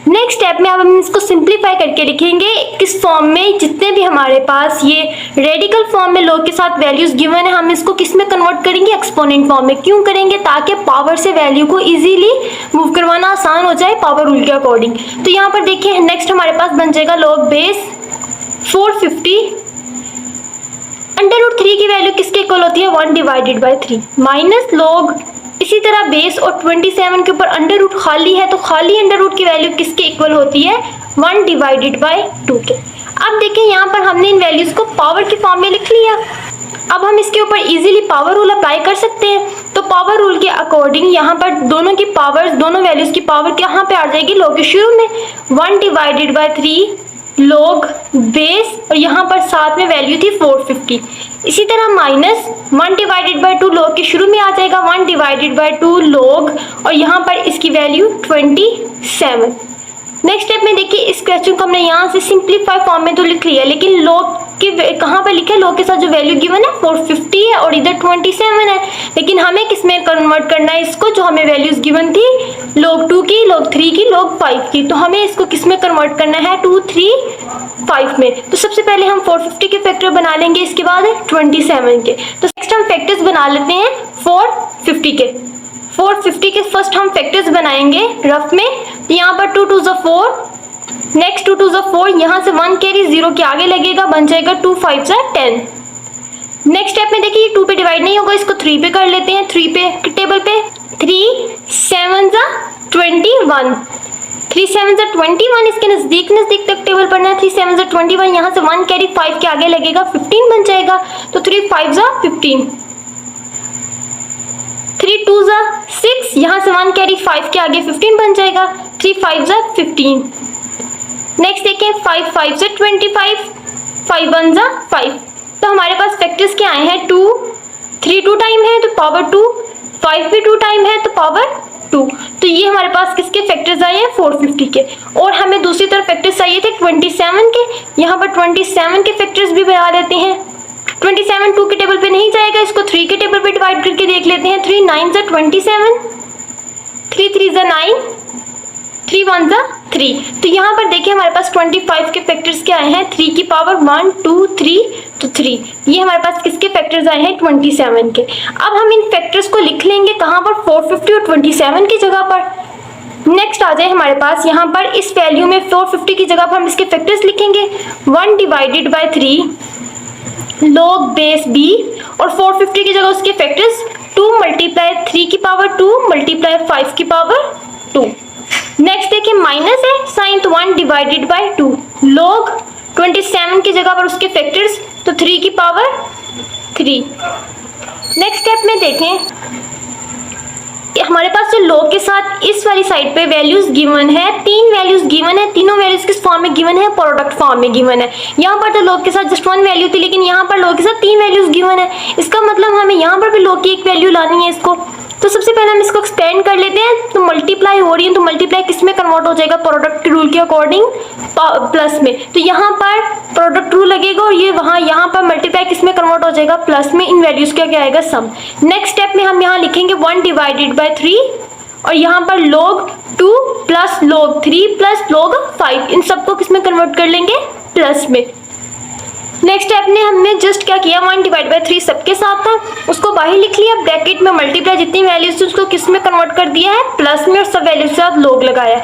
Next step में अब हम इसको सिंप्लीफाई करके लिखेंगे किस फॉर्म में, जितने भी हमारे पास ये रेडिकल फॉर्म में log के साथ वैल्यूज गिवन है, हम इसको किस में कन्वर्ट करेंगे, एक्सपोनेंट फॉर्म में। क्यों करेंगे, ताकि पावर से वैल्यू को इजीली मूव करवाना आसान हो जाए पावर रूल के अकॉर्डिंग। तो यहाँ पर देखिए, नेक्स्ट हमारे पास बन जाएगा log बेस 450 अंडर रूट 3 की वैल्यू किसके इक्वल होती है, 1/3 माइनस log, इसी तरह बेस और 27 के ऊपर अंडर रूट खाली है, तो खाली अंडर रूट की वैल्यू किसके इक्वल होती है, 1 डिवाइडेड बाय 2 के। अब देखिए यहाँ पर हमने इन वैल्यूज को पावर के फॉर्म में लिख लिया। अब हम इसके ऊपर इजीली पावर रूल अप्लाई कर सकते हैं। तो पावर रूल के अकॉर्डिंग यहाँ पर दोनों की पावर्स, दोनों वैल्यूज की पावर यहाँ पे आ जाएगी लॉग के शुरू में 1 डिवाइडेड बाय 3 लॉग बेस, और यहाँ पर साथ में वैल्यू थी 450। इसी तरह माइनस 1 डिवाइडेड बाय 2 लॉग के शुरू में आ जाएगा 1 डिवाइडेड बाय 2 लॉग, और यहाँ पर इसकी वैल्यू 27। नेक्स्ट स्टेप में देखिए इस क्वेश्चन को हमने यहाँ से सिंप्लीफाई फॉर्म में तो लिख लिया, लेकिन लॉग के कहाँ पर लिखा है, लॉग के साथ जो वैल्यू गिवन है 450 है और इधर 27 है, लेकिन हमें किसमें कन्वर्ट करना है इसको, जो हमें वैल्यूज गिवन थी log 2 की, log 3 की, log 5 की, तो हमें इसको किसमें कन्वर्ट करना है 2, 3, 5 में। तो सबसे पहले हम 450 के फैक्टर बना लेंगे, इसके बाद 27 के। तो नेक्स्ट हम फैक्टर्स बना लेते हैं 450 के। 450 के फर्स्ट हम फैक्टर्स बनाएंगे रफ में। तो यहाँ पर 2 2 4, नेक्स्ट 2 2 4, यहाँ से 1 कैरी 0 के आगे लगेगा, बन जाएगा 2 5 10। नेक्स्ट स्टेप में देखिए 2 पे डिवाइड नहीं होगा, इसको 3 पे कर लेते हैं। 3 पे टेबल पे 3 7 21, 3 7 21, इसके नजदीक तक टेबल पढ़ना है। 3 7 21, यहाँ से 1 कैरी 5 के आगे लगेगा, 15 बन जाएगा। तो 3 5 15, 3 2 6, यहाँ से 1 कैरी 5 के आगे 15 बन जाएगा। 3 5 15। नेक्स्ट देखें 5 5 25, 5 1 5। तो हमारे पास फैक्टर्स क्या आए हैं 2, 3 2 टाइम है तो पावर 2, 5 भी 2 टाइम है तो पावर 2। तो ये हमारे पास किसके फैक्टर्स आए हैं 450 के। और हमें दूसरी तरफ फैक्टर्स चाहिए थे 27 के। यहाँ पर 27 के फैक्टर्स भी बना लेते हैं। 27 2 के टेबल पे नहीं जाएगा, इसको 3 के टेबल पे डिवाइड करके देख लेते हैं। 3 9 27, 3 3 9, 3 1 3। तो यहाँ पर देखिए हमारे पास 25 के फैक्टर्स क्या आए हैं 3 की पावर 1 2 3, तो 3। ये हमारे पास किसके फैक्टर्स आए हैं 27 के। अब हम इन फैक्टर्स को लिख लेंगे कहाँ पर 450 और 27 की जगह पर। नेक्स्ट आ जाए हमारे पास यहाँ पर इस वैल्यू में 450 की जगह पर हम इसके फैक्टर्स लिखेंगे 1 divided by 3 log base b, और 450 की जगह उसके फैक्टर्स 2 मल्टीप्लाई 3 की पावर 2 मल्टीप्लाई 5 की पावर 2। नेक्स्ट देखिए माइनस है साइन, तो 1 डिवाइडेड बाय 2 लॉग 27 की जगह पर उसके फैक्टर्स तो 3 की पावर 3। नेक्स्ट स्टेप में देखें कि हमारे पास जो लॉग के साथ इस वाली साइड पे वैल्यूज गिवन है, 3 वैल्यूज गिवन है, तीनों वैल्यूज किस फॉर्म में गिवन है प्रोडक्ट फॉर्म में गिवन है। यहाँ पर तो लॉग के साथ जस्ट 1 वैल्यू थी, लेकिन यहाँ पर लॉग के साथ 3 वैल्यूज गिवन है। इसका मतलब हमें यहाँ पर भी लॉग की एक वैल्यू लानी है इसको। तो सबसे पहले हम इसको एक्सपेंड कर लेते हैं। तो मल्टीप्लाई हो रही है, तो मल्टीप्लाई किस में कन्वर्ट हो जाएगा प्रोडक्ट रूल के अकॉर्डिंग प्लस में। तो यहाँ पर प्रोडक्ट रूल लगेगा और ये वहाँ यहाँ पर मल्टीप्लाई किस में कन्वर्ट हो जाएगा प्लस में। इन वैल्यूज का क्या आएगा सम। नेक्स्ट स्टेप में हम यहाँ लिखेंगे 1 डिवाइडेड बाय 3, और यहाँ पर log 2 plus log 3 plus log 5, इन सबको किस में कन्वर्ट कर लेंगे प्लस में। नेक्स्ट स्टेप में हमने जस्ट क्या किया 1 डिवाइड बाय 3 सबके साथ था, उसको बाहर लिख लिया। ब्रैकेट में मल्टीप्लाई जितनी वैल्यूज थी उसको किस में कन्वर्ट कर दिया है प्लस में, और सब वैल्यूज के साथ log लगाया।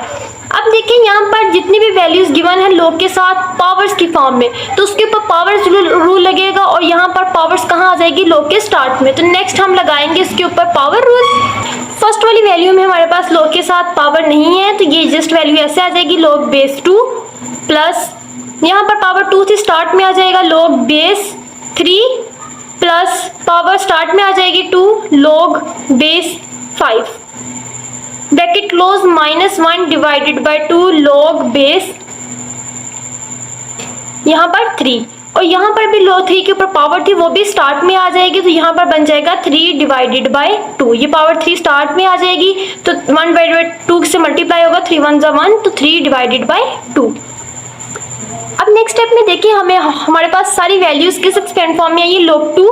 अब देखिए यहाँ पर जितनी भी वैल्यूज गिवन है log के साथ पावर्स की फॉर्म में, तो उसके ऊपर पावर्स रूल लगेगा, और यहाँ पर पावर्स कहाँ आ जाएगी log के स्टार्ट में। तो नेक्स्ट हम लगाएंगे इसके ऊपर पावर रूल। फर्स्ट वाली वैल्यू में हमारे पास log के साथ पावर नहीं है, तो ये जस्ट वैल्यू ऐसे आ जाएगी log बेस 2 प्लस यहाँ पर पावर 2 थी स्टार्ट में आ जाएगा log base 3 plus power start में आ जाएगी 2 log base 5। Bracket close -1 divided by 2 log base यहाँ पर 3, और यहाँ पर भी log 3 के ऊपर पावर थी वो भी स्टार्ट में आ जाएगी। तो यहाँ पर बन जाएगा 3 डिवाइडेड बाय 2, ये पावर 3 स्टार्ट में आ जाएगी। तो 1 डिवाइडेड बाय 2 से मल्टीप्लाई होगा, 3 1 1, तो 3 डिवाइडेड बाय 2। अब नेक्स्ट स्टेप में देखिए हमें हमारे पास सारी वैल्यूज किस एक्सपेंड फॉर्म में है। ये log 2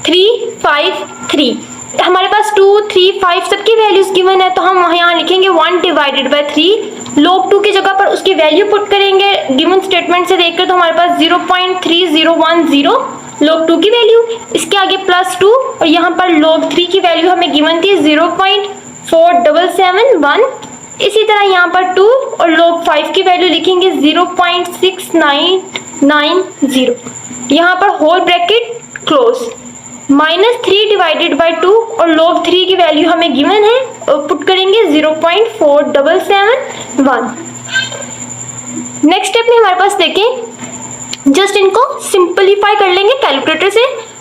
3 5 3, हमारे पास 2 3 5 सबकी वैल्यूज गिवन है। तो हम यहाँ लिखेंगे 1 डिवाइडेड बाय 3 log 2 की जगह पर उसकी वैल्यू पुट करेंगे गिवन स्टेटमेंट से देखकर। तो हमारे पास 0.3010 log 2 की वैल्यू, इसके आगे प्लस 2, और यहाँ पर log 3 की वैल्यू हमें गिवन थी 0.4771। इसी तरह यहाँ पर 2 और log 5 की वैल्यू लिखेंगे 0.6990। यहाँ पर whole bracket close -3 divided by 2, और log 3 की वैल्यू हमें गिवन है और पुट करेंगे 0.4771। नेक्स्ट स्टेप में हमारे पास देखें, जस्ट इनको सिंपलीफाई कर लेंगे कैलकुलेटर से।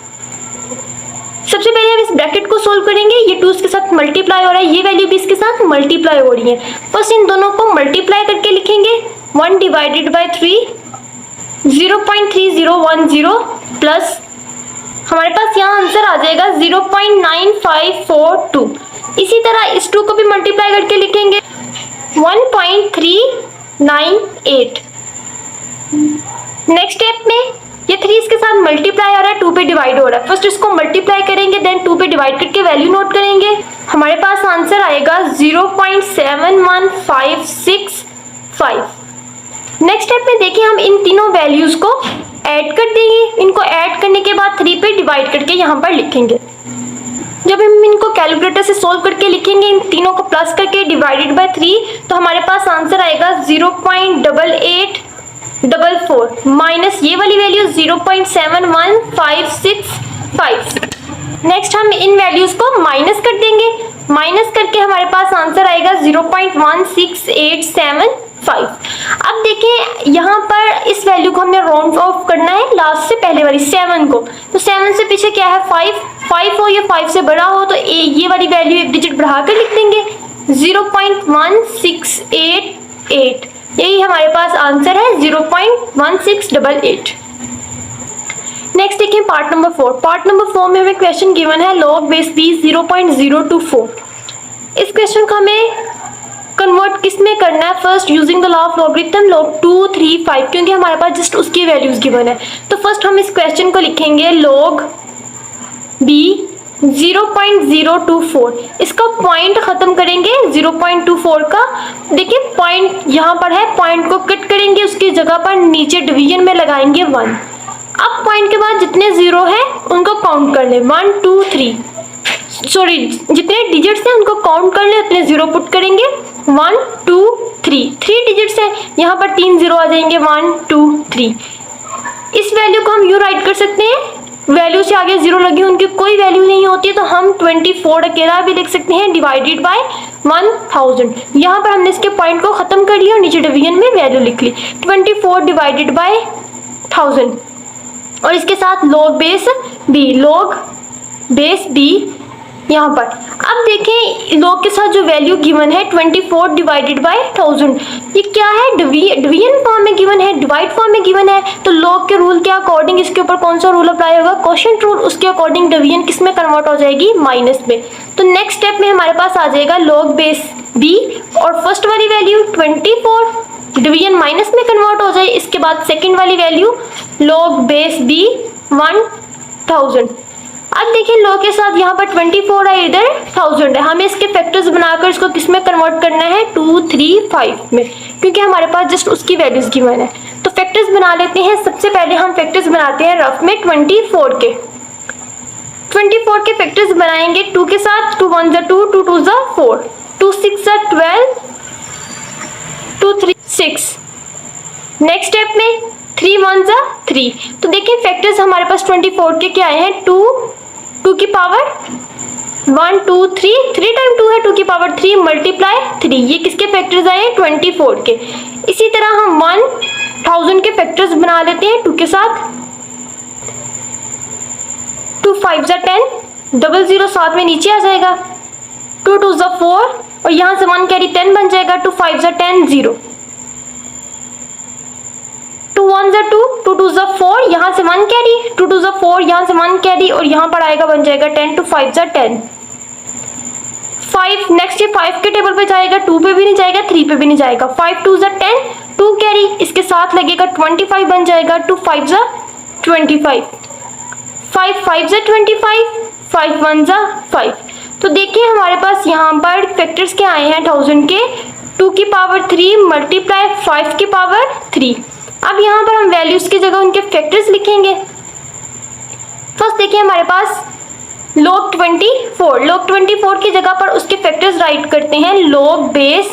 सबसे पहले हम इस ब्रैकेट को सोल्व करेंगे, ये 2 इसके साथ मल्टीप्लाई हो रहा है, ये वैल्यू भी इसके साथ मल्टीप्लाई हो रही है। फर्स्ट इन दोनों को मल्टीप्लाई करके लिखेंगे, 1 डिवाइडेड बाई 3 0.3010 प्लस हमारे पास यहाँ आंसर आ जाएगा 0.9542। इसी तरह इस 2 को भी मल्टीप्लाई करके लिखेंगे 1.398। नेक्स्ट स्टेप में ये 3 इसके साथ मल्टीप्लाई हो रहा है, 2 पे डिवाइड हो रहा है। फर्स्ट इसको मल्टीप्लाई करेंगे, देन 2 पे डिवाइड करके वैल्यू नोट करेंगे। हमारे पास आंसर आएगा 0.71565। नेक्स्ट स्टेप में देखिए, हम इन तीनों वैल्यूज को ऐड कर देंगे। इनको ऐड करने के बाद 3 पे डिवाइड करके यहाँ पर लिखेंगे। जब हम इनको कैलकुलेटर से सोल्व करके लिखेंगे, इन तीनों को प्लस करके डिवाइडेड बाय 3, तो हमारे पास आंसर आएगा 0.8844 माइनस ये वाली वैल्यू 0.71565। नेक्स्ट हम इन वैल्यूज को माइनस कर देंगे, माइनस करके हमारे पास आंसर आएगा 0.16875। अब देखें यहाँ पर इस वैल्यू को हमने राउंड ऑफ करना है लास्ट से पहले वाली 7 को, तो 7 से पीछे क्या है 5 हो या 5 से बड़ा हो तो ये वाली वैल्यू एक डिजिट बढ़ा कर लिख देंगे 0.1688। यही हमारे पास आंसर है 0.1688। नेक्स्ट देखिए पार्ट नंबर 4। पार्ट नंबर 4 में हमें क्वेश्चन गिवन है log बेस b 0.024। इस क्वेश्चन को हमें कन्वर्ट किस में करना है, first using the law of logarithm log 2, 3, 5, क्योंकि हमारे पास जस्ट उसकी वैल्यूज गिवन है। तो फर्स्ट हम इस क्वेश्चन को लिखेंगे log b 0.024। इसका पॉइंट खत्म करेंगे 0.24 का। देखिए पॉइंट यहाँ पर है, पॉइंट को कट करेंगे, उसकी जगह पर नीचे डिवीजन में लगाएंगे 1। अब पॉइंट के बाद जितने जीरो हैं उनको काउंट कर ले, 1 2 3, सॉरी जितने डिजिट्स हैं उनको काउंट कर ले, उतने जीरो पुट करेंगे 1 2 3। 3 डिजिट्स हैं, यहाँ पर 3 जीरो आ जाएंगे 1 2 3। इस वैल्यू को हम यूँ राइट कर सकते हैं, वैल्यू से आगे जीरो लगी उनकी कोई वैल्यू नहीं होती है, तो हम 24 अकेला भी लिख सकते हैं डिवाइडेड बाय 1000। यहाँ पर हमने इसके पॉइंट को खत्म कर लिया और नीचे डिवीजन में वैल्यू लिख ली 24 डिवाइडेड बाय 1000 और इसके साथ log बेस b यहाँ पर। अब देखें log के साथ जो वैल्यू गिवन है 24 डिवाइडेड बाय 1000, ये क्या है डिवीजन फॉर्म में गिवन है, डिवाइड फॉर्म में गिवन है, तो log के रूल के अकॉर्डिंग इसके ऊपर कौन सा रूल अप्लाई होगा, क्वोशिएंट रूल। उसके अकॉर्डिंग डिवीजन किस में कन्वर्ट हो जाएगी, माइनस में। तो नेक्स्ट स्टेप में हमारे पास आ जाएगा log बेस b और फर्स्ट वाली वैल्यू 24 डिवीजन माइनस में कन्वर्ट हो जाए, इसके बाद सेकंड वाली वैल्यू log बेस b 1000। अब देखिए log के साथ यहाँ पर 24 है, इधर 1000 है, हमें इसके फैक्टर्स बनाकर इसको किस में कन्वर्ट करना है 2 3 5 में, क्योंकि हमारे पास जस्ट उसकी वैल्यूज गिवन है। तो फैक्टर्स बना लेते हैं। सबसे पहले हम फैक्टर्स बनाते हैं रफ में 24 के फैक्टर्स बनाएंगे 2 के साथ, 2 1 2 2 2 4, 2 6 12, 2 3 6। नेक्स्ट स्टेप में 3 1 3। तो देखिए फैक्टर्स हमारे पास 24 के क्या आए हैं, 2 की पावर 1 2 3, 3 टाइम 2 है 2 की पावर 3 मल्टीप्लाई 3, ये किसके फैक्टर्स आए हैं 24 के। इसी तरह हम 1000 के फैक्टर्स बना लेते हैं 2 के साथ, 2 5 10, 00 साथ में नीचे आ जाएगा, 2 2 4 और यहाँ से 1 कैरी 10 बन जाएगा, 2 5 10 0, 2 1 2, 2 2 4, यहाँ से 1 कैरी, 2 2 4, यहाँ से 1 कैरी और यहाँ पर आएगा बन जाएगा 10, 2 5 10 5। नेक्स्ट ये 5 के टेबल पे जाएगा, 2 पे भी नहीं जाएगा, 3 पे भी नहीं जाएगा, 5 2 10, 2 कैरी, इसके साथ लगेगा 25 बन जाएगा, 2 5 25, 5 5 25, 5 1 5। तो देखिए हमारे पास यहाँ पर फैक्टर्स क्या आए हैं 1000 के, 2 की पावर 3 मल्टीप्लाई 5 की पावर 3। अब यहाँ पर हम वैल्यूज की जगह उनके फैक्टर्स लिखेंगे। फर्स्ट देखिए हमारे पास log 24 की जगह पर उसके फैक्टर्स राइट करते हैं, log बेस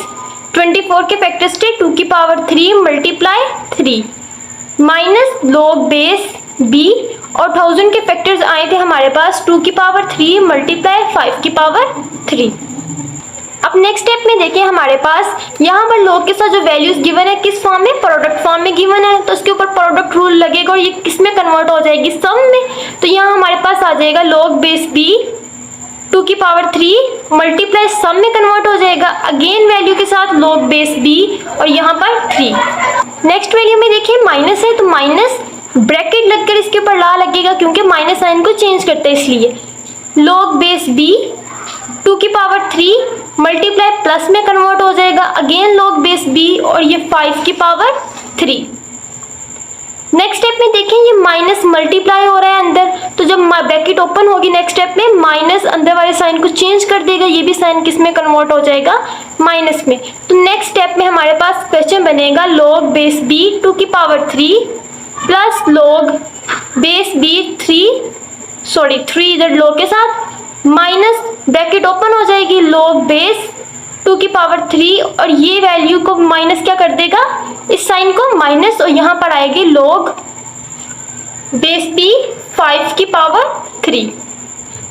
24 के फैक्टर्स थे 2 की power 3 multiply 3 minus log base b और 1000 के फैक्टर्स आए थे हमारे पास 2 की पावर 3 मल्टीप्लाई 5 की पावर 3। अब नेक्स्ट स्टेप में देखें हमारे पास यहाँ पर log के साथ जो वैल्यूज गिवन है किस फॉर्म में, प्रोडक्ट फॉर्म में गिवन है, तो इसके ऊपर प्रोडक्ट रूल लगेगा और ये किस में कन्वर्ट हो जाएगी, सम में। तो यहाँ हमारे पास आ जाएगा log बेस b 2 की पावर 3 मल्टीप्लाई सम में कन्वर्ट हो जाएगा, अगेन वैल्यू के साथ log बेस b और यहाँ पर 3। नेक्स्ट वैल्यू में देखिए माइनस है तो माइनस ब्रैकेट लगकर इसके ऊपर ला लगेगा क्योंकि माइनस साइन को चेंज करते हैं इसलिए। log बेस b 2 की पावर 3 मल्टीप्लाई प्लस में कन्वर्ट हो जाएगा, अगेन log बेस b और ये 5 की पावर 3। नेक्स्ट स्टेप में देखें ये माइनस मल्टीप्लाई हो रहा है अंदर, तो जब ब्रैकेट ओपन होगी नेक्स्ट स्टेप में माइनस अंदर वाले साइन को चेंज कर देगा, ये भी साइन किस में कन्वर्ट हो जाएगा, माइनस में। तो नेक्स्ट स्टेप में हमारे पास क्वेश्चन बनेगा log बेस b 2 की power 3 plus log base b 3 इधर log के साथ माइनस ब्रैकेट ओपन हो जाएगी log बेस 2 की पावर 3 और ये वैल्यू को माइनस क्या कर देगा, इस साइन को माइनस, और यहाँ पर आएगी log बेस b 5 की पावर 3।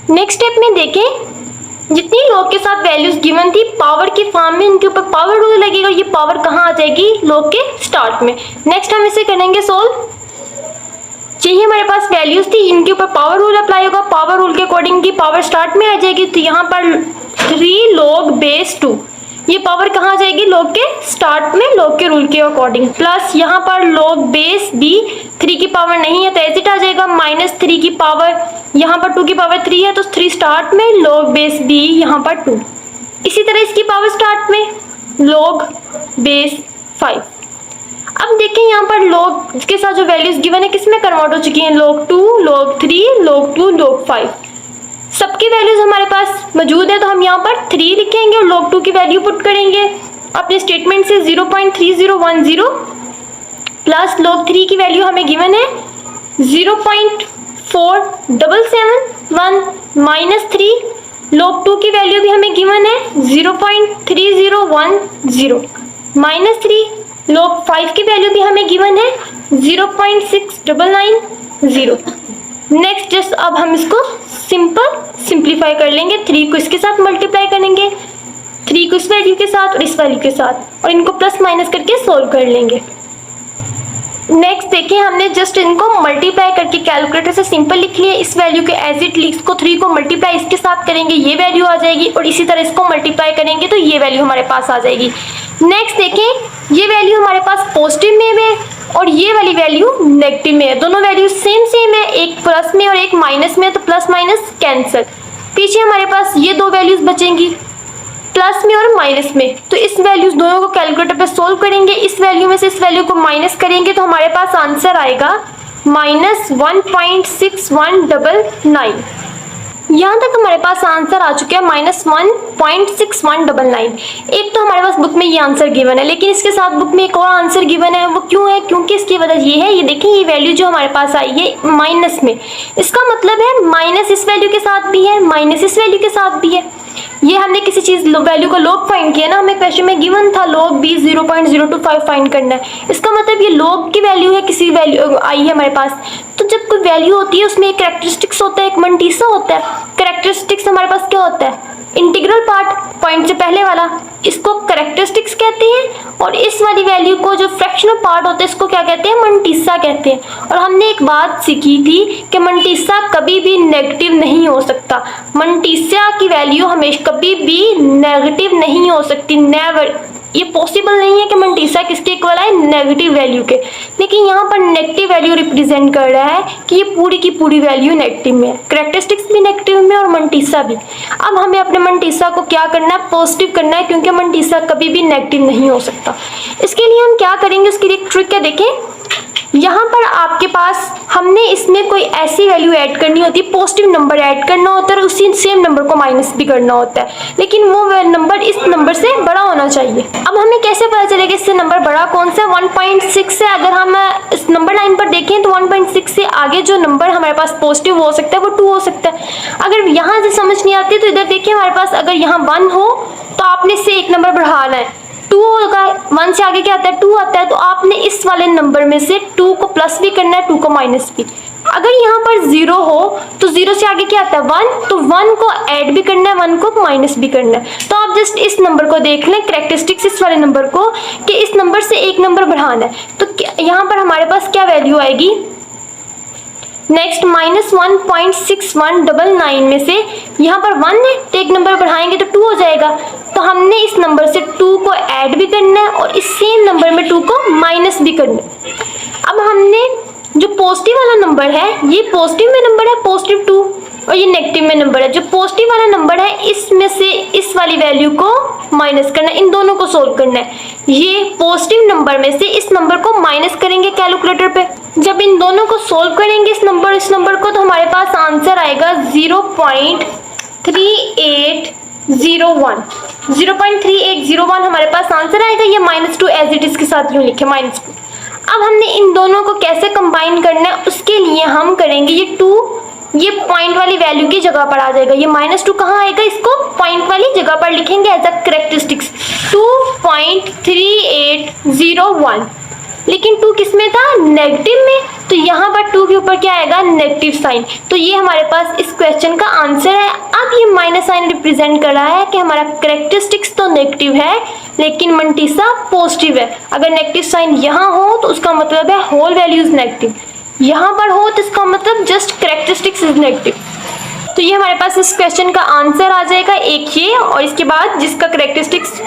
नेक्स्ट स्टेप में देखें जितनी log के साथ वैल्यूज गिवन थी पावर की फॉर्म में इनके ऊपर पावर रूल लगेगा और ये पावर कहाँ आ जाएगी, log के स्टार्ट में। नेक्स्ट हम इसे करेंगे सोल्व। चाहिए हमारे पास वैल्यूज थी इनके ऊपर पावर रूल अप्लाई होगा, पावर रूल के अकॉर्डिंग की पावर स्टार्ट में आ जाएगी, तो यहाँ पर 3 log बेस 2 ये पावर कहाँ आ जाएगी, log के स्टार्ट में log के रूल के अकॉर्डिंग, प्लस यहाँ पर log बेस b 3 की पावर नहीं है तो एज इट आ जाएगा माइनस 3 की पावर, यहाँ पर 2 की पावर 3 है तो 3 स्टार्ट में log बेस b यहाँ पर 2। इसी तरह इसकी पावर स्टार्ट में log बेस 5। अब देखें यहाँ पर log के साथ जो वैल्यूज गिवन है किसमें कन्वर्ट हो चुकी हैं, log 2 log 3 log 2 log 5 सबकी वैल्यूज हमारे पास मौजूद है, तो हम यहाँ पर 3 लिखेंगे और log 2 की वैल्यू पुट करेंगे अपने स्टेटमेंट से 0.3010 प्लस log 3 की वैल्यू हमें गिवन है 0.4771 माइनस 3 log 2 की वैल्यू भी हमें गिवन है 0.3010 माइनस 3 log 5 की वैल्यू भी हमें गिवन है 0.6990। नेक्स्ट जस्ट अब हम इसको सिंप्लीफाई कर लेंगे, 3 को इसके साथ मल्टीप्लाई करेंगे, 3 को इस वैल्यू के साथ और इस वैल्यू के साथ, और इनको प्लस माइनस करके सोल्व कर लेंगे। नेक्स्ट देखिए हमने जस्ट इनको मल्टीप्लाई करके कैलकुलेटर से सिंपल लिख लिया, इस वैल्यू के एज इट लिख को 3 को मल्टीप्लाई इसके साथ करेंगे ये वैल्यू आ जाएगी, और इसी तरह इसको मल्टीप्लाई करेंगे तो ये वैल्यू हमारे पास आ जाएगी। नेक्स्ट देखें ये वैल्यू हमारे पास पॉजिटिव में है और ये वाली वैल्यू नेगेटिव में है, दोनों वैल्यू सेम है, एक प्लस में और एक माइनस में, तो प्लस माइनस कैंसिल। पीछे हमारे पास ये दो वैल्यूज बचेंगी प्लस में और माइनस में, तो इस वैल्यूज दोनों को कैलकुलेटर पे सोल्व करेंगे, इस वैल्यू में से इस वैल्यू को माइनस करेंगे तो हमारे पास आंसर आएगा -1.6199। यहाँ तक हमारे पास आंसर आ चुका है -1.6199। एक तो हमारे पास बुक में ये आंसर गिवन है, लेकिन इसके साथ बुक में एक और आंसर गिवन है, वो क्यों है, क्योंकि इसकी वजह ये है, ये देखिए ये वैल्यू जो हमारे पास आई है माइनस में, इसका मतलब है माइनस इस वैल्यू के साथ भी है, माइनस इस वैल्यू के साथ भी है। ये हमने किसी चीज वैल्यू का log फाइंड किया ना, हमें क्वेश्चन में गिवन था log b 0.025 फाइंड करना है, इसका मतलब ये log की वैल्यू है, किसी वैल्यू आई है हमारे पास। तो जब कोई वैल्यू होती है उसमें एक कैरेक्टरिस्टिक्स होता है, एक मंटीसा होता है। कैरेक्टरिस्टिक्स हमारे पास क्या होता है, इंटीग्रल पार्ट पॉइंट से पहले वाला, इसको कैरेक्टरिस्टिक्स कहते हैं, और इस वाली वैल्यू को जो फ्रैक्शनल पार्ट होता है इसको क्या कहते हैं, मंटीसा कहते हैं। और हमने एक बात सीखी थी कि मंटीसा कभी भी नेगेटिव नहीं हो सकता, मंटीसा की वैल्यू हमेशा कभी भी नेगेटिव नहीं हो सकती, नेवर, ये पॉसिबल नहीं है कि मंटीसा किसके इक्वल है, नेगेटिव वैल्यू के। लेकिन यहाँ पर नेगेटिव वैल्यू रिप्रेजेंट कर रहा है कि ये पूरी की पूरी वैल्यू नेगेटिव में है, कैरेक्टरिस्टिक्स भी नेगेटिव में और मंटीसा भी। अब हमें अपने मंटीसा को क्या करना है, पॉजिटिव करना है, क्योंकि मंटीसा कभी भी नेगेटिव नहीं हो सकता। इसके लिए हम क्या करेंगे, उसके लिए एक ट्रिक है, देखें यहाँ पर आपके पास हमने इसमें कोई ऐसी वैल्यू ऐड करनी होती है, पॉजिटिव नंबर ऐड करना होता है और उसी सेम नंबर को माइनस भी करना होता है, लेकिन वो नंबर इस नंबर से बड़ा होना चाहिए। अब हमें कैसे पता चलेगा इससे नंबर बड़ा कौन सा है, 1.6 से। अगर हम इस नंबर लाइन पर देखें तो 1.6 से आगे जो नंबर हमारे पास पॉजिटिव हो सकता है वो 2 हो सकता है। अगर यहाँ से समझ नहीं आती तो इधर देखिए हमारे पास अगर यहाँ 1 हो तो आपने इससे एक नंबर बढ़ाना है, 2 होगा, 1 से आगे क्या आता है 2 आता है, तो आपने इस वाले नंबर में से 2 को प्लस भी करना है, 2 को माइनस भी। अगर यहाँ पर 0 हो तो 0 से आगे क्या आता है 1, तो 1 को ऐड भी करना है, 1 को माइनस भी करना है। तो आप जस्ट इस नंबर को देख लें, कैरेक्टरिस्टिक्स इस वाले नंबर को, कि इस नंबर से एक नंबर बढ़ाना है। तो यहाँ पर हमारे पास क्या वैल्यू आएगी, नेक्स्ट -1.6199 में से यहाँ पर 1 है तो एक नंबर बढ़ाएंगे तो 2 हो जाएगा। तो हमने इस नंबर से 2 को ऐड भी करना है और इस सेम नंबर में 2 को माइनस भी करना है। अब हमने जो पॉजिटिव वाला नंबर है, ये पॉजिटिव में नंबर है +2, और ये नेगेटिव में नंबर है। जो पॉजिटिव वाला नंबर है इसमें से इस वाली वैल्यू को माइनस करना है, इन दोनों को सोल्व करना है। ये पॉजिटिव नंबर में से इस नंबर को माइनस करेंगे कैलकुलेटर पे। जब इन दोनों को सोल्व करेंगे इस नंबर को, तो हमारे पास आंसर आएगा 0.3801। 0.3801 हमारे पास आंसर आएगा। ये -2 एज इट इज के साथ यूं लिखे -2। अब हमने इन दोनों को कैसे कंबाइन करना है, उसके लिए हम करेंगे ये 2 ये पॉइंट वाली वैल्यू की जगह पर आ जाएगा। ये -2 कहाँ आएगा, इसको पॉइंट वाली जगह पर लिखेंगे एज अ कैरेक्टरिस्टिक्स 2.3801। लेकिन 2 किस में था, नेगेटिव में, तो यहाँ पर 2 के ऊपर क्या आएगा, नेगेटिव साइन। तो ये हमारे पास इस क्वेश्चन का आंसर है। अब ये माइनस साइन रिप्रेजेंट कर रहा है कि हमारा कैरेक्टरिस्टिक्स तो नेगेटिव है लेकिन मंटीसा पॉजिटिव है। अगर नेगेटिव साइन यहाँ हो तो उसका मतलब है होल वैल्यू इज नेगेटिव, यहाँ पर हो तो इसका मतलब जस्ट कैरेक्टरिस्टिक्स इज नेगेटिव। तो ये हमारे पास इस क्वेश्चन का आंसर आ जाएगा एक ये, और इसके बाद जिसका कैरेक्टरिस्टिक्स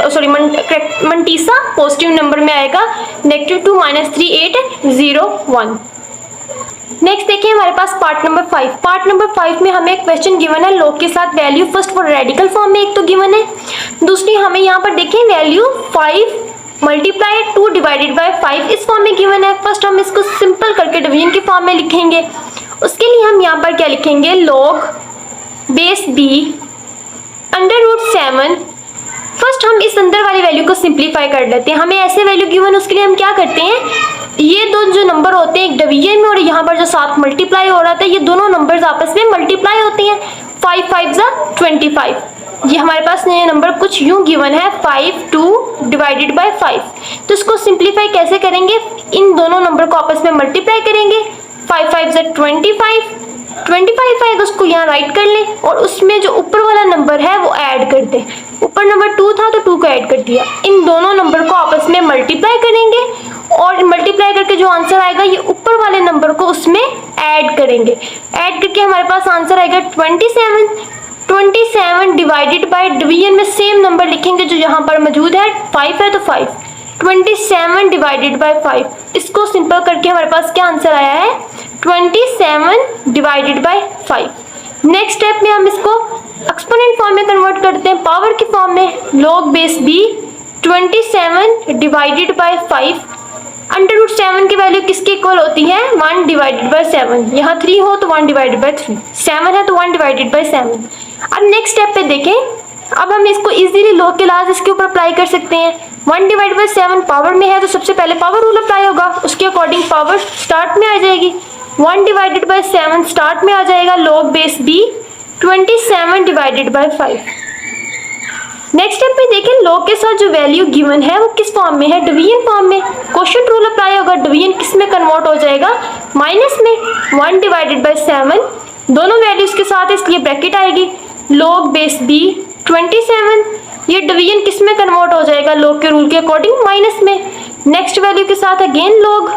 मंटीसा पॉजिटिव नंबर में आएगा -2 -3801। नेक्स्ट देखिए हमारे पास पार्ट नंबर 5। पार्ट नंबर 5 में हमें एक क्वेश्चन गिवन है लॉग के साथ value first for radical form में एक तो गिवन है, दूसरी हमें यहाँ पर देखें वैल्यू 5 मल्टीप्लाई 2 डिवाइडेड बाय 5 इस फॉर्म में गिवन है। फर्स्ट हम इसको सिंपल करके डिवीजन के फॉर्म में लिखेंगे। उसके लिए हम यहाँ पर क्या लिखेंगे, log बेस b √7। फर्स्ट हम इस अंदर वाली वैल्यू को सिंप्लीफाई कर लेते हैं। हमें ऐसे वैल्यू गिवन, उसके लिए हम क्या करते हैं, ये दो जो नंबर होते हैं एक डिवीजन में और यहाँ पर जो साथ मल्टीप्लाई हो रहा था, ये दोनों नंबर्स आपस में मल्टीप्लाई होते हैं। 5 5 25। ये हमारे पास ये नंबर कुछ यूं गिवन है 5 डिवाइडेड बाय 5। तो इसको सिंप्लीफाई कैसे करेंगे, इन दोनों नंबर को आपस में मल्टीप्लाई करेंगे। 5 5 25 आएगा, उसको यहाँ राइट कर लें और उसमें जो ऊपर वाला नंबर है वो ऐड कर दें। ऊपर नंबर 2 था तो 2 को ऐड कर दिया। इन दोनों नंबर को आपस में मल्टीप्लाई करेंगे और मल्टीप्लाई करके जो आंसर आएगा ये ऊपर वाले नंबर को उसमें ऐड करेंगे। ऐड करके हमारे पास आंसर आएगा 27 डिवाइडेड बाय डिवीजन में सेम नंबर लिखेंगे जो यहाँ पर मौजूद है, 5 है तो 5। 27 डिवाइडेड बाय 5, इसको सिंपल करके हमारे पास क्या आंसर आया है, 27 डिवाइडेड बाय 5। नेक्स्ट स्टेप में हम इसको एक्सपोनेंट फॉर्म में कन्वर्ट करते हैं, पावर की फॉर्म में। log base b 27 divided by 5। √7 की वैल्यू किसके इक्वल होती है, 1 डिवाइडेड बाय 7। यहाँ 3 हो तो 1 डिवाइडेड बाय 3, 7 है तो 1 डिवाइडेड बाय 7। अब नेक्स्ट स्टेप पे देखें, अब हम इसको इजीली log के लाज इसके ऊपर अप्लाई कर सकते हैं। 1 डिवाइडेड बाय 7 पावर में है तो सबसे पहले पावर रूल अप्लाई होगा, उसके अकॉर्डिंग पावर स्टार्ट में आ जाएगी। 1 डिवाइडेड बाय 7 स्टार्ट में आ जाएगा log base b 27 divided by 5। Next step में देखें, log के साथ जो वैल्यू गिवन है वो किस फॉर्म में है, डिवीजन फॉर्म में। क्वोशिएंट रूल अप्लाई होगा, डिवीजन किस में कन्वर्ट हो जाएगा, माइनस में। 1 डिवाइडेड बाय 7 दोनों वैल्यूज के साथ इसलिए ब्रैकेट आएगी। log बेस b 27, ये डिवीजन किस में कन्वर्ट हो जाएगा, log के रूल के अकॉर्डिंग माइनस में। नेक्स्ट वैल्यू के साथ अगेन log,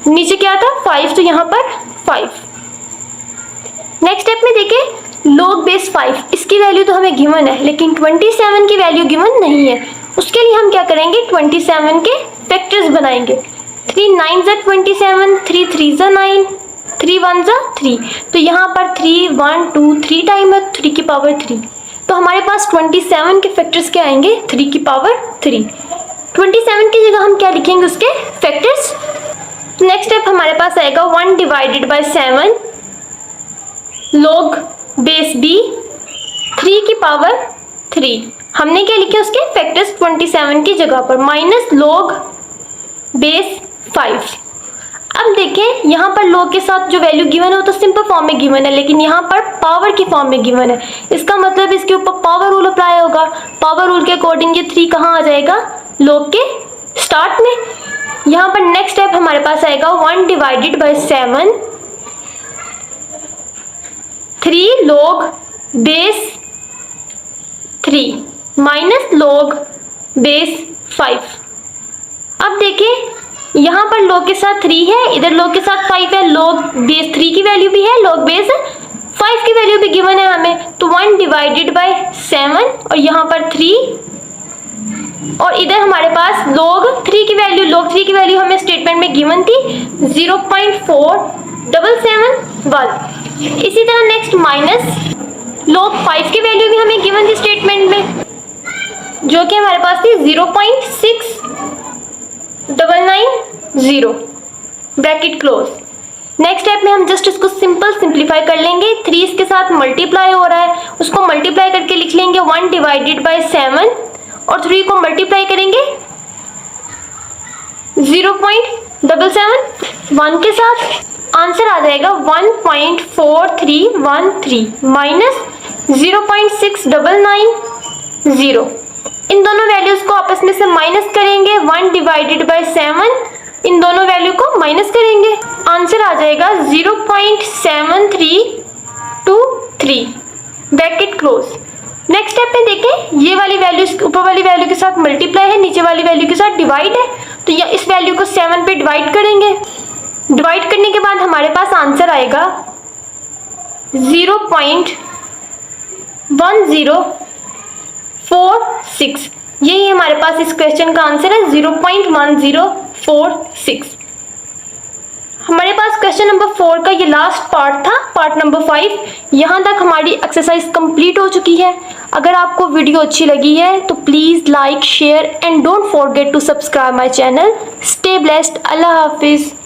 नीचे क्या था 5 तो यहाँ पर 5। नेक्स्ट स्टेप में देखें, log बेस 5 इसकी वैल्यू तो हमें गिवन है लेकिन 27 की वैल्यू गिवन नहीं है। उसके लिए हम क्या करेंगे, 27 के फैक्टर्स बनाएंगे। 3 9 27, 3 3 9, 3 1 3। तो यहाँ पर 3 1 2 3 टाइम है, 3 की पावर 3। तो हमारे पास 27 के फैक्टर्स क्या आएंगे, 3 की पावर 3। 27 की जगह हम क्या लिखेंगे उसके फैक्टर्स। नेक्स्ट स्टेप हमारे पास आएगा 1 divided bye 7 log base b 3 की पावर 3। हमने क्या लिखे उसके फैक्टर्स 27 की जगह पर, माइनस log बेस 5। अब देखें यहाँ पर log के साथ जो वैल्यू गिवन है वो तो सिंपल फॉर्म में गिवन है, लेकिन यहाँ पर पावर की फॉर्म में गिवन है। इसका मतलब इसके ऊपर पावर रूल अप्लाई होगा। पावर रूल के अकॉर्डिंग ये 3 कहाँ आ जाएगा, log के स्टार्ट में। यहाँ पर नेक्स्ट स्टेप हमारे पास आएगा 1 divided bye 7 3 log base 3 minus log base 5। अब देखें यहाँ पर log के साथ 3 है, इधर log के साथ 5 है, log बेस 3 की वैल्यू भी है, log बेस 5 की वैल्यू भी गिवन है हमें, तो 1 डिवाइडेड बाय 7 और यहाँ पर 3 और इधर हमारे पास log 3 की वैल्यू हमें स्टेटमेंट में गिवन थी 0.4771। इसी तरह नेक्स्ट माइनस log 5 की वैल्यू भी हमें गिवन थी स्टेटमेंट में, जो कि हमारे पास थी 0.6990 ब्रैकेट क्लोज। नेक्स्ट स्टेप में हम जस्ट इसको सिंप्लीफाई कर लेंगे। 3 इसके साथ मल्टीप्लाई हो रहा है, उसको मल्टीप्लाई करके लिख लेंगे 1 डिवाइडेड बाय 7 और 3 को मल्टीप्लाई करेंगे 0.771 के साथ, आंसर आ जाएगा 1.4313 माइनस 0.6990। इन दोनों वैल्यूज को आपस में से माइनस करेंगे, 1 डिवाइडेड बाय 7 इन दोनों वैल्यू को माइनस करेंगे, आंसर आ जाएगा 0.7323 ब्रैकेट क्लोज। नेक्स्ट स्टेप में देखें, ये वाली वैल्यू ऊपर वाली वैल्यू के साथ मल्टीप्लाई है, नीचे वाली वैल्यू के साथ डिवाइड है, तो ये इस वैल्यू को 7 पे डिवाइड करेंगे। डिवाइड करने के बाद हमारे पास आंसर आएगा 0.1046। यही हमारे पास इस क्वेश्चन का आंसर है 0.1046। हमारे पास क्वेश्चन नंबर 4 का ये लास्ट पार्ट था, पार्ट नंबर 5। यहाँ तक हमारी एक्सरसाइज कंप्लीट हो चुकी है। अगर आपको वीडियो अच्छी लगी है तो please like, share and don't forget to subscribe my channel. Stay blessed. अल्लाह हाफिज़।